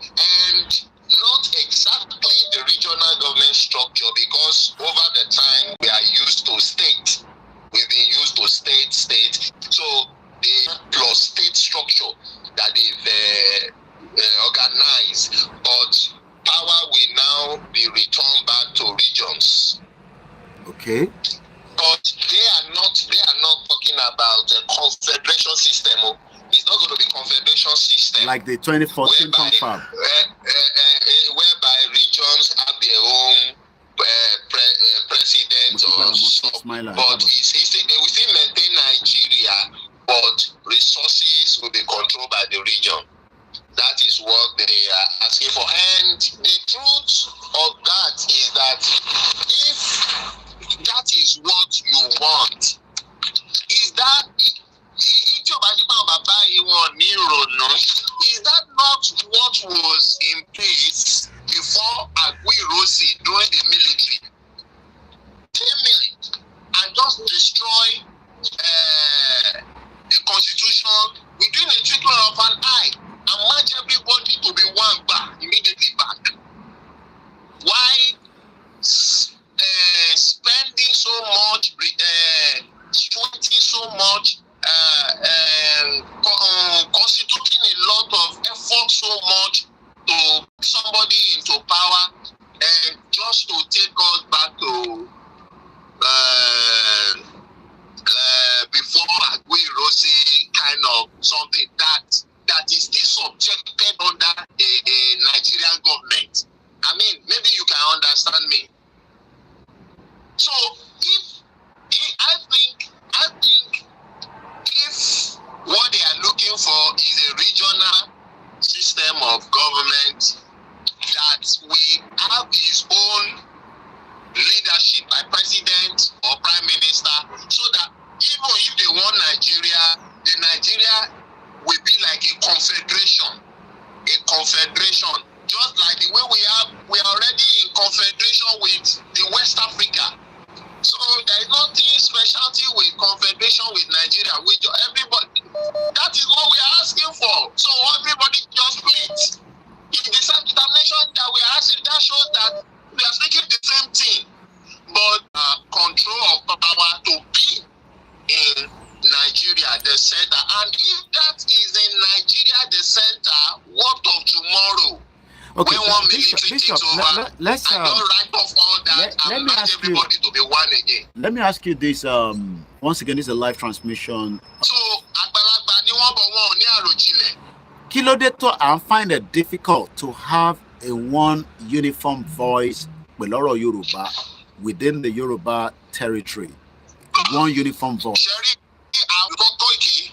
and not exactly the regional government structure, because over the time we are used to state. We've been used to state. So the plus state structure that they've organized, but power will now be returned back to regions. Okay. But they are not talking about a confederation system. It's not going to be confederation system like the 2014 confab, whereby regions have their own president or so. But they will still maintain Nigeria, but resources will be controlled by the region. That is what they are asking for. And the truth of that is that if that is what you want, is that not what was in place before Agui-Rossi during the military? 10 million and just destroy the constitution within a twinkling of an eye and match everybody to be one back, immediately back. Why spending so much, spending so much, constituting a lot of effort so much to put somebody into power and just to take us back to before Agui-Rossi kind of something that is still subjected under a Nigerian government. I mean, maybe you can understand me. So I think if what they are looking for is a regional system of government that we have his own leadership by president or prime minister, so that even if they want Nigeria, the Nigeria will be like a confederation, just like the way we are already in confederation with the West Africa. So there is nothing specialty with confederation with Nigeria. Everybody, that is what we are asking for. So everybody just please, in the self-determination that we are asking, that shows that we are speaking the same thing. But control of power to be in Nigeria, the center. And if that is in Nigeria, the center, what of tomorrow? Okay, when one Bishop, military takes over, let's I don't write off all that and let everybody to be one again. Let me ask you this. Once again, this is a live transmission. So, àgbàlagbà ni wọ́n bọ̀ wọ́n ò ní àròjinlẹ̀. Kí ló dé tó à ń find it difficult to have a one uniform voice pẹ̀lú ọ̀rọ̀ Yoruba within the Yoruba territory? One uniform voice. Sherry, Koiki,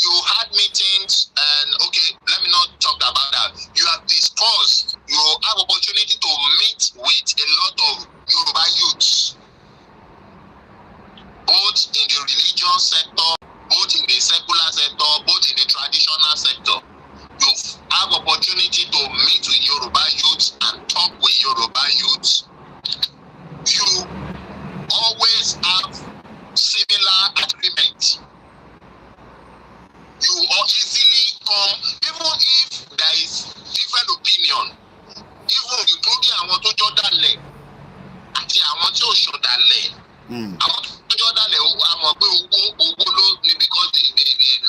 you had meetings and okay, let me not talk about that. You have discussed, you have opportunity to meet with a lot of Yoruba youths, both in the religious sector, both in the secular sector, both in the traditional sector. You have opportunity to meet with Yoruba youths and talk with Yoruba youths. You always have similar agreement. You easily come, even if there is different opinion, even including àwọn tó jọ dalẹ̀ àti àwọn tí ò ṣọ dalẹ̀. Àwọn tó jọ dalẹ̀ àmọ̀ pé owó ló ní because the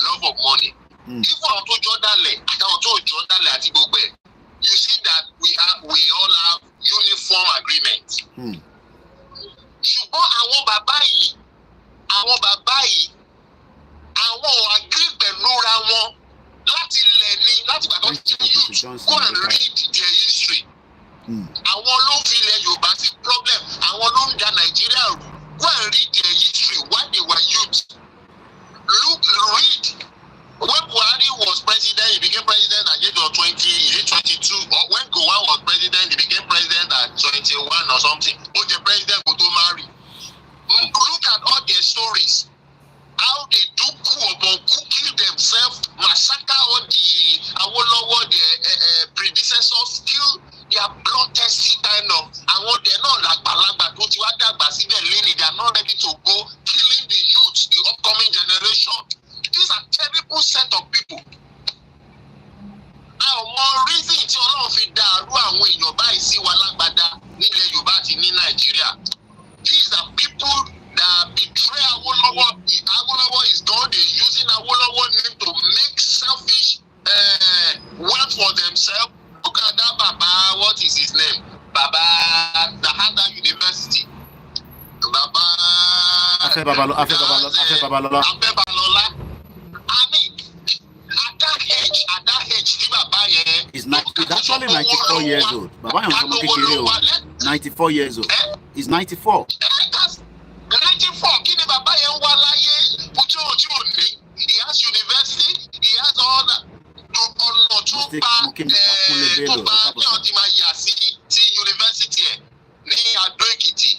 love of money. Even àwọn tó jọ dalẹ̀ àti àwọn tó jọ dalẹ̀ àti gbogbo ẹ̀, you see that we all have uniform agreement. Ṣùgbọ́n àwọn bàbá yìí àwọn ò agree pẹ̀lú ra wọn láti lẹ̀ ní láti gbàgbọ́ sí youth go and read their history. Àwọn ló fi ilẹ̀ Yorùbá sí problem, àwọn ló ń da Nàìjíríà rú. Go and read their history while they were youth. Read. When Buhari was president, he became president at the age of 20, is it 22? Or when Gowon was president, he became president at 21 or something. Or the president go to marry. Look at all their stories. How they do kill themselves, massacre all the Awolowo, their predecessors, kill their bloodthirsty kind of. And what they're not like Balagba, they are not ready to go killing the youth, the upcoming generation. These are terrible set of people. Àwọn reason tí Ọlọ́run fi dàrú àwọn èèyàn báyìí sí wa lágbádá nílẹ̀ Yorùbá àti ní Nàìjíríà. These are people that betray Awolowo. Awolowo is done. They're using Awolowo name to make selfish wealth for themselves. Look at that Baba. What is his name? Baba that had that university. Baba. Afe Babalola. I mean, at that age, Baba he's actually 94 years old. Baba is 94 years old. He's 94. 94. Kini Baba yẹn wá láyé ojú òní. He has university. He has all that. Ọ̀nà tó bá ní ọtí máa yà sí university ẹ̀ ní Adó Èkìtì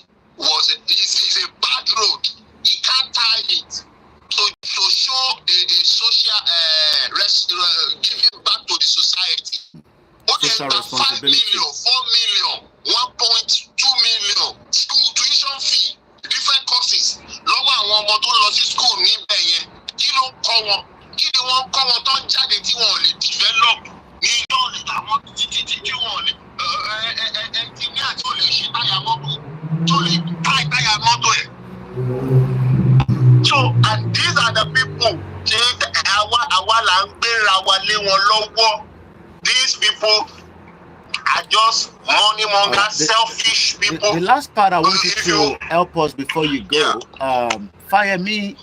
is a bad road. He can't tie it. To show a social giving back to the society. Social responsibility. 5 million, 4 million, 1.2 million school tuition fee, different courses. Lọ́wọ́ àwọn ọmọ tó lọ sí school níbẹ̀ yẹn, kí ló ń kọ́ wọn? Kí ni wọ́n ń kọ́ wọn tó ń jáde tí wọ́n ò lè develop ní yọ̀ọ̀lì àwọn títí tí wọ́n ò lè engineer tí ò lè ṣe táyà mọ́tò tó lè táyà mọ́tò ẹ̀. So, and these are the people àwa là ń gbéra wa lé wọn lọ́wọ́. These people are just money mongers, selfish people. The last part I want you to help us before you go. Fayemi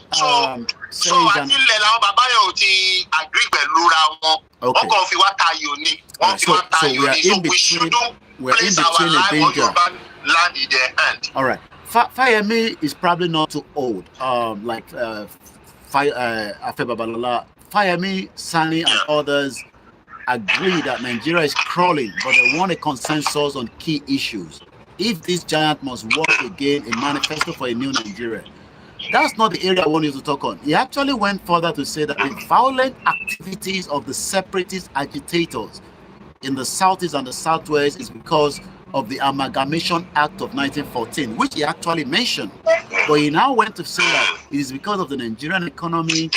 says àti ilẹ̀ làwọn bàbá yẹn ò ti agree pẹ̀lú ra wọn. Wọ́n kàn fi wá tayò ni. Wọ́n fi wá tayò ni. So we shouldn't place our life on Yoruba land in their hand. All right. Fayemi is probably not too old. Like Afe Babalola, Fayemi, Sani, and others agree that Nigeria is crawling, but they want a consensus on key issues. If this giant must work again, a manifesto for a new Nigeria. That's not the area I want you to talk on. He actually went further to say that the violent activities of the separatist agitators in the southeast and the southwest is because of the Amalgamation Act of 1914, which he actually mentioned. But he now went to say that it is because of the Nigerian economy,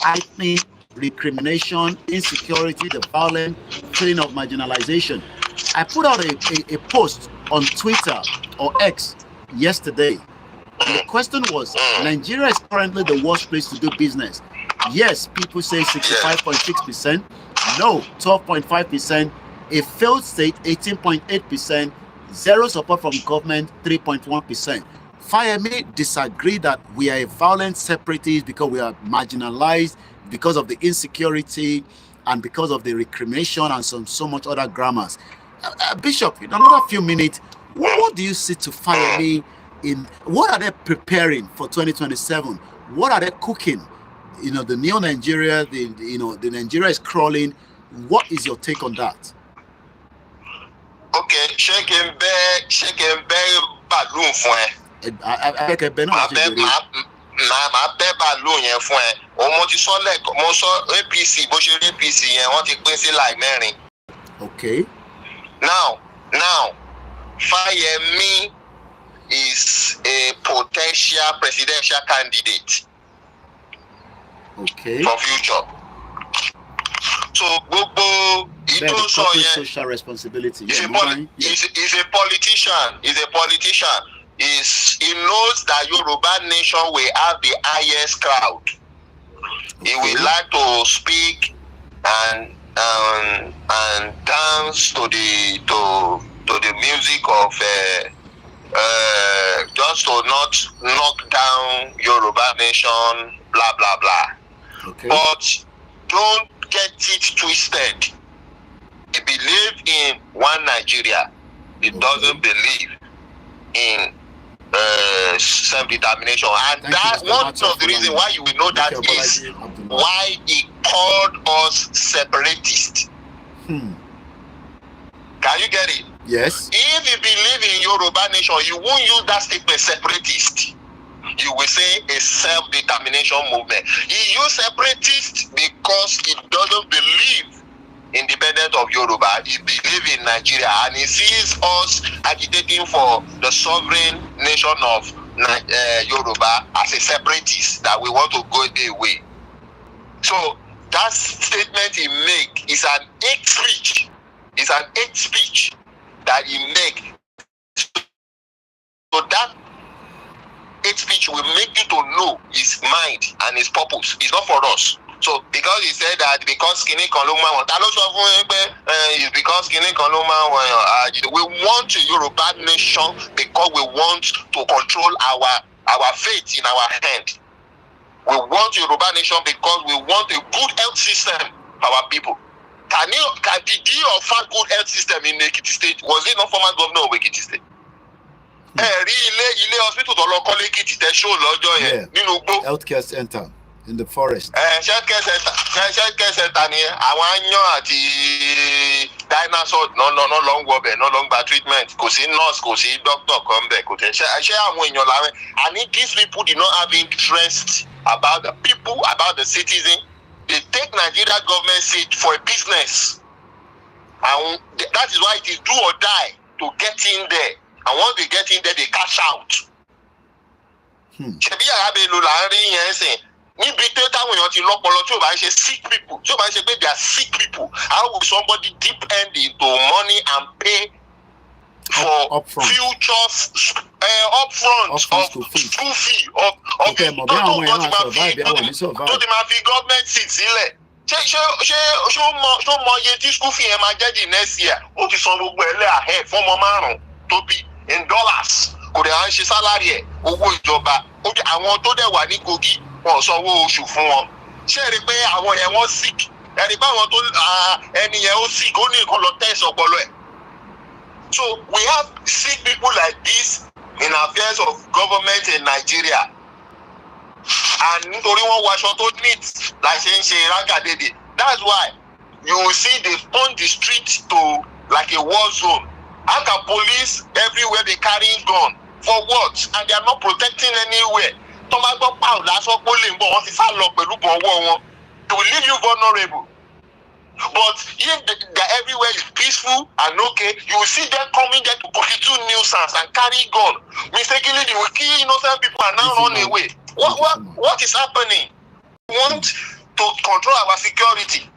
tightening, recrimination, insecurity, the violent feeling of marginalization. I put out a post on Twitter or X yesterday. And the question was, Nigeria is currently the worst place to do business. Yes, people say 65.6%. No, 12.5%. A failed state, 18.8%. Zero support from government, 3.1%. Fayemi disagreed that we are a violent separatist because we are marginalized, because of the insecurity, and because of the recrimination and so much other grammars. Bishop, in another few minutes, what do you see to Fayemi in what are they preparing for 2027? What are they cooking? You know, the neo Nigeria, the Nigeria is crawling. What is your take on that? Okay, shake and bear balloon for I can be not. Ma bẹ balloon yẹn fún ẹ. Mo ti sọ mo sọ APC bó ṣe rí APC yẹn wọ́n ti pín sí like mẹ́rin. Okay. Now, Fayemi is a potential presidential candidate. Okay. For future. So gbogbo ìtòsọ yẹn. Social responsibility. He's a politician. He knows that Yoruba nation will have the highest crowd. Okay. He will like to speak and dance to the music of just to not knock down Yoruba nation, blah blah blah. Okay. But don't get it twisted. He believes in one Nigeria. He doesn't believe in self-determination, and that's one of the reasons why you will know that is why he called us separatists. Can you get it? Yes. If you believe in Yoruba nation, you won't use that statement separatist. You will say a self-determination movement. He used separatist because he doesn't believe independent of Yoruba. He believes in Nigeria, and he sees us agitating for the sovereign nation of Yoruba as a separatist, that we want to go away. So that statement he make is an hate speech. It's an hate speech that he make. So that hate speech will make you to know his mind and his purpose. It's not for us. So because he said that because Kini Kaluma is because Kini Kaluma we want a Yoruba nation because we want to control our fate in our hand. We want Yoruba nation because we want a good health system for our people. Did he offer good health system in Ekiti State? Was he not former governor of Ekiti State? Ilé hospital tó lọ kọ́ l'Ekiti tẹ́ show lọ́jọ́ yẹn nínú igbó. Healthcare center in the forest. Healthcare center ni àwọn aáyán àti dinosaur no long wọ bẹ̀, no long gba treatment. Kò sí nurse, kò sí doctor kan bẹ̀, kò tẹ̀ ṣe àwọn èèyàn làwọn. And if these people did not have interest about the people, about the citizen, they take Nigeria government seat for a business. And that is why it is do or die to get in there. And once they get in there, they cash out. Ṣebí Àràbẹ̀lú là ń rí yẹn sìn. Níbi tí táwọn èèyàn ti lọ́pọlọ tí ò bá ń ṣe sick people, tí ò bá ń ṣe pé they are sick people, how will somebody dip end into money and pay for futures upfront of school fee of tó ti máa fi government seat sílẹ̀? Ṣé ó mọ iye tí school fee yẹn máa jẹ́ di next year? Ó ti san gbogbo ẹ̀ lẹ́ ahead fún ọmọ márùn-ún tó bí in dollars. Kò dẹ̀ à ń ṣe sálárì ẹ̀ owó ìjọba. Àwọn tó dẹ̀ wà ní Kogi wọn sanwó oṣù fún wọn. Ṣé ẹ rí i pé àwọn yẹn wọ́n sick? Ẹ rí i pé àwọn tó ẹni yẹn ó sick, ó ní nǹkan lọ test ọpọlọ ẹ̀. So we have sick people like this in affairs of government in Nigeria. And nítorí wọ́n wọ aṣọ tó neat like ṣe ń ṣe rágàdédé. That's why you will see they turn the street to like a war zone. How can police everywhere be carrying gun? For what? And they are not protecting anywhere. Tó bá gbọ́ pàù lásán pé ó lè ń bọ̀, wọ́n ti sá lọ pẹ̀lú bọ̀wọ́ wọn. They will leave you vulnerable. But if everywhere is peaceful and okay, you will see them coming there to constitute nuisance and carry gun. Mistakenly, they will kill innocent people and now run away. What is happening? We want to control our security.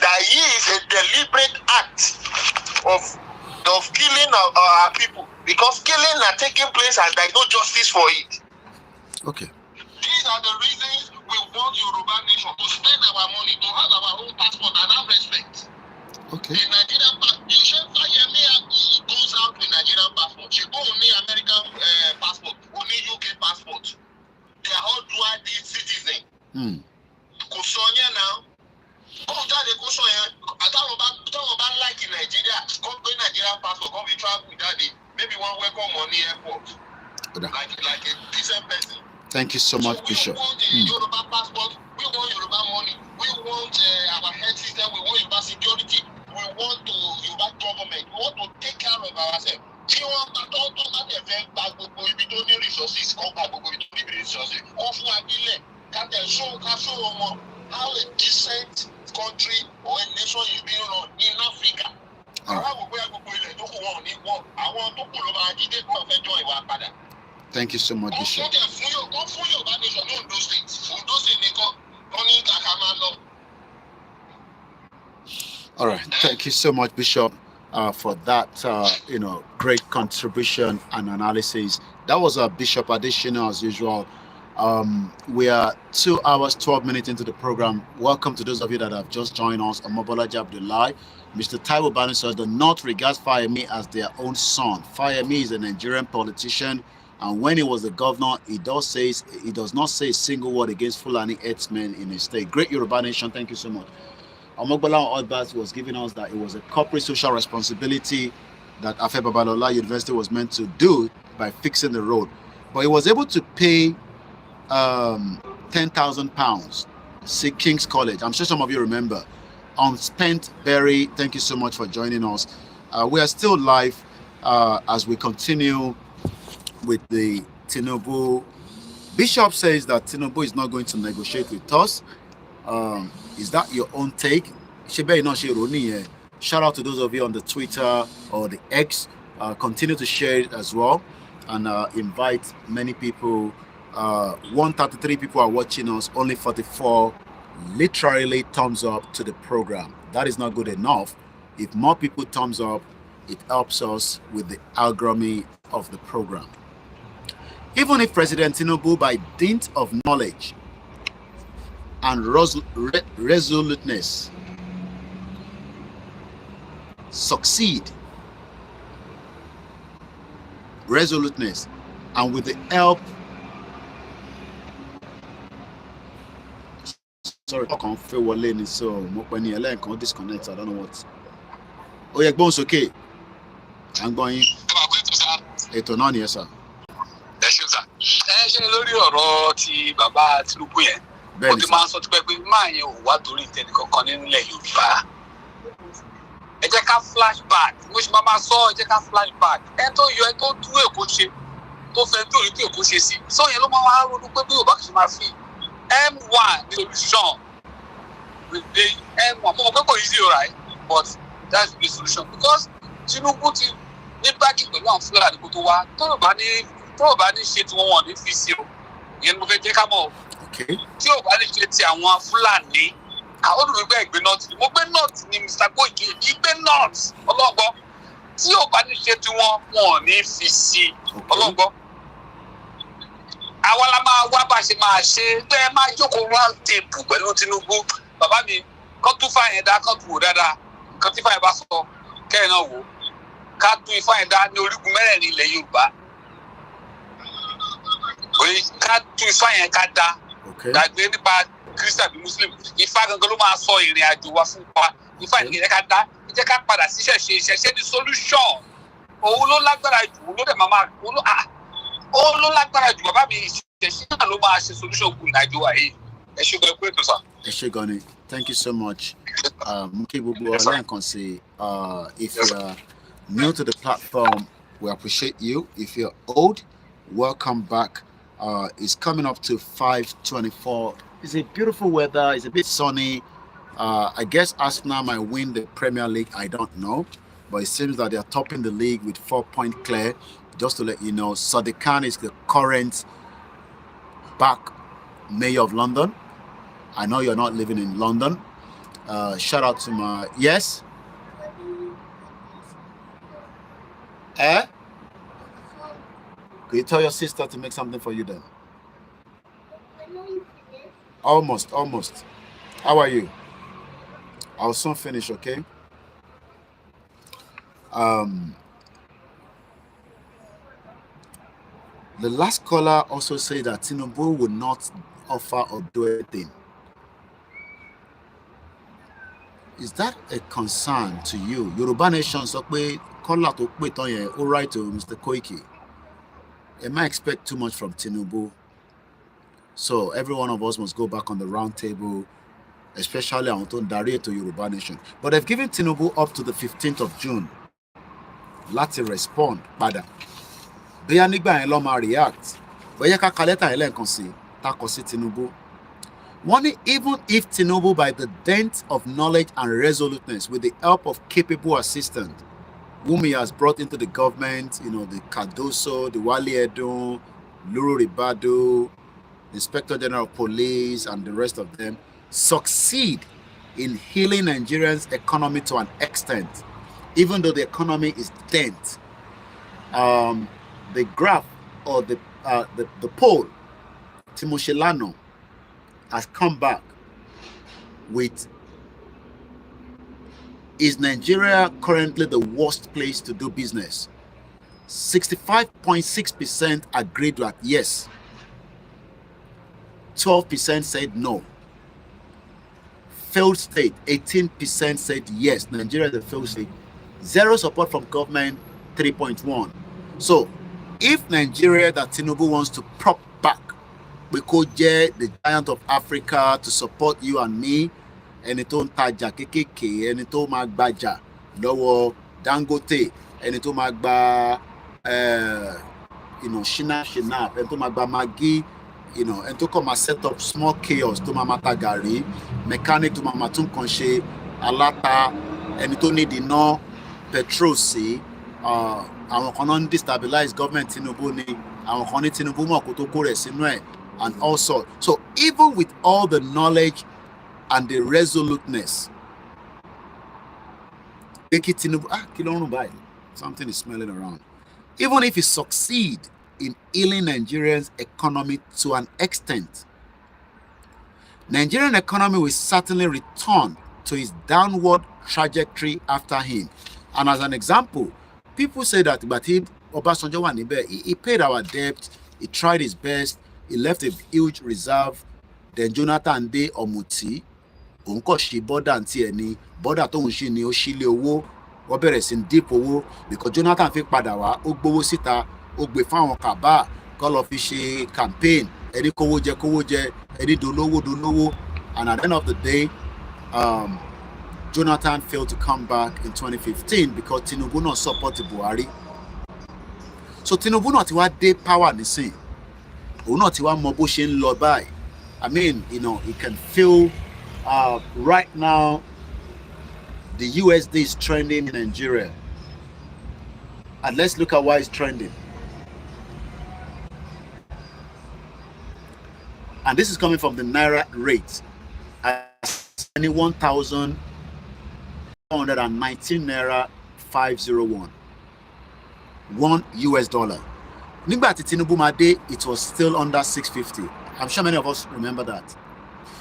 That he is a deliberate act of killing our people. because killing are taking place and there is no justice for it. Okay. These are the reasons we want Yoruba nation to spend our money, to have our own passport and have respect. Okay. The Nigerian passport, he goes out with Nigerian passport. She go only American passport, only UK passport. They are all dual citizen. Kò sọ yẹn now. Kó jáde kó sọ yẹn. Àtàwọn bá like in Nigeria, come to Nigerian passport, come be travel with daddy. Maybe one welcome money airport. Like a decent person. Thank you so much, Bishop. We want a Yoruba passport. We want Yoruba money. We want our health system. We want Yoruba security. We want Yoruba government. We want to take care of ourselves. Tí wọ́n bá bá tẹ̀ fẹ́ gba gbogbo ibi tó ní resources, kọ́ gba gbogbo ibi tó ní resources, kọ́ fún abilẹ̀, ká show wọn how a decent country or a nation is being run in Africa. Àwọn àgbègbè gbogbo ilẹ̀ tó kù wọn ò ní wọ́n. Àwọn tó kù ló máa dìde kí wọ́n fẹ́ jọ ìwà padà. Thank you so much, Bishop. All right. Thank you so much, Bishop, for that, great contribution and analysis. That was Bishop Additional, as usual. We are 2 hours, 12 minutes into the program. Welcome to those of you that have just joined us. Omobolaji Abdullahi. Mr. Taiwo Bani says the North regards Fayemi as their own son. Fayemi is a Nigerian politician, and when he was the governor, he does not say a single word against Fulani herdsmen in his state. Great Yoruba nation. Thank you so much. Omogbola Odbas was giving us that it was a corporate social responsibility that Afe Babalola University was meant to do by fixing the road. But he was able to pay £10,000, see King's College. I'm sure some of you remember. Unspent Berry, thank you so much for joining us. We are still live as we continue with the Tinubu. Bishop says that Tinubu is not going to negotiate with us. Is that your own take? Shout out to those of you on the Twitter or the X. Continue to share it as well and invite many people. 133 people are watching us, only 44 literally thumbs up to the program. That is not good enough. If more people thumbs up, it helps us with the algorithm of the program. Even if President Tinubu, by dint of knowledge and resoluteness, succeed, and with the help, sorry, I can't feel what lane is so when you can't disconnect. I don't know what. Oh, yeah, bones okay. I'm going. It's on here, sir. Ṣe lórí ọ̀rọ̀ ti bàbá Tinubu yẹn ó ti máa ń sọ tí pé máa yẹn ò wá torí ìtẹ́ni kankan nílẹ̀ Yorùbá. Ẹ jẹ́ ká flashback mo ṣe máa sọ ẹ jẹ́ ká flashback ẹ tó yọ ẹ tó tú Èkó ṣe tó fẹ́ tó rí tí Èkó ṣe sí sọ yẹn ló máa wá ronú pé bí Yorùbá kì í ṣe máa fi M1 ní solution the M1 mo mọ̀ pé kò easy right but that's the solution because Tinubu ti ní báàgì pẹ̀lú àwọn Fúlàní kó tó wá tó bá ní ṣe tí wọ́n ní fi sí o ìyẹn ni mo fẹ́ jẹ́ ká mọ̀ o tí ò bá ní ṣe ti àwọn Fúlàní àwọn olùgbé ẹgbẹ́ north mo gbé north ni Mr. Koiki ìgbé north ọlọ́gbọ́ tí ò bá ní ṣe tí wọ́n ní fi sí ọlọ́gbọ́ àwa la máa wá bá ṣe máa ṣe pé ẹ máa jókòó round table pẹ̀lú Tinubu bàbá mi kọ́ tún fàyẹn dá kọ́ tún wò dáadáa nǹkan tí fàyẹn bá sọ kẹ́rin náà wò ká tún ifá yẹn dá ní orígun mẹ́rẹ̀ẹ̀rin ilẹ̀ Yorùbá ká tún ifá yẹn ká dá gbàgbé nípa Christian àbí Muslim ifá gangan ló máa sọ ìrìn àjò wa fún wa ifá yẹn ká dá ẹ jẹ́ ká padà sí ìṣẹ̀ṣe ní solution òun ló lágbára jù òun ló dẹ̀ máa òun ló lágbára jù bàbá mi ìṣẹ̀ṣe náà ló máa ṣe solution kù ìrìn àjò wa yìí ẹ ṣe gan pé tó sà. ẹ ṣe gan ni thank you so much Muki gbogbo lẹ́ẹ̀kan sí if you are new to the platform, we appreciate you. If you're old, welcome back. It's coming up to 5:24. It's a beautiful weather. It's a bit sunny. I guess Arsenal might win the Premier League. I don't know. But it seems that they're topping the league with 4 points clear. Just to let you know, Sadiq Khan is the current back mayor of London. I know you're not living in London. Shout out to my... Yes? Could you tell your sister to make something for you then? Almost. How are you? I'll soon finish, okay? The last caller also said that Tinubu would not offer or do anything. Is that a concern to you? Yoruba Nation sọ pé caller tó pè tán yẹn ó write to Mr. Koiki. Am I expect too much from Tinubu? So every one of us must go back on the round table, especially àwọn tó ń darí ètò Yoruba Nation. But they've given Tinubu up to the 15th of June láti respond padà. Bóyá nígbà yẹn ló máa react. Bóyá ká ka lẹ́tà yẹn lẹ́ẹ̀kan sí tá kọ sí Tinubu. One, even if Tinubu, by the dint of knowledge and resoluteness, with the help of capable assistants, whom he has brought into the government, you know, the Cardoso, the Wale Edun, Luru Ribadu, the Inspector General of Police, and the rest of them, succeed in healing Nigerians' economy to an extent, even though the economy is dent. The graph or the poll, Timoshelano, has come back with, is Nigeria currently the worst place to do business? 65.6% agreed that yes. 12% said no. Failed state, 18% said yes. Nigeria is a failed state. Zero support from government, 3.1. So, if Nigeria that Tinubu wants to prop back, we could get the giant of Africa to support you and me, ẹni tó ń tajà kékèké, ẹni tó máa gbajà lọ́wọ́ Dangote, ẹni tó máa gba shinap, ẹni tó máa gba Maggi, ẹni tó kàn máa set up small chaos tó máa mata gàrí, mechanic tó máa tún kàn ṣe aláta, ẹni tó need iná, petrol sí, àwọn kan náà ń destabilize government Tinubu ni, àwọn kan ní Tinubu mọ̀ kó tó kó rẹ̀ sínú ẹ̀, and also, so even with all the knowledge and the resoluteness, something is smelling around. Even if he succeed in healing Nigerians' economy to an extent, Nigerian economy will certainly return to its downward trajectory after him. And as an example, people say that, but he paid our debt, he tried his best, he left a huge reserve. Then Jonathan dé ọ̀mùtí, òun kò ṣe bọ́dà àǹtí ẹ̀ ni, bọ́dà tóun ṣe ni ó ṣílé owó, wọ́n bẹ̀rẹ̀ sí díp owó, because Jonathan fi padà wá, ó gbowó síta, ó gbé fáwọn kàbá, kọ́ lọ fi ṣe campaign, ẹni kówó jẹ, ẹni dolówó, and at the end of the day, Jonathan failed to come back in 2015 because Tinubu náà support Buhari. So Tinubu náà ti wá dé power nísìn. I mean, you can feel right now the USD is trending in Nigeria. And let's look at why it's trending. And this is coming from the Naira rate. As 1,419 Naira 501. $1 US. Nígbà tí Tinubu máa dé, it was still under 650. I'm sure many of us remember that.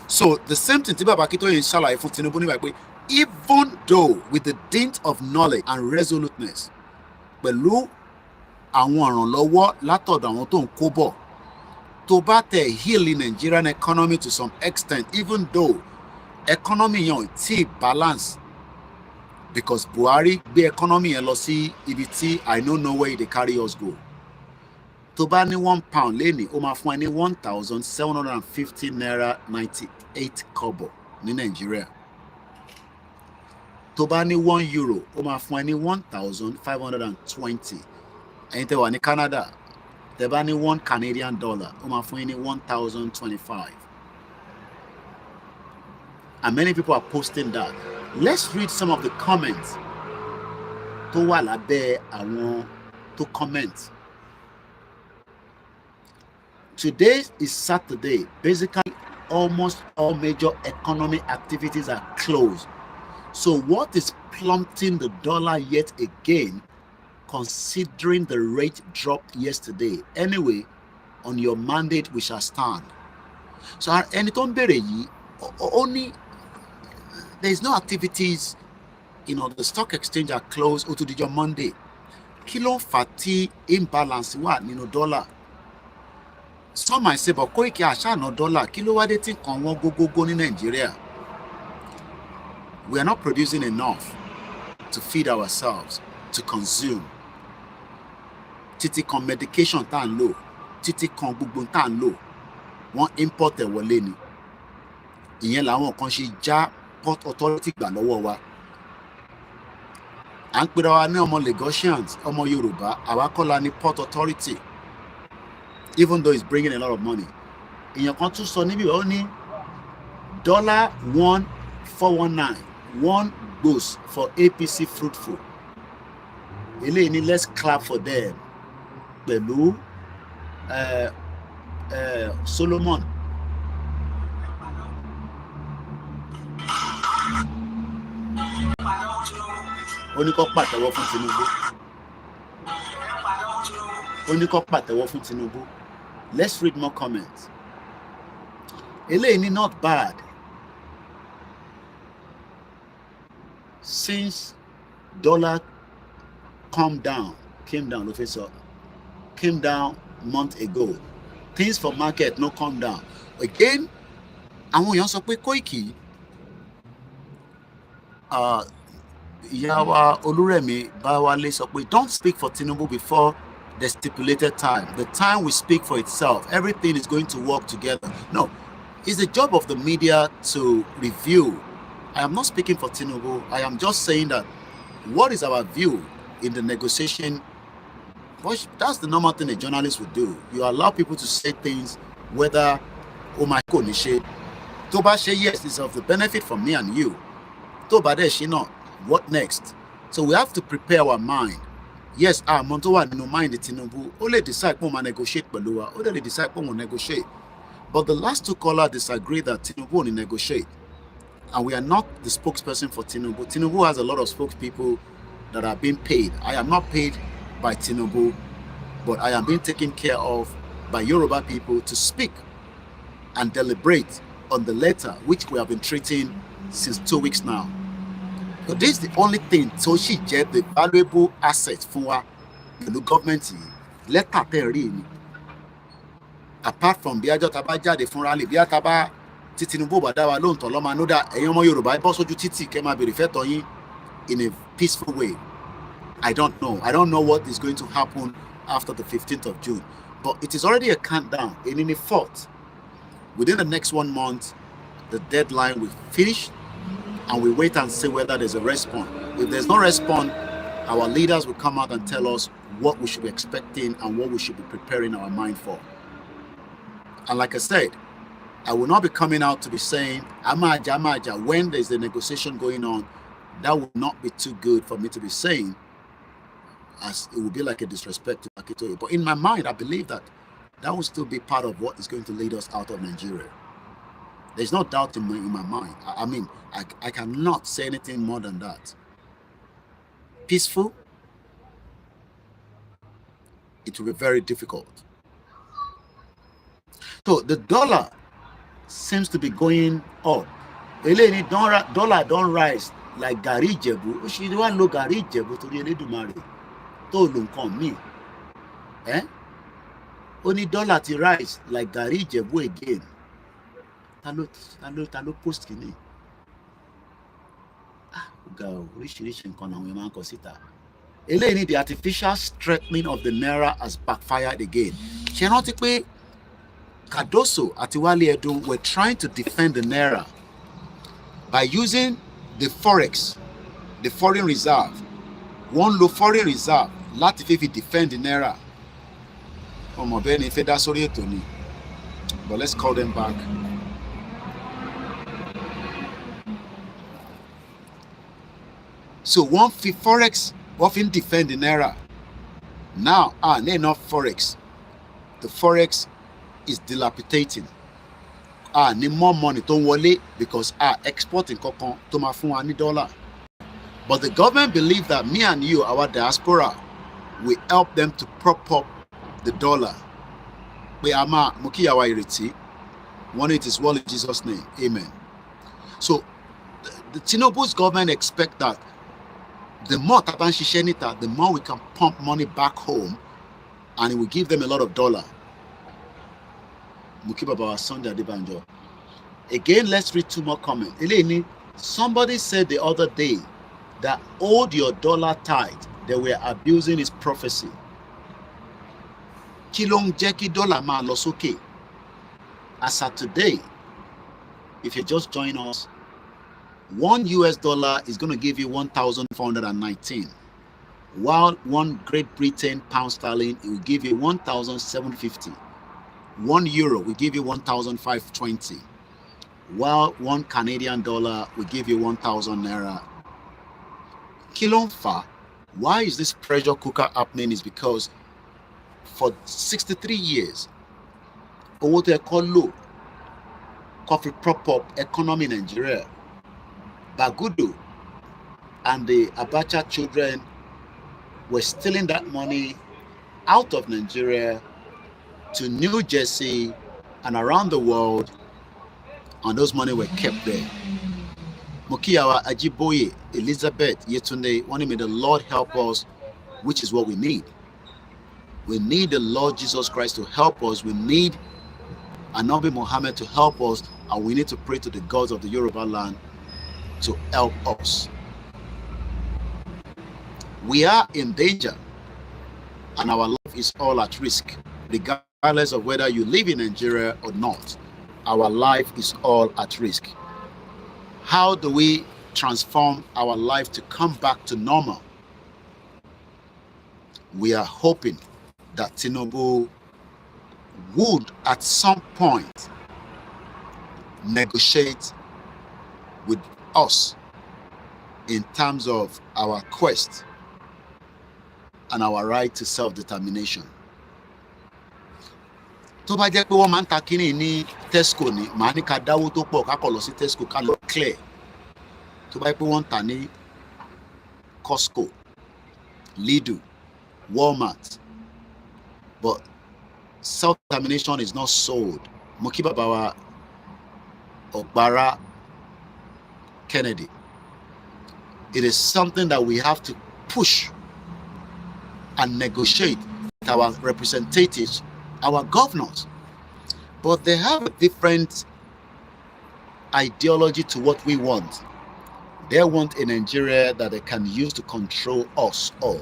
So the same thing, Tiba Bakito inshallah, if Tinubu nígbà, even though with the dint of knowledge and resoluteness, pẹ̀lú àwọn ìrànlọ́wọ́ látọ̀dọ̀ àwọn tó ń kó bọ̀, tó bá tẹ̀ heal Nigerian economy to some extent, even though economy yẹn ò tí balance, because Buhari gbé economy yẹn lọ sí ibi tí I don't know where they carry us go. Tó bá ní £1 lẹ́nìí, ó máa fún ẹ ní 1,750 Naira 98 kobo ní Nigeria. Tó bá ní €1, ó máa fún ẹ ní 1,520. Ẹ̀yin tẹ́ wà ní Canada, tẹ́ bá ní $1 Canadian, ó máa fún ẹ ní 1,025. And many people are posting that. Let's read some of the comments tó wà lábẹ́ àwọn tó comment. Today is Saturday. Basically, almost all major economic activities are closed. So what is plummeting the dollar yet again considering the rate dropped yesterday. Anyway, on your mandate we shall stand. So ẹni tó ń bèrè yìí, only there is no activities, the stock exchange are closed ó tún dijọ́ Monday. Kí ló ń fà tí imbalance wà nínú dollar? Some might say, but Koiki àṣàna dollar, kí ló wá dé tí nǹkan wọn gógógó ní Nigeria? We are not producing enough to feed ourselves, to consume. Títí kan medication tá ń lò, títí kan gbogbo tá ń lò, wọ́n import ẹ̀ wọlé ni. Ìyẹn làwọn kan ṣe já port authority gbà lọ́wọ́ wa. À ń pera wa ní ọmọ Lagosians, ọmọ Yoruba, àwa kọ́ la ní port authority. Even though it's bringing a lot of money. Ìyẹn kan tún sọ níbí ó ní $1,419, one goes for APC fruitful. Eléyìí ni let's clap for them. Pẹ̀lú Solomon. Ó ní kó pàtẹ́wọ́ fún Tinubu. Ó ní kó pàtẹ́wọ́ fún Tinubu. Let's read more comments. Eléyìí not bad. Since dollar came down, Professor, came down month ago. Things for market no come down. Again, àwọn èèyàn sọ pé Koiki, ìyá wa Olúrẹ̀mí Báwálé sọ pé don't speak for Tinubu before the stipulated time. The time will speak for itself. Everything is going to work together. No, it's the job of the media to review. I am not speaking for Tinubu. I am just saying that what is our view in the negotiation? Well, that's the normal thing a journalist would do. You allow people to say things whether, oh my God, Toba say yes, it's of the benefit for me and you. Toba de she not. What next? So we have to prepare our mind. Yes, Montowa no mind the Tinubu. Only decide when we negotiate Balua. Only decide when we negotiate. But the last two callers disagree that Tinubu will negotiate. And we are not the spokesperson for Tinubu. Tinubu has a lot of spokespeople that are being paid. I am not paid by Tinubu, but I am being taken care of by Yoruba people to speak and deliberate on the letter, which we have been treating since 2 weeks now. So this is the only thing. So she get the valuable assets for the government. Letter tell apart from Biajo Tabaja, the Funrali, Biataba, Tinubu Badawa Lon Toloma, know that a young Yoruba, also Titi came out be referred to in a peaceful way. I don't know. I don't know what is going to happen after the 15th of June. But it is already a countdown. And in a fault, within the next 1 month, the deadline will finish, and we wait and see whether there's a response. If there's no response, our leaders will come out and tell us what we should be expecting and what we should be preparing our mind for. And like I said, I will not be coming out to be saying, Amaja, Amaja, when there's a negotiation going on. That would not be too good for me to be saying, as it would be like a disrespect to Akitoye. But in my mind, I believe that that will still be part of what is going to lead us out of Nigeria. There's no doubt in my mind. I mean, I cannot say anything more than that. Peaceful, it will be very difficult. So the dollar seems to be going up. Dollar don't rise like Gari Jebu. She don't know Gari Jebu to the Eledumare. To nǹkan mi. Only dollar to rise like Gari Jebu again. Ta ló post kini. Go oríṣiríṣi nǹkan àwọn èèyàn máa ń kọ síta. Eléyìí, the artificial strengthening of the naira has backfired again. Ṣé rántí pé Cardoso àti Wálé Ẹdùn were trying to defend the naira by using the forex, the foreign reserve. One low foreign reserve láti fi defend the naira. Ọmọ bẹ́ẹ̀ ni fẹ́ dá sórí ètò ni. But let's call them back. So one forex often defend the naira. Now, not forex. The forex is dilapidating. Need more money to wọlé because exporting kankan to ma fún wa ní dollar. But the government believe that me and you, our diaspora, we help them to prop up the dollar. We ama mukiyawa iriti. One it is well in Jesus' name. Amen. So the Tinubu's government expect that the more Taban Shishenita, the more we can pump money back home, and it will give them a lot of dollar. Mukibaba Sunday Adebanjo. Again, let's read two more comments. Eleni, somebody said the other day that hold your dollar tight. They were abusing his prophecy. Kilong Jeki dollar ma losoke. As of today, if you just join us, $1 is going to give you 1,419, while one Great Britain pound sterling, it will give you 1,750. €1 will give you 1,520, while one Canadian dollar will give you 1,000 naira. Kilonfa, why is this pressure cooker happening? Is because for 63 years, what they call low coffee prop up economy in Nigeria, Bagudu and the Abacha children were stealing that money out of Nigeria to New Jersey and around the world, and those money were kept there. Mokiyawa Ajiboye, Elizabeth Yetunde, wanting may the Lord help us, which is what we need. We need the Lord Jesus Christ to help us. We need Anabi Muhammad to help us, and we need to pray to the gods of the Yoruba land to help us. We are in danger, and our life is all at risk, regardless of whether you live in Nigeria or not. Our life is all at risk. How do we transform our life to come back to normal? We are hoping that Tinubu would at some point negotiate with us in terms of our quest and our right to self-determination. Tó bá jẹ́ pé wọ́n máa ń ta kíní ní Tesco ni, màá ní ká dáwó tó pọ̀ ká kọ̀ lọ sí Tesco ká lọ clear. Tó bá jẹ́ pé wọ́n ń tà ní Costco, Lidl, Walmart, but self-determination is not sold. Mokibabawa Ogbara Kennedy. It is something that we have to push and negotiate with our representatives, our governors. But they have a different ideology to what we want. They want a Nigeria that they can use to control us all.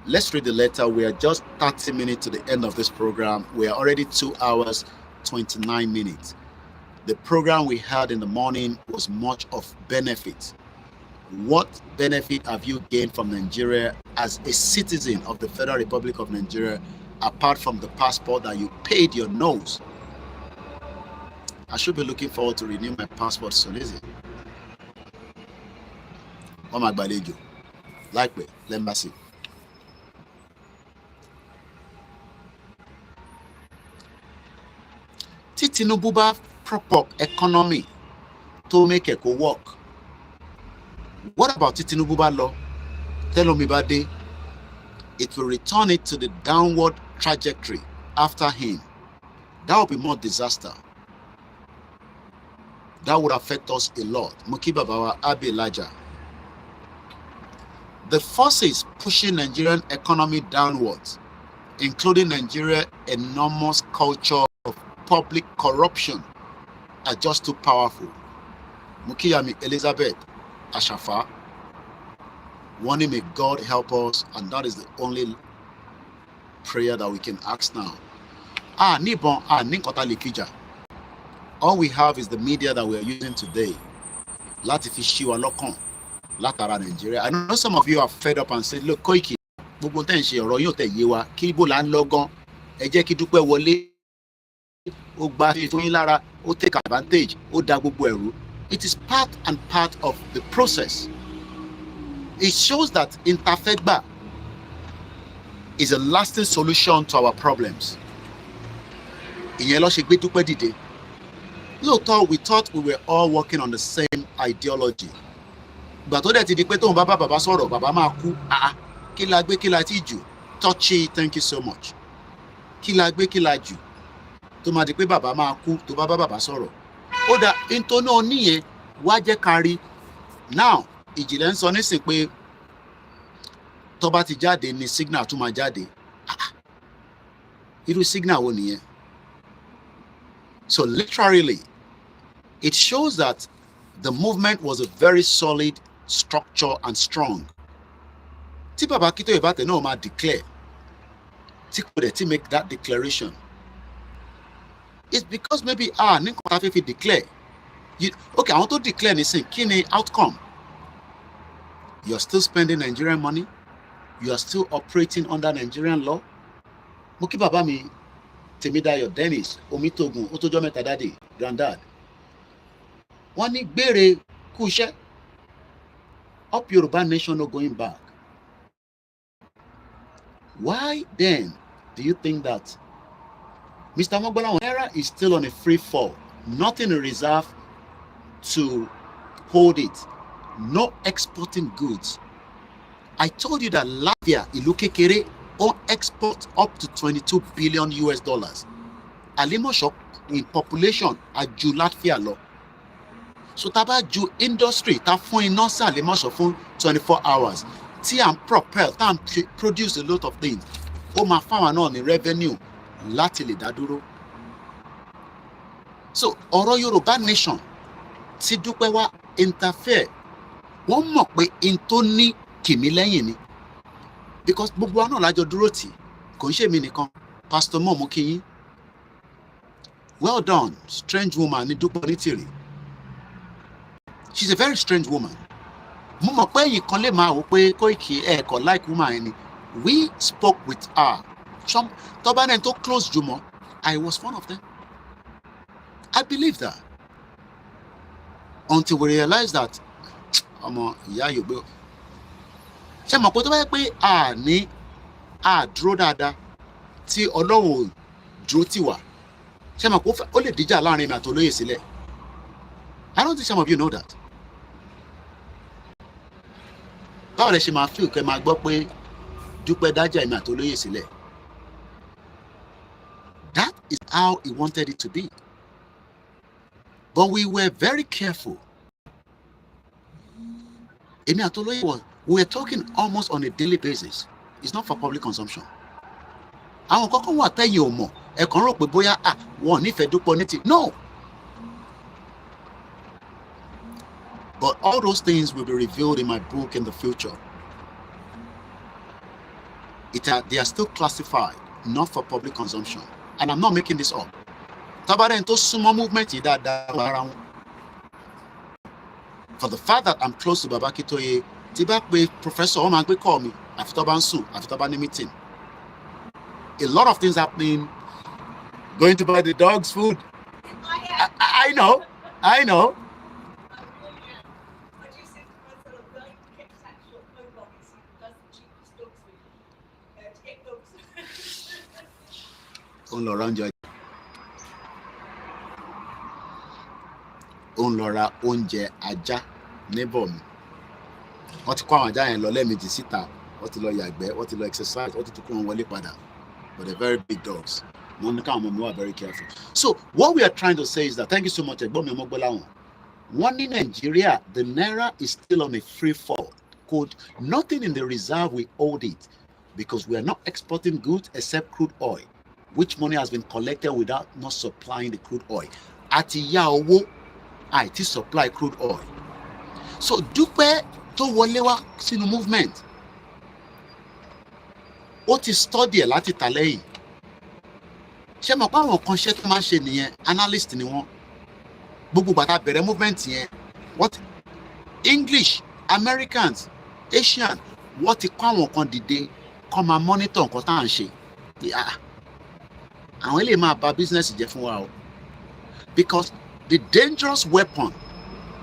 Let's read the letter. We are just 30 minutes to the end of this program. We are already 2 hours, 29 minutes. The program we had in the morning was much of benefit. What benefit have you gained from Nigeria as a citizen of the Federal Republic of Nigeria, apart from the passport that you paid your nose? I should be looking forward to renew my passport soon, is it? Oh my God, likewise, let me see. Tinubu ba prop up economy to make it go work. What about Tinubu ba law? Tell me about day. It will return it to the downward trajectory after him. That will be more disaster. That would affect us a lot. Mukibabawa Abi Elijah. The forces pushing Nigerian economy downwards, including Nigeria's enormous culture of public corruption, are just too powerful. Mukiyami Elizabeth Ashafa, wanting may God help us, and that is the only prayer that we can ask now. All we have is the media that we are using today. Nigeria. I know some of you are fed up and said, look, Koiki, take advantage. It is part and part of the process. It shows that Interfegba is a lasting solution to our problems. We thought we were all working on the same ideology. ìgbà tó dẹ̀ ti di pé tóun bá bàbá sọ̀rọ̀ bàbá máa kú kí la gbé kí la ti jù touchy thank you so much kí la gbé kí la jù tó máa di pé bàbá máa kú tó bá bàbá sọ̀rọ̀ ó dà nítorí náà níyẹn wá jẹ́ ká rí now ìjìnlẹ̀ ń sọ nísìn pé tó bá ti jáde ni signal tún máa jáde irú signal wo nìyẹn so literally it shows that the movement was a very solid structure and strong tí bàbá Akíntóyè bá tẹ̀ náà máa declare tí kò dẹ̀ tí make that declaration it's because maybe ní nǹkan tá a fẹ́ fi declare okay àwọn tó declare nísìn kí ni outcome you are still spending Nigerian money you are still operating under Nigerian law mo kí bàbá mi Tèmídayọ̀ Dennis Omitogun ó tójọ́ mẹ́ta dáàdì granddad wọ́n ní gbére kú iṣẹ́ up Yoruba nation no going back. Why then do you think that Mr. Mogbolawo Naira is still on a free fall? Nothing in reserve to hold it. No exporting goods. I told you that Latvia, ìlú kékeré, on export up to $22 billion US. Alimosho in population aju Latvia lọ. So tá bá ju industry tá fún iná sí Alimosho fún 24 hours. Tí à ń propel, tá à ń produce a lot of things. Ó máa fáwọn náà ní revenue láti lè dá dúró. So ọ̀rọ̀ Yorùbá nation tí Dúpẹ́ wá interfere. Wọ́n mọ̀ pé in tó ní kìmí lẹ́yìn ni. Because gbogbo wa náà lájọ dúró tì kò ń ṣe mí nìkan Pastor Mo mú kí yín. Well done, strange woman ní Dúpẹ́ Onítìrì. She's a very strange woman. Mo mọ̀ pé ẹ̀yin kan lè máa wò pé Koiki ẹ̀kọ́ like woman ẹni. We spoke with her. Some tọ́ba náà tó close jùmọ̀. I was one of them. I believe that. Until we realized that ọmọ ìyá Yorùbá ṣe mọ̀ pé tó bá yẹ pé dúró dáadáa tí Ọlọ́run ò dúró tì wá ṣe mọ̀ pé ó lè díjà láàrin mi àti olóyè sílẹ̀. I don't think some of you know that. Báwo lẹ ṣe máa feel kẹ́ máa gbọ́ pé Dúpẹ́ dájà èmi àti olóyè sílẹ̀? That is how he wanted it to be. But we were very careful. Èmi àti olóyè we were talking almost on a daily basis. It's not for public consumption. Àwọn kọ́kọ́ wà tẹ́yìn ò mọ̀ ẹ̀kan rò pé bóyá wọn ò nífẹ̀ẹ́ Dúpẹ́ Onítìrì. No. But all those things will be revealed in my book in the future. They are still classified, not for public consumption. And I'm not making this up. Tabare into sumo movement around. For the fact that I'm close to Baba Akíntóyè, Tibakwe Professor Omangbe call me after Bansu, after Bani meeting. A lot of things happening. Going to buy the dogs food. I know. Òun lọ ra oúnjẹ ajá neighbor mi. Wọ́n ti kó àwọn ajá yẹn lọ lẹ́ẹ̀mejì síta. Wọ́n ti lọ yàgbẹ́, wọ́n ti lọ exercise, wọ́n ti tún kó wọn wọlé padà. But they're very big dogs. Monica and Momo are very careful. So what we are trying to say is that, thank you so much, Egbomi Omogbolawo. One in Nigeria, the Naira is still on a free fall. Quote, nothing in the reserve will hold it because we are not exporting goods except crude oil, which money has been collected without not supplying the crude oil. Àti yá owó, àìtí supply crude oil. So Dúpẹ́ tó wọlé wá sínú movement. Ó ti study ẹ̀ láti tà lẹ́yìn. Ṣé mọ̀ pé àwọn kan ṣẹ́ tó máa ń ṣe nìyẹn analyst ni wọ́n. Gbogbo bàtà bẹ̀rẹ̀ movement yẹn. What English, Americans, Asian, wọ́n ti kọ́ àwọn kan dìde kọ́ máa monitor nǹkan tá à ń ṣe. Àwọn ilé máa bà business jẹ́ fún wa o. Because the dangerous weapon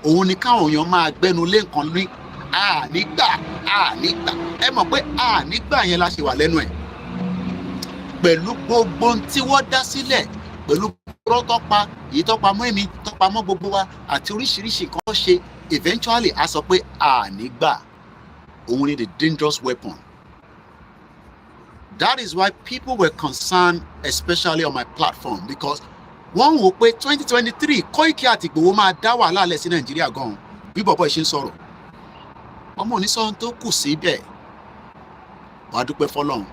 òun ni káwọn èèyàn máa gbẹnu lé nǹkan ní nígbà. Ẹ mọ̀ pé nígbà yẹn la ṣe wà lẹ́nu ẹ̀. Pẹ̀lú gbogbo tí wọ́n dá sílẹ̀, pẹ̀lú tọ́pa, èyí tọ́pa mọ́ èmi, pamọ́ gbogbo wa àti oríṣiríṣi nǹkan ṣe eventually a sọ pé ànígbà òun ni the dangerous weapon. That is why people were concerned, especially on my platform, because wọ́n wò pé 2023 Koiki àti Igboho máa dá wàhálà lẹ̀ sí Nàìjíríà gan-an bí bọ̀bọ̀ ṣe ń sọ̀rọ̀. Ọmọ onísọ̀rọ̀ tó kù síbẹ̀ wàá dúpẹ́ fọlọ́run.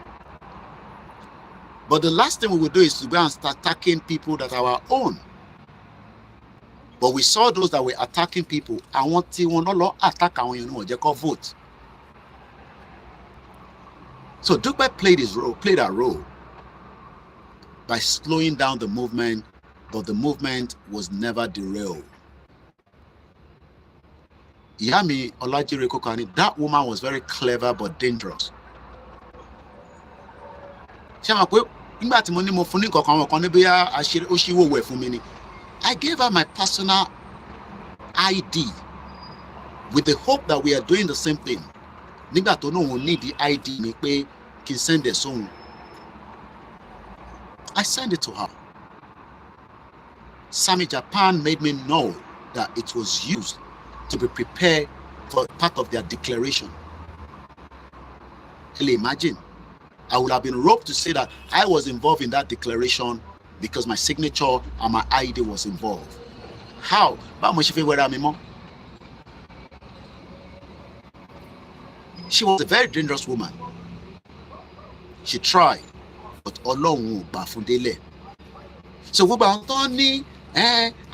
But the last thing we would do is to go and start attacking people that are our own. But we saw those that were attacking people. Àwọn tí wọ́n lọ attack àwọn èèyàn wọ́n jẹ́ kó vote. So Dupe played a role by slowing down the movement, but the movement was never derailed. Yami Olajire Kokani, that woman was very clever but dangerous. I gave her my personal ID with the hope that we are doing the same thing. Nígbà tó náà wọ́n need the ID mi pé kí n send it sóhun. I sent it to her. Sami Japan made me know that it was used to be prepared for part of their declaration. Can you imagine? I would have been roped to say that I was involved in that declaration because my signature and my ID was involved. How? She was a very dangerous woman. She tried, but Ọlọ́run ò gbà fún délẹ̀. So gbogbo àwọn tó ní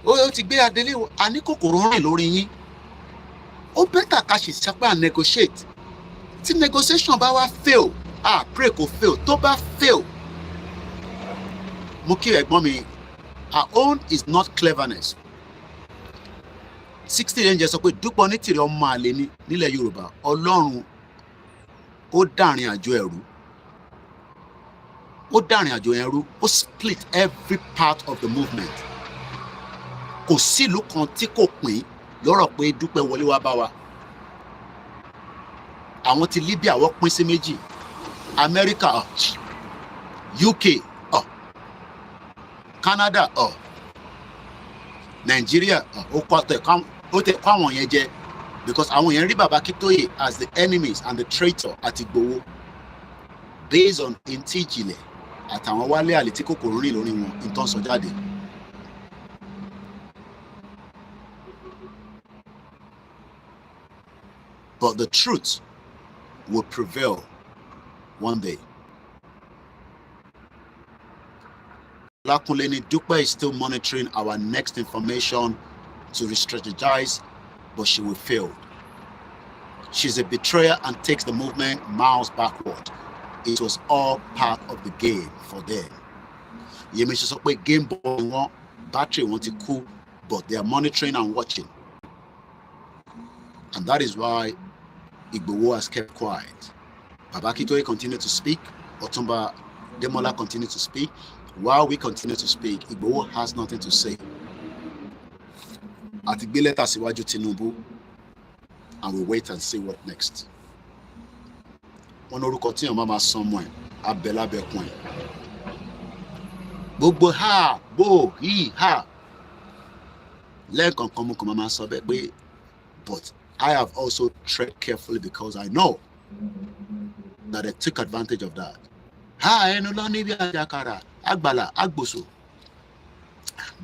ó ti gbé adélé àní kòkòrò rìn lórí yín. Ó bẹ́tà ká ṣe sapá negotiate. Tí negotiation bá wá fail, pray kò fail. Tó bá fail, mo kí ẹ̀gbọ́n mi, our own is not cleverness. 60 angels sọ pé Dúpọ̀ ní tìrẹ ọmọ àlè ní nílẹ̀ Yorùbá. Ọlọ́run ó dàrin àjò ẹ̀rú. Ó dàrin àjò ẹ̀rú. Ó split every part of the movement. Kò sí ìlú kan tí kò pín lọ́rọ̀ pé Dúpẹ́ wọlé wá bá wa. Àwọn ti Libya wọ́n pín sí méjì. America, UK, Canada, Nigeria, ó tẹ̀ kọ́ àwọn yẹn jẹ because àwọn yẹn rí Baba Akintoye as the enemies and the traitor àti Igboho based on intíjìlẹ̀ àtàwọn wálé àlè tí kòkòrò rìn lórí wọn nǹkan sọ jáde. But the truth will prevail one day. Olakunle Dupe is still monitoring our next information to re-strategize, but she will fail. She's a betrayer and takes the movement miles backward. It was all part of the game for them. Yemi sọ pé game ball wọn, battery wọn ti kú, but they are monitoring and watching. And that is why Igboho has kept quiet. Baba Akintoye continued to speak. Otumba Demola continued to speak. While we continue to speak, Igboho has nothing to say. Àti gbé lẹ́tà síwájú Tinubu, and we wait and see what next. Wọ́n lórúkọ tí ọmọ máa sọ ọmọ ẹ̀, abẹ́lábẹ́kùn ẹ̀. Gbogbo ha, bo, hi, ha. Lẹ́ẹ̀kọ̀ọ̀kan mo kàn máa sọ bẹ́ẹ̀ pé, but I have also tread carefully because I know that they took advantage of that. Ha, ẹnu lọ níbi àjàkàrà, àgbàlá, àgbòsò.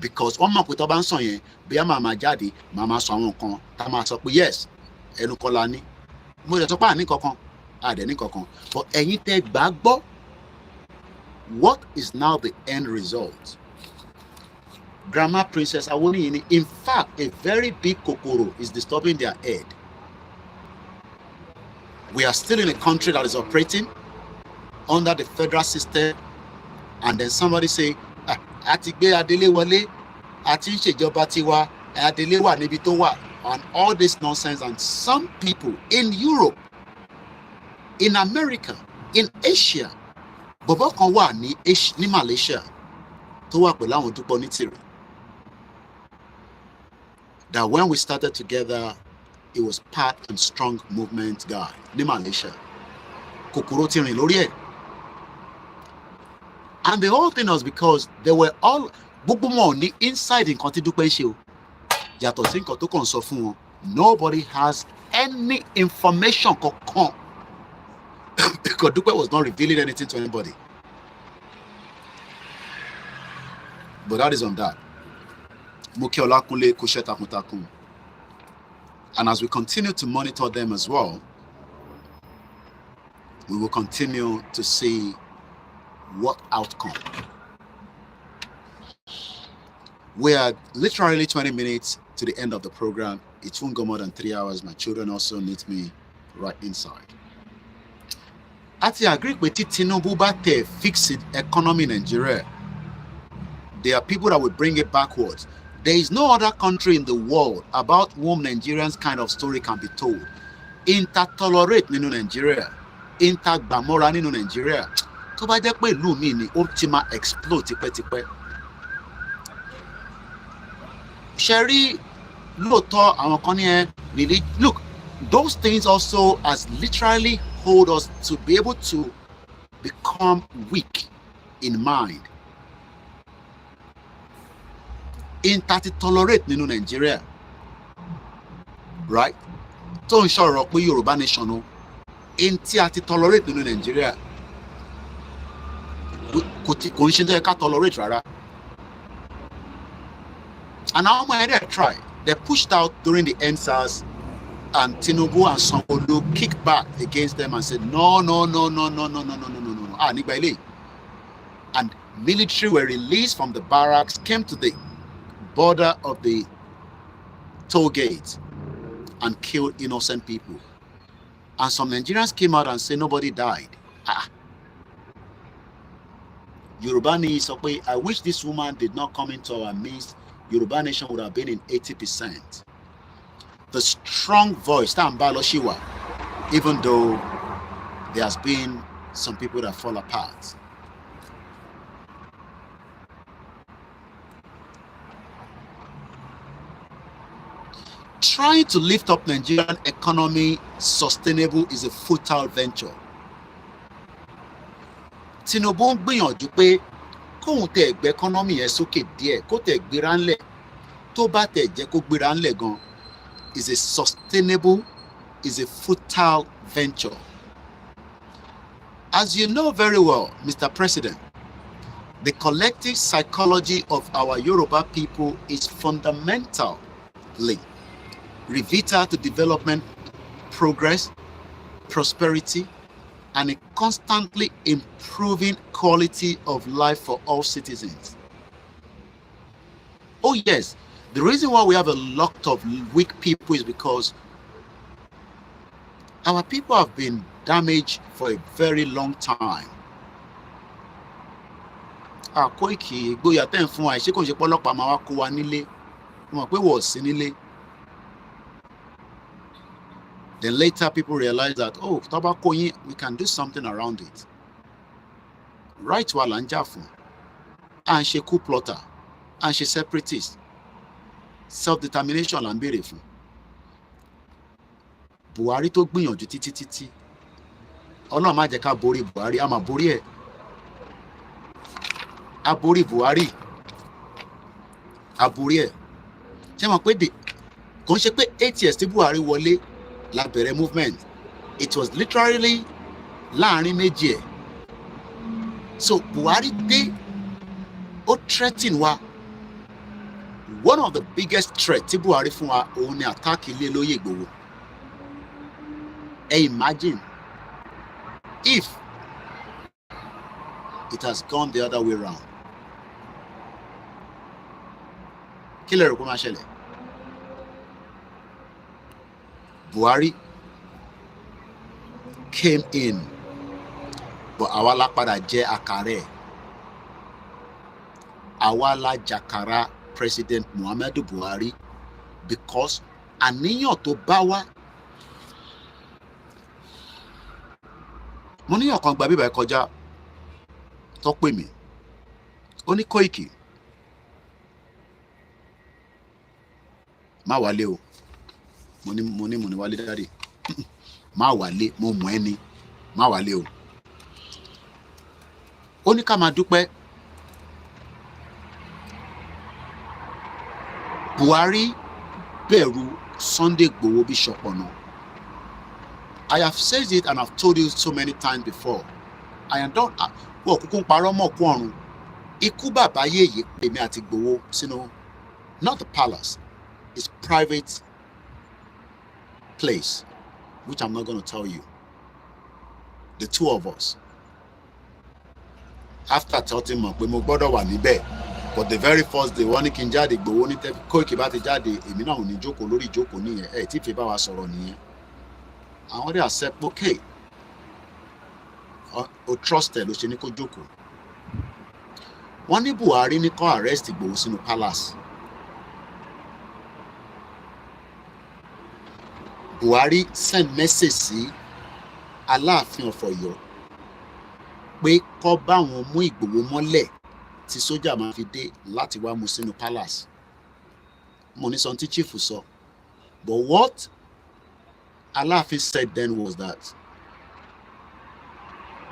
Because one mọ̀ pé tó bá ń sọ yẹn, bí a máa jáde, máa sọ àwọn nǹkan, tá máa sọ pé yes, ẹnu kọ́ la ní. Mo lè sọ pé àní kankan, àdẹ̀ ní kankan. But ẹ̀yin tẹ́ gbàgbọ́, what is now the end result? Grandma Princess Awoniyi, in fact, a very big kokoro is disturbing their head. We are still in a country that is operating under the federal system, and then somebody say, àti gbé adélé wọlé, àti ń ṣèjọba tiwa, adélé wà níbi tó wà, and all this nonsense. And some people in Europe, in America, in Asia, bọ̀bọ̀ kan wà ní Malaysia tó wà pẹ̀lú àwọn Dúpọ̀ ní tìrẹ. That when we started together, it was part and strong movement guy ní Malaysia. Kòkòrò ti rìn lórí ẹ̀. And the whole thing was because they were all gbogbo wọn ní inside nǹkan tí Dúpẹ́ ń ṣe o. yàtọ̀ sí nǹkan tó kàn sọ fún wọn. Nobody has any information kankan because Dúpẹ́ was not revealing anything to anybody. But that is on that. Mo kí Ọlákúnlé kó ṣẹ́ takuntakun. And as we continue to monitor them as well, we will continue to see what outcome. We are literally 20 minutes to the end of the program. It won't go more than 3 hours. My children also need me right inside. I agree with Tinubu about the fixed economy in Nigeria. There are people that will bring it backwards. There is no other country in the world about whom Nigerians kind of story can be told. Inter-tolerate nínú Nigeria. Inter-gbàmọ́ra nínú Nigeria. Tó bá jẹ́ pé ìlú mi ni ó ti máa explode tipẹ́tipẹ́. Sherry, look, those things also as literally hold us to be able to become weak in mind. Inter-tolerate nínú Nigeria, right? Tó ń sọ̀rọ̀ pé Yoruba nation o, inter-tolerate nínú Nigeria, kò ń ṣe tó yẹ ká tolerate rárá. And now my idea try. They pushed out during the NSAS, and Tinubu and Sanwo-Olu kicked back against them and said, no. And military were released from the barracks, came to the border of the toll gate and killed innocent people. And some Nigerians came out and said nobody died. Yoruba needs, okay, I wish this woman did not come into our midst. Yoruba nation would have been in 80%. The strong voice, even though there has been some people that fall apart. Trying to lift up Nigerian economy sustainable is a futile venture. Tinubu ń gbìyànjú pé kóhun tẹ ẹgbẹ́ economy yẹn sókè díẹ̀ kó tẹ gbéra ńlẹ̀ tó bá tẹ jẹ́ kó gbéra ńlẹ̀ gan is a futile venture. As you know very well, Mr. President, the collective psychology of our Yoruba people is fundamentally vital to development, progress, prosperity, and a constantly improving quality of life for all citizens. Oh yes, the reason why we have a lot of weak people is because our people have been damaged for a very long time. Koiki, ìgboyà tẹ́ ń fún wa, ṣé kò ṣe pọ́lọ́pàá máa wá kó wa nílé, wọ́n pé wọ́n sí nílé. Then later people realize that, oh, tobacco, we can do something around it. Right to Alanjafun, and she coup plotter, and she separatist. Self-determination and beautiful. Buhari tó gbìyànjú títí. Ọlọ́run má jẹ́ ká borí Buhari, a máa borí ẹ̀. A borí Buhari. A borí ẹ̀. Ṣé mo pé kò ń ṣe pé 8 years tí Buhari wọlé la bẹ̀rẹ̀ movement. It was literally láàrin méjì ẹ̀. So Buhari dé, ó threaten wa. One of the biggest threats tí Buhari fún wa òun ni attack ilé lóyè Ìgbòho. Imagine if it has gone the other way around. Kí lẹ rò kó máa ṣẹlẹ̀? Buhari came in, but àwa la padà jẹ àkàrà ẹ̀. Àwa la jàkàrà President Muhammadu Buhari because àníyàn tó bá wá. Mo níyàn kan gba bíbá ẹ kọjá tó pè mí. Ó ní Koiki, má wálé o. Mo ní wálé dáre. Má wálé, mo mọ̀ ẹ́ ni. Má wálé o. Ó ní ká máa dúpẹ́. Buhari bẹ̀rù Sunday Igboho bí ṣọpọ̀nà. I have said it and I've told you so many times before. I am done. Wọ́n kúkú ń parọ́ mọ́ kú ọ̀run. Ikú bàbá yèyé èmi àti Igboho sínú, not the palace, it's private place, which I'm not going to tell you. The two of us. After telling me pé mo gbọ́dọ̀ wà níbẹ̀, but the very first day wọ́n ní kí n jáde, Igboho ní Koiki bá ti jáde, èmi náà ò ní jókòó lórí ìjókòó nìyẹn, ẹ̀ tí fi bá wa sọ̀rọ̀ nìyẹn. Àwọn ọdẹ accept, okay, o trusted ló ṣe ní kó jókòó. Wọ́n ní Buhari ní kó arrest Igboho sínú palace. Buhari send message sí Aláàfin of Ọ̀yọ́ pé kó bá wọn mú Igboho mọ́lẹ̀ tí sójà máa fi dé láti wá mú sínú palace. Mo ní sọ tí chief sọ. But what Aláàfin said then was that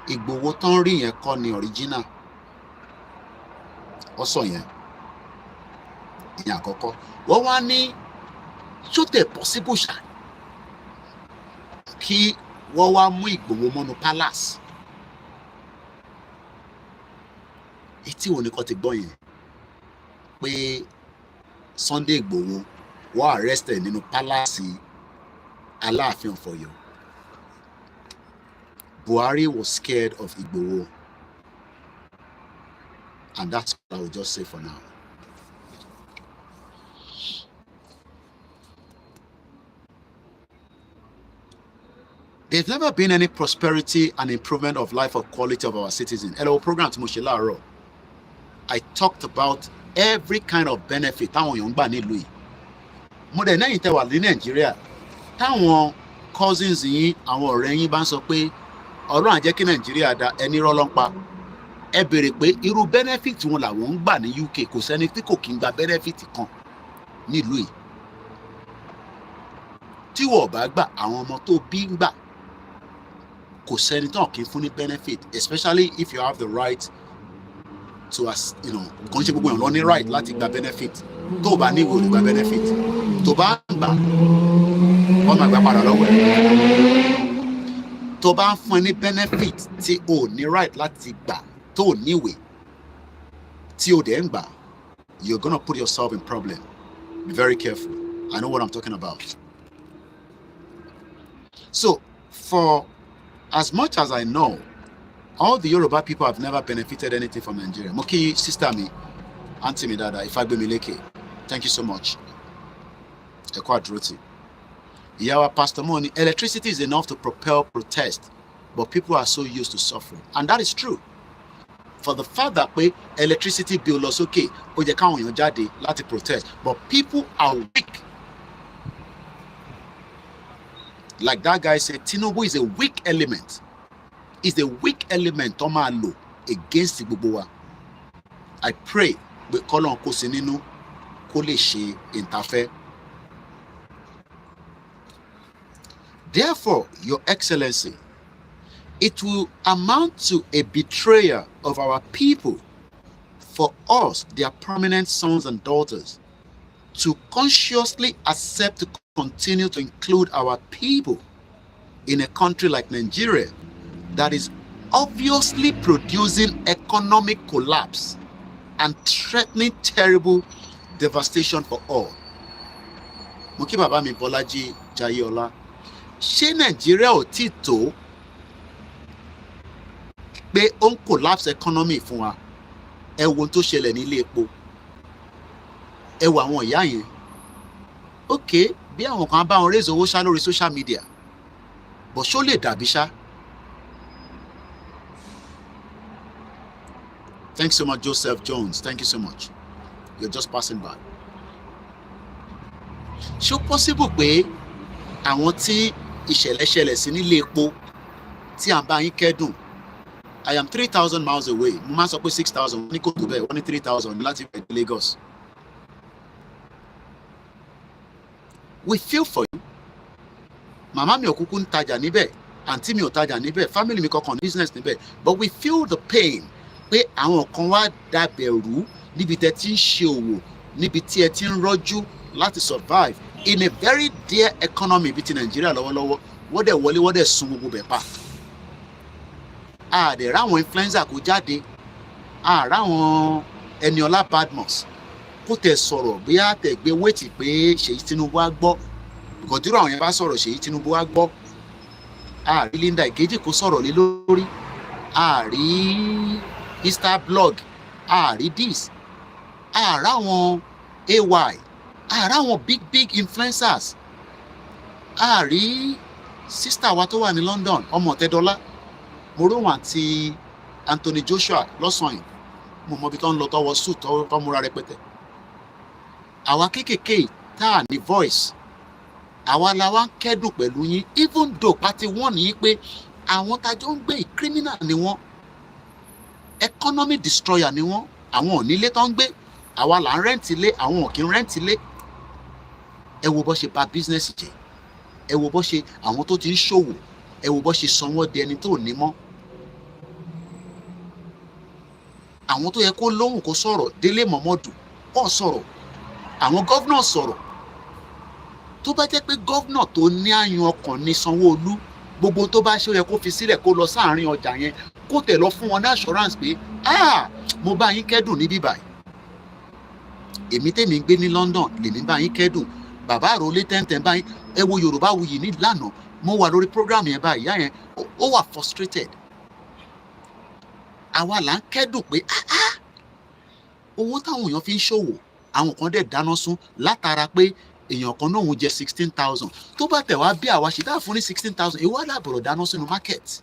Igboho tán rí yẹn kọ́ ni original. Ó sọ yẹn. Ìyẹn àkọ́kọ́. Wọ́n wá ní ṣó tẹ̀ possible ṣá kí wọ́n wá mú Igboho mọ́nú palace. Etí wo ni kò ti gbọ́ yẹn pé Sunday Igboho wọ́n arrested nínú palace Aláàfin of Ọ̀yọ́. Buhari was scared of Igboho. And that's what I will just say for now. There's never been any prosperity and improvement of life or quality of our citizens. Hello, program to Moshilaro. I talked about every kind of benefit táwọn èèyàn ń gbà nílùú yìí. Mo dẹ̀ lẹ́yìn tẹ́ wà ní Nàìjíríà, táwọn cousins yín, àwọn ọ̀rẹ́ yín bá ń sọ pé Ọlọ́run á jẹ́ kí Nàìjíríà dá, ẹni rọ́lọ́pàá. Ẹ béèrè pé irú benefit wọn làwọn ń gbà ní UK, kò sẹ́ni tí kò kí ń gba benefit kan nílùú yìí. Tí wọ́n bá gbà, àwọn ọmọ tó bí ń gbà. Kò sẹ́ni tán kì í fún ní benefit, especially if you have the right to, kò ń ṣe gbogbo èèyàn lọ ní right láti gba benefit. Tó o bá ní ìwé olùgbà benefit, tó bá ń gbà, ọmọ àgbà padà lọ́wọ́ ẹ̀. Tó bá ń fún ẹ ní benefit tí o ní right láti gbà, tó o ní ìwé, tí o dẹ̀ ń gbà, you're gonna put yourself in problem. Be very careful. I know what I'm talking about. So, for as much as I know, all the Yoruba people have never benefited anything from Nigeria. Moki, sister me, auntie me, dada, Ifagbemileke. Thank you so much. Ekwadroti. Yawa Pastor Moni, electricity is enough to propel protest, but people are so used to suffering. And that is true. For the fact that electricity bill was okay, ó jẹ́ káwọn èèyàn jáde láti protest, but people are weak. Like that guy said, Tinubu is a weak element. Is a weak element tó máa lò against gbogbo wa. I pray pé k'Ọlọ́run kó sí nínú kó lè ṣe ìtafẹ́. Therefore, Your Excellency, it will amount to a betrayal of our people for us, their prominent sons and daughters, to consciously accept to continue to include our people in a country like Nigeria that is obviously producing economic collapse and threatening terrible devastation for all. Mo kí bàbá mi Bọ́lájí Jayéọlá, ṣé Nàìjíríà ò tí tó pé ó ń collapse economy fún wa? Ẹ wo ohun tó ṣẹlẹ̀ ní ilé epo. Ẹ wo àwọn ìyá yẹn. Okay, bí àwọn kan bá wọn raise owó ṣá lórí social media, but ṣó lè dàbí ṣá? Thanks so much, Joseph Jones. Thank you so much. You're just passing by. Ṣó possible pé àwọn tí ìṣẹ̀lẹ̀ ṣẹlẹ̀ sí nílé epo tí à ń bá yín kẹ́dùn? I am 3,000 miles away. Mo máa sọ pé 6,000. Wọ́n ní kò tó bẹ́ẹ̀, wọ́n ní 3,000 láti bẹ̀rẹ̀ dé Lagos. We feel for you. Màmá mi ò kúkú ń tajà níbẹ̀, àǹtí mi ò tajà níbẹ̀, family mi kankan business níbẹ̀, but we feel the pain pé àwọn kan wá dàbẹ̀rú níbi tẹ́ ti ń ṣe òwò, níbi tí ẹ ti ń rọ́jú láti survive, in a very dear economy bíi ti Nàìjíríà lọ́wọ́lọ́wọ́ wọ́n dẹ̀ wọlé wọ́n dẹ̀ sun gbogbo bẹ̀ pa. A dẹ̀ ráwọn influencer kó jáde, a ráwọn Eniola Badmus kó tẹ̀ sọ̀rọ̀ bí a tẹ̀ gbé wéètì pé Ṣèyí Tinubu á gbọ́, ìkọ̀dúró àwọn yẹn bá sọ̀rọ̀ Ṣèyí Tinubu á gbọ́. A rí Linda Ìkejì kó sọ̀rọ̀ lé lórí, a rí Insta blog, a rí this, a ráwọn AY, a ráwọn big influencers, a rí sister wa tó wà ní London ọmọ Tẹ́dọ́lá, mo rí wọn àti Anthony Joshua lọ́sàn-án yìí, mo mọ ibi tó ń lọ tọwọ́ suit tó múra rẹpẹtẹ. Àwa kéékèèké tá a ní voice, àwa la wá ń kẹ́dùn pẹ̀lú yín, even though pati wọ́n ní pé àwọn tájọ́ ń gbé criminal ni wọ́n, economy destroyer ni wọ́n, àwọn ò nílé tó ń gbé, àwa là ń rẹ́ǹtì ilé, àwọn ò kí ń rẹ́ǹtì ilé. Ẹ wo bó ṣe bà business jẹ́, ẹ wo bó ṣe àwọn tó ti ń ṣòwò, ẹ wo bó ṣe sọ wọ́n di ẹni tó ní mọ́. Àwọn tó yẹ kó lóhùn kó sọ̀rọ̀, Délé Mọ̀mọ́dù kó sọ̀rọ̀, àwọn gọ́vnà sọ̀rọ̀. Tó bá jẹ́ pé gọ́vnà tó ní àyàn ọkàn ní Sanwó-Olú, gbogbo tó bá ṣe ó yẹ kó fi sílẹ̀ kó lọ sáàárín ọjà yẹn kó tẹ̀ lọ fún wọn ní assurance pé mo bá yín kẹ́dùn ní bíbáyìí. Èmi tèmi ń gbé ní London lèmi bá yín kẹ́dùn, bàbá àròlé tẹ́ntẹ́n báyìí. Ẹ wo Yorùbáwùyí ní lánàá, mo wà lórí program yẹn báyìí, ìyá yẹn ó wà frustrated. Àwa là ń kẹ́dùn pé owó táwọn èèyàn fi ń ṣòwò, àwọn kan dẹ̀ dáná sun látara pé èèyàn kan náà ń jẹ 16,000. Tó bá tẹ̀ wá bí àwa ṣe dá fún ní 16,000, èwo aláàbọ̀rọ̀ dáná sínú market.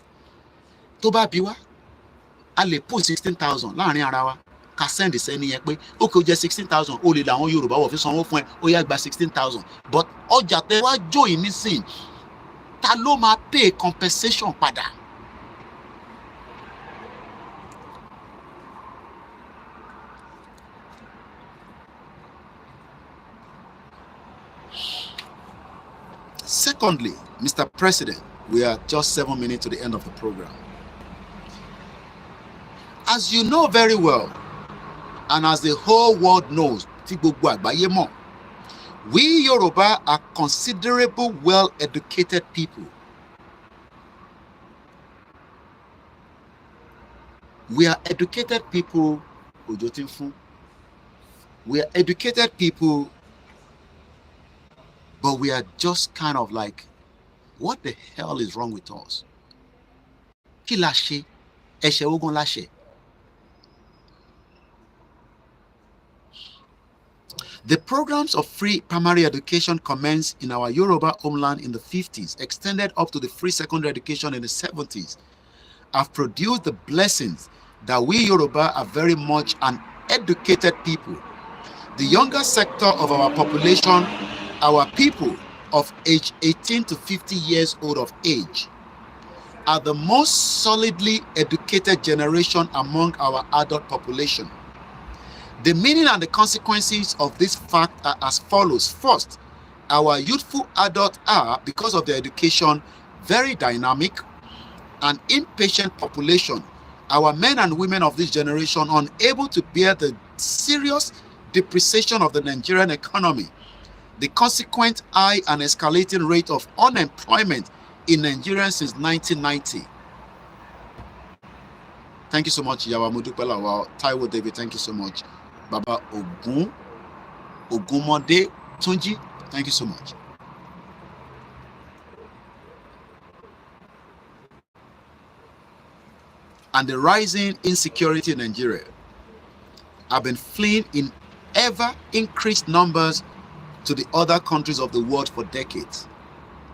Tó bá bí wá, a lè put 16,000 láàrin ara wa ká send sẹ́ni yẹn pé ó kò jẹ́ 16,000, ó lè làwọn Yorùbá wọ̀ fi sanwó fún ẹ, ó yá gba 16,000. But ọjà tẹ wá jó yìí nísìn, ta ló máa pay compensation padà? Secondly, Mr. President, we are just 7 minutes to the end of the program. As you know very well, and as the whole world knows, tí gbogbo àgbáyé mọ̀, we Yoruba are considerable, well-educated people. We are educated people, Ojo ti ń fún. We are educated people, but we are just kind of like, what the hell is wrong with us? Kí la ṣe? Ẹ̀ṣẹ̀ wo gan la ṣe? The programs of free primary education commenced in our Yoruba homeland in the 50s, extended up to the free secondary education in the 70s, have produced the blessings that we Yoruba are very much an educated people. The younger sector of our population, our people of age 18 to 50 years old of age, are the most solidly educated generation among our adult population. The meaning and the consequences of this fact are as follows. First, our youthful adults are, because of their education, very dynamic and impatient population. Our men and women of this generation unable to bear the serious depreciation of the Nigerian economy, the consequent high and escalating rate of unemployment in Nigeria since 1990. Thank you so much, Yawa Mudupela. Taiwo David, thank you so much. Baba Ogumode Tunji, thank you so much. And the rising insecurity in Nigeria have been fleeing in ever increased numbers to the other countries of the world for decades.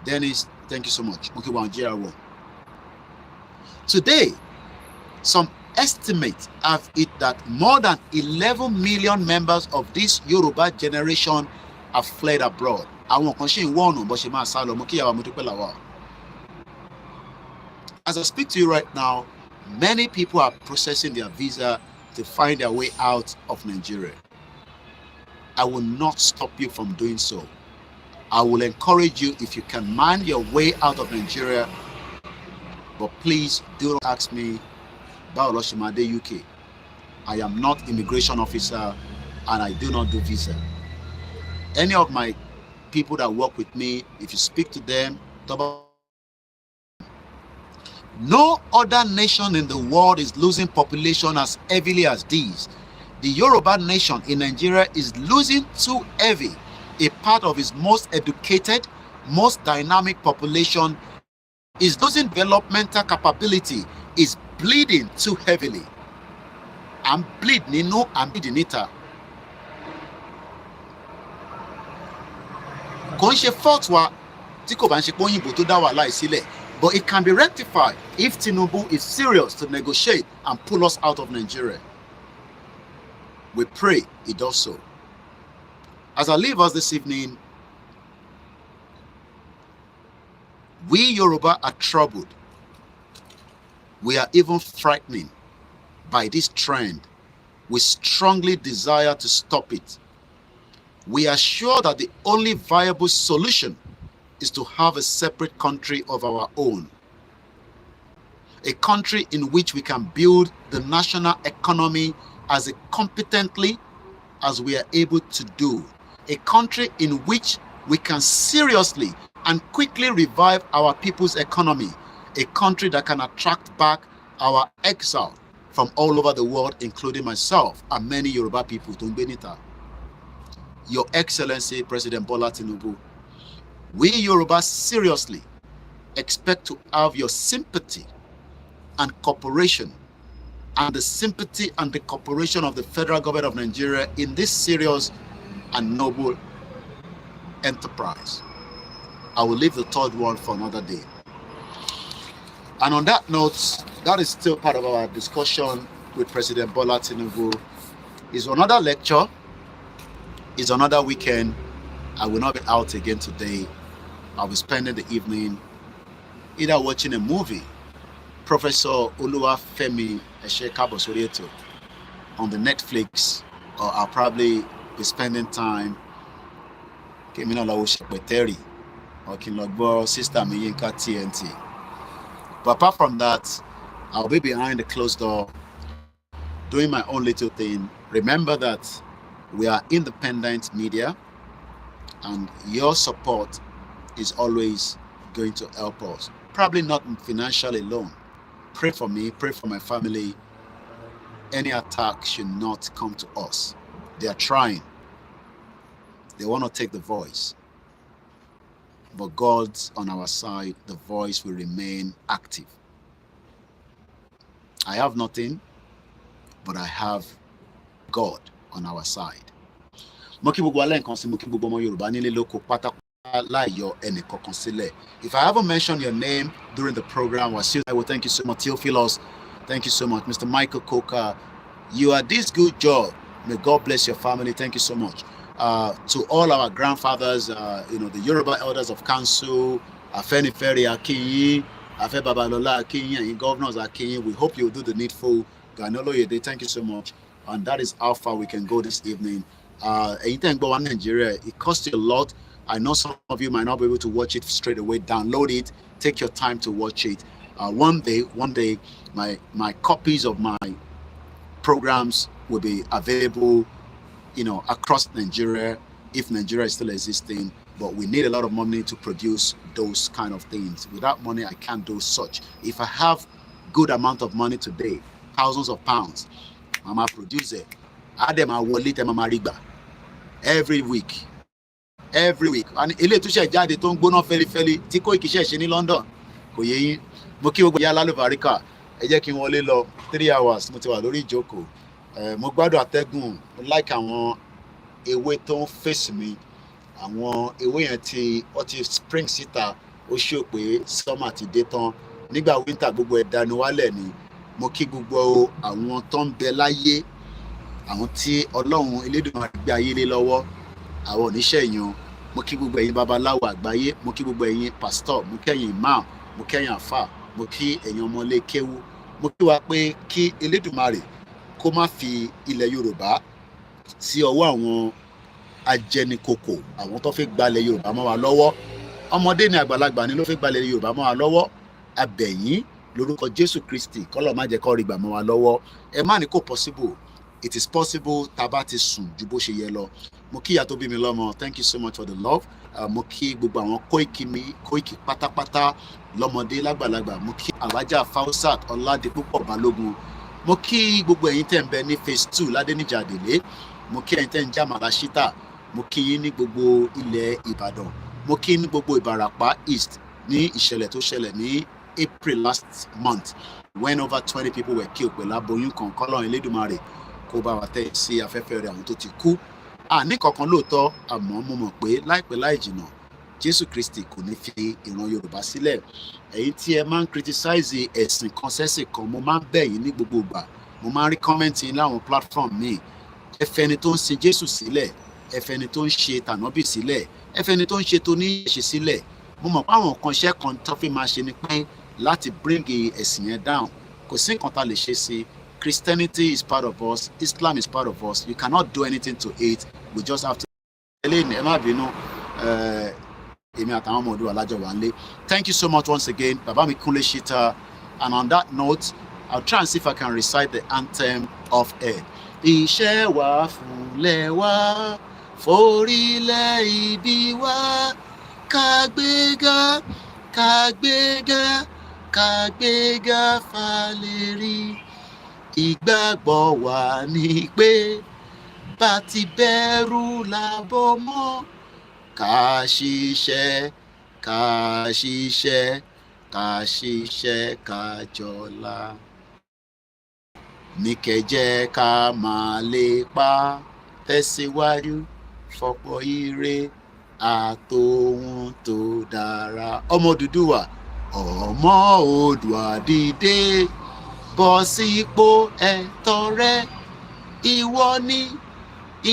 Dennis, thank you so much. Okay, well, today, some estimates have it that more than 11 million members of this Yoruba generation have fled abroad. As I speak to you right now, many people are processing their visa to find their way out of Nigeria. I will not stop you from doing so. I will encourage you, if you can mind your way out of Nigeria, but please do not ask me about Oloshimade UK. I am not immigration officer and I do not do visa. Any of my people that work with me, if you speak to them, no other nation in the world is losing population as heavily as these. The Yoruba nation in Nigeria is losing too heavy. A part of its most educated, most dynamic population is losing developmental capability, is bleeding too heavily. I'm bleeding, no, I'm bleeding it. But it can be rectified if Tinubu is serious to negotiate and pull us out of Nigeria. We pray he does so. As I leave us this evening, we Yoruba are troubled. We are even frightening by this trend. We strongly desire to stop it. We are sure that the only viable solution is to have a separate country of our own. A country in which we can build the national economy as competently as we are able to do. A country in which we can seriously and quickly revive our people's economy. A country that can attract back our exile from all over the world, including myself and many Yoruba people. Your Excellency, President Bola Tinubu, we Yoruba seriously expect to have your sympathy and cooperation, and the sympathy and the cooperation of the federal government of Nigeria in this serious and noble enterprise. I will leave the third one for another day. And on that note, that is still part of our discussion with President Bola Tinubu. It's another lecture, it's another weekend. I will not be out again today. I'll be spending the evening either watching a movie, Professor Oluwafemi Eshekabosorieto, on the Netflix, or I'll probably be spending time or Sister Miyinka TNT. But apart from that, I'll be behind the closed door doing my own little thing. Remember that we are independent media, and your support is always going to help us. Probably not financially alone. Pray for me, pray for my family. Any attack should not come to us. They are trying. They want to take the voice. But God's on our side. The voice will remain active. I have nothing, but I have God on our side. If I haven't mentioned your name during the program, I will thank you so much. Theophilos, thank you so much. Mr. Michael Coker, you are this good job. May God bless your family. Thank you so much. To all our grandfathers, the Yoruba elders of council, Afeni Ferry Akinyi, Afe Babalola Akinyi, and governors Akinyi, we hope you will do the needful. Ganolo Yede, thank you so much. And that is how far we can go this evening. Nigeria, it costs you a lot. I know some of you might not be able to watch it straight away. Download it. Take your time to watch it. One day, my copies of my programs will be available, across Nigeria, if Nigeria is still existing. But we need a lot of money to produce those kind of things. Without money, I can't do such. If I have good amount of money today, thousands of pounds, I'm a producer. Every week. And ilé tó ṣe jáde tó ń gbóná fẹ́lifẹ́li tí Koiki ṣe ní London kò yé yín. Mo kí gbogbo yálà lóbaríkà. Ẹ jẹ́ kí n wọlé lọ 3 hours mo ti wà lórí ìjókòó. Mo gbádùn àtẹ́gùn, mo like àwọn ewé tó ń face mi. Àwọn ewé yẹn ó ti spring síta, ó show pé summer ti dé tán. Nígbà winter gbogbo ẹ̀ dànù wálẹ̀ ni. Mo kí gbogbo àwọn tó ń bẹ láyé, àwọn tí Ọlọ́run Elédùmarè gbé ayé lé lọ́wọ́, àwọn oníṣẹ́ èèyàn. Mo kí gbogbo ẹ̀yin babaláwo àgbáyé, mo kí gbogbo ẹ̀yin pastor, mo kí ẹ̀yin imam, mo kí ẹ̀yin àfà, mo kí ẹ̀yin ọmọlé kéwú. Mo kí wa pé kí Elédùmarè kó má fi ilẹ̀ Yorùbá sí ọwọ́ àwọn ajẹnikòkò, àwọn tó fẹ́ gbalẹ̀ Yorùbá mọ́ wa lọ́wọ́. Ọmọdé ni àgbàlagbà ni ló fẹ́ gbalẹ̀ Yorùbá mọ́ wa lọ́wọ́. Abẹ̀yìn lórúkọ Jésù Kristi, kọ́lọ̀ má jẹ́ kó rí gbà mọ́ wa lọ́wọ́. Ẹ má ní kò possible. it is possible tabati sùn ju bó ṣe yẹ lọ. Mo kí ìyá tó bí mi lọ́mọ, thank you so much for the love. Mo kí gbogbo àwọn Koiki pátápátá lọ́mọdé lágbàlagbà. Mo kí Alhaja Fausat Ọládipúpọ̀ Balógun. Mo kí gbogbo ẹ̀yin tẹ́ ń bẹ ní phase 2 Ládéníjà Àdèlé. Mo kí ẹ̀yin tẹ́ ń já Màláṣítà. Mo kí yín ní gbogbo ilẹ̀ Ìbàdàn. Mo kí ní gbogbo Ìbàràpá East ní ìṣẹ̀lẹ̀ tó ṣẹlẹ̀ ní April last month when over 20 people were killed pẹ̀lú aboyún kan. Kọ́lọ́run Elédùmarè kó bá wa tẹ̀ sí afẹ́fẹ́ rẹ̀ àwọn tó ti kú. Ní kankan lóòótọ́ àmọ́ mo mọ̀ pé láìpẹ́ láì jìnnà Jésù Kristi kò ní fi ìran Yorùbá sílẹ̀. Ẹ̀yin tí ẹ máa ń criticize ẹ̀sìn kan sẹ́sìn kan, mo máa ń bẹ̀ yín ní gbogbo ìgbà. Mo máa ń rí kọ́mẹ́ǹtì láwọn platform míì. Ẹ fẹ́ni tó ń sin Jésù sílẹ̀, ẹ fẹ́ni tó ń ṣe tànábì sílẹ̀, ẹ fẹ́ni tó ń ṣe toníṣe sílẹ̀. Mo mọ̀ pé àwọn kan iṣẹ́ kan tó fi máa ṣe ni pé láti bring ẹ̀sìn yẹn down. Kò sí nǹkan tá lè ṣe sí. Christianity is part of us. Islam is part of us. You cannot do anything to it. We just have to. Thank you so much once again. Baba mi Kunle Shita. And on that note, I'll try and see if I can recite the anthem of air. Iṣẹ́ wa fúnlẹ̀ wa, forílẹ̀ ìbí wa, kàgbéga, kàgbéga, kàgbéga fàlérí. Ìgbàgbọ́ wa ni pé bá ti bẹ̀rù làbọ̀ mọ́, ká ṣiṣẹ́, ká ṣiṣẹ́, ká ṣiṣẹ́, ká jọlá. Ní kẹ́jẹ́ ká máa lépa, tẹ̀síwájú, fọ̀pọ̀ ire, àtòhun tó dára. Ọmọ Odùduwà, ọmọ Oòduà dìde, bọ́ sípò ẹ̀tọ́ rẹ, ìwọ ni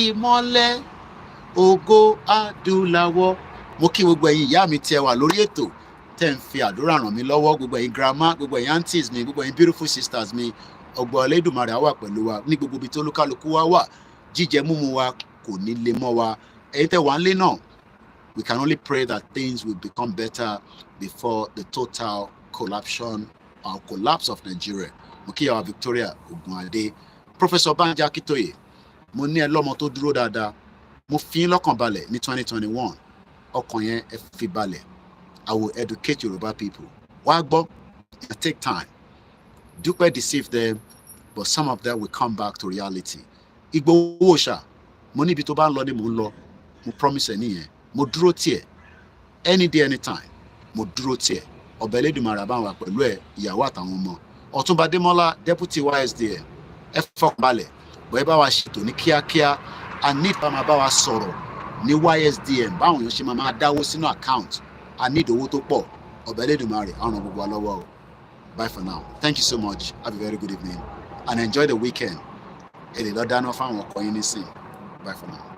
ìmọ́lẹ̀ ògo adúláwọ̀. Mo kí gbogbo ẹ̀yin ìyá mi tí ẹ wà lórí ètò tẹ́ ń fi àdúrà ràn mí lọ́wọ́, gbogbo ẹ̀yin grandma, gbogbo ẹ̀yin aunties mi, gbogbo ẹ̀yin beautiful sisters mi. Ọgbọ́n Elédùmarè á wà pẹ̀lú wa ní gbogbo ibi tí olúkálùkù wa wà. Jíjẹ múmu wa kò ní lè mọ́ wa. Ẹ̀yin tẹ́ wà nílé náà, we can only pray that things will become better before the total collapse of Nigeria. Mo kí yàwá Victoria Ogunade, Professor Banji Akintoye. Mo ní ẹ lọ́mọ tó dúró dáadáa. Mo fi lọ́kàn balẹ̀ ní 2021. Ọkàn yẹn ẹ fi balẹ̀. I will educate Yoruba people. Wá gbọ́, it take time. Dúpẹ́ deceive them, but some of them will come back to reality. Ìgbòho Òòṣà, mo níbi tó bá ń lọ ni mò ń lọ. Mo promise ẹ nìyẹn. Mo dúró tiẹ̀. Any day, anytime. Mo dúró tiẹ̀. Ọba Elédùmarè bá wà pẹ̀lú ẹ, ìyàwó àtàwọn ọmọ. Ọ̀túnba Adémọ́lá, Deputy YSDM. Ẹ fọkàn balẹ̀. Bọ̀ẹ́ bá wa ṣètò ní kíákíá. A need bá máa bá wa sọ̀rọ̀ ní YSDM. Báwọn èèyàn ṣe máa dáwó sínú account. A need owó tó pọ̀. Ọba Elédùmarè á ràn gbogbo wa lọ́wọ́ o. Bye for now. Thank you so much. Have a very good evening and enjoy the weekend. Bye for now.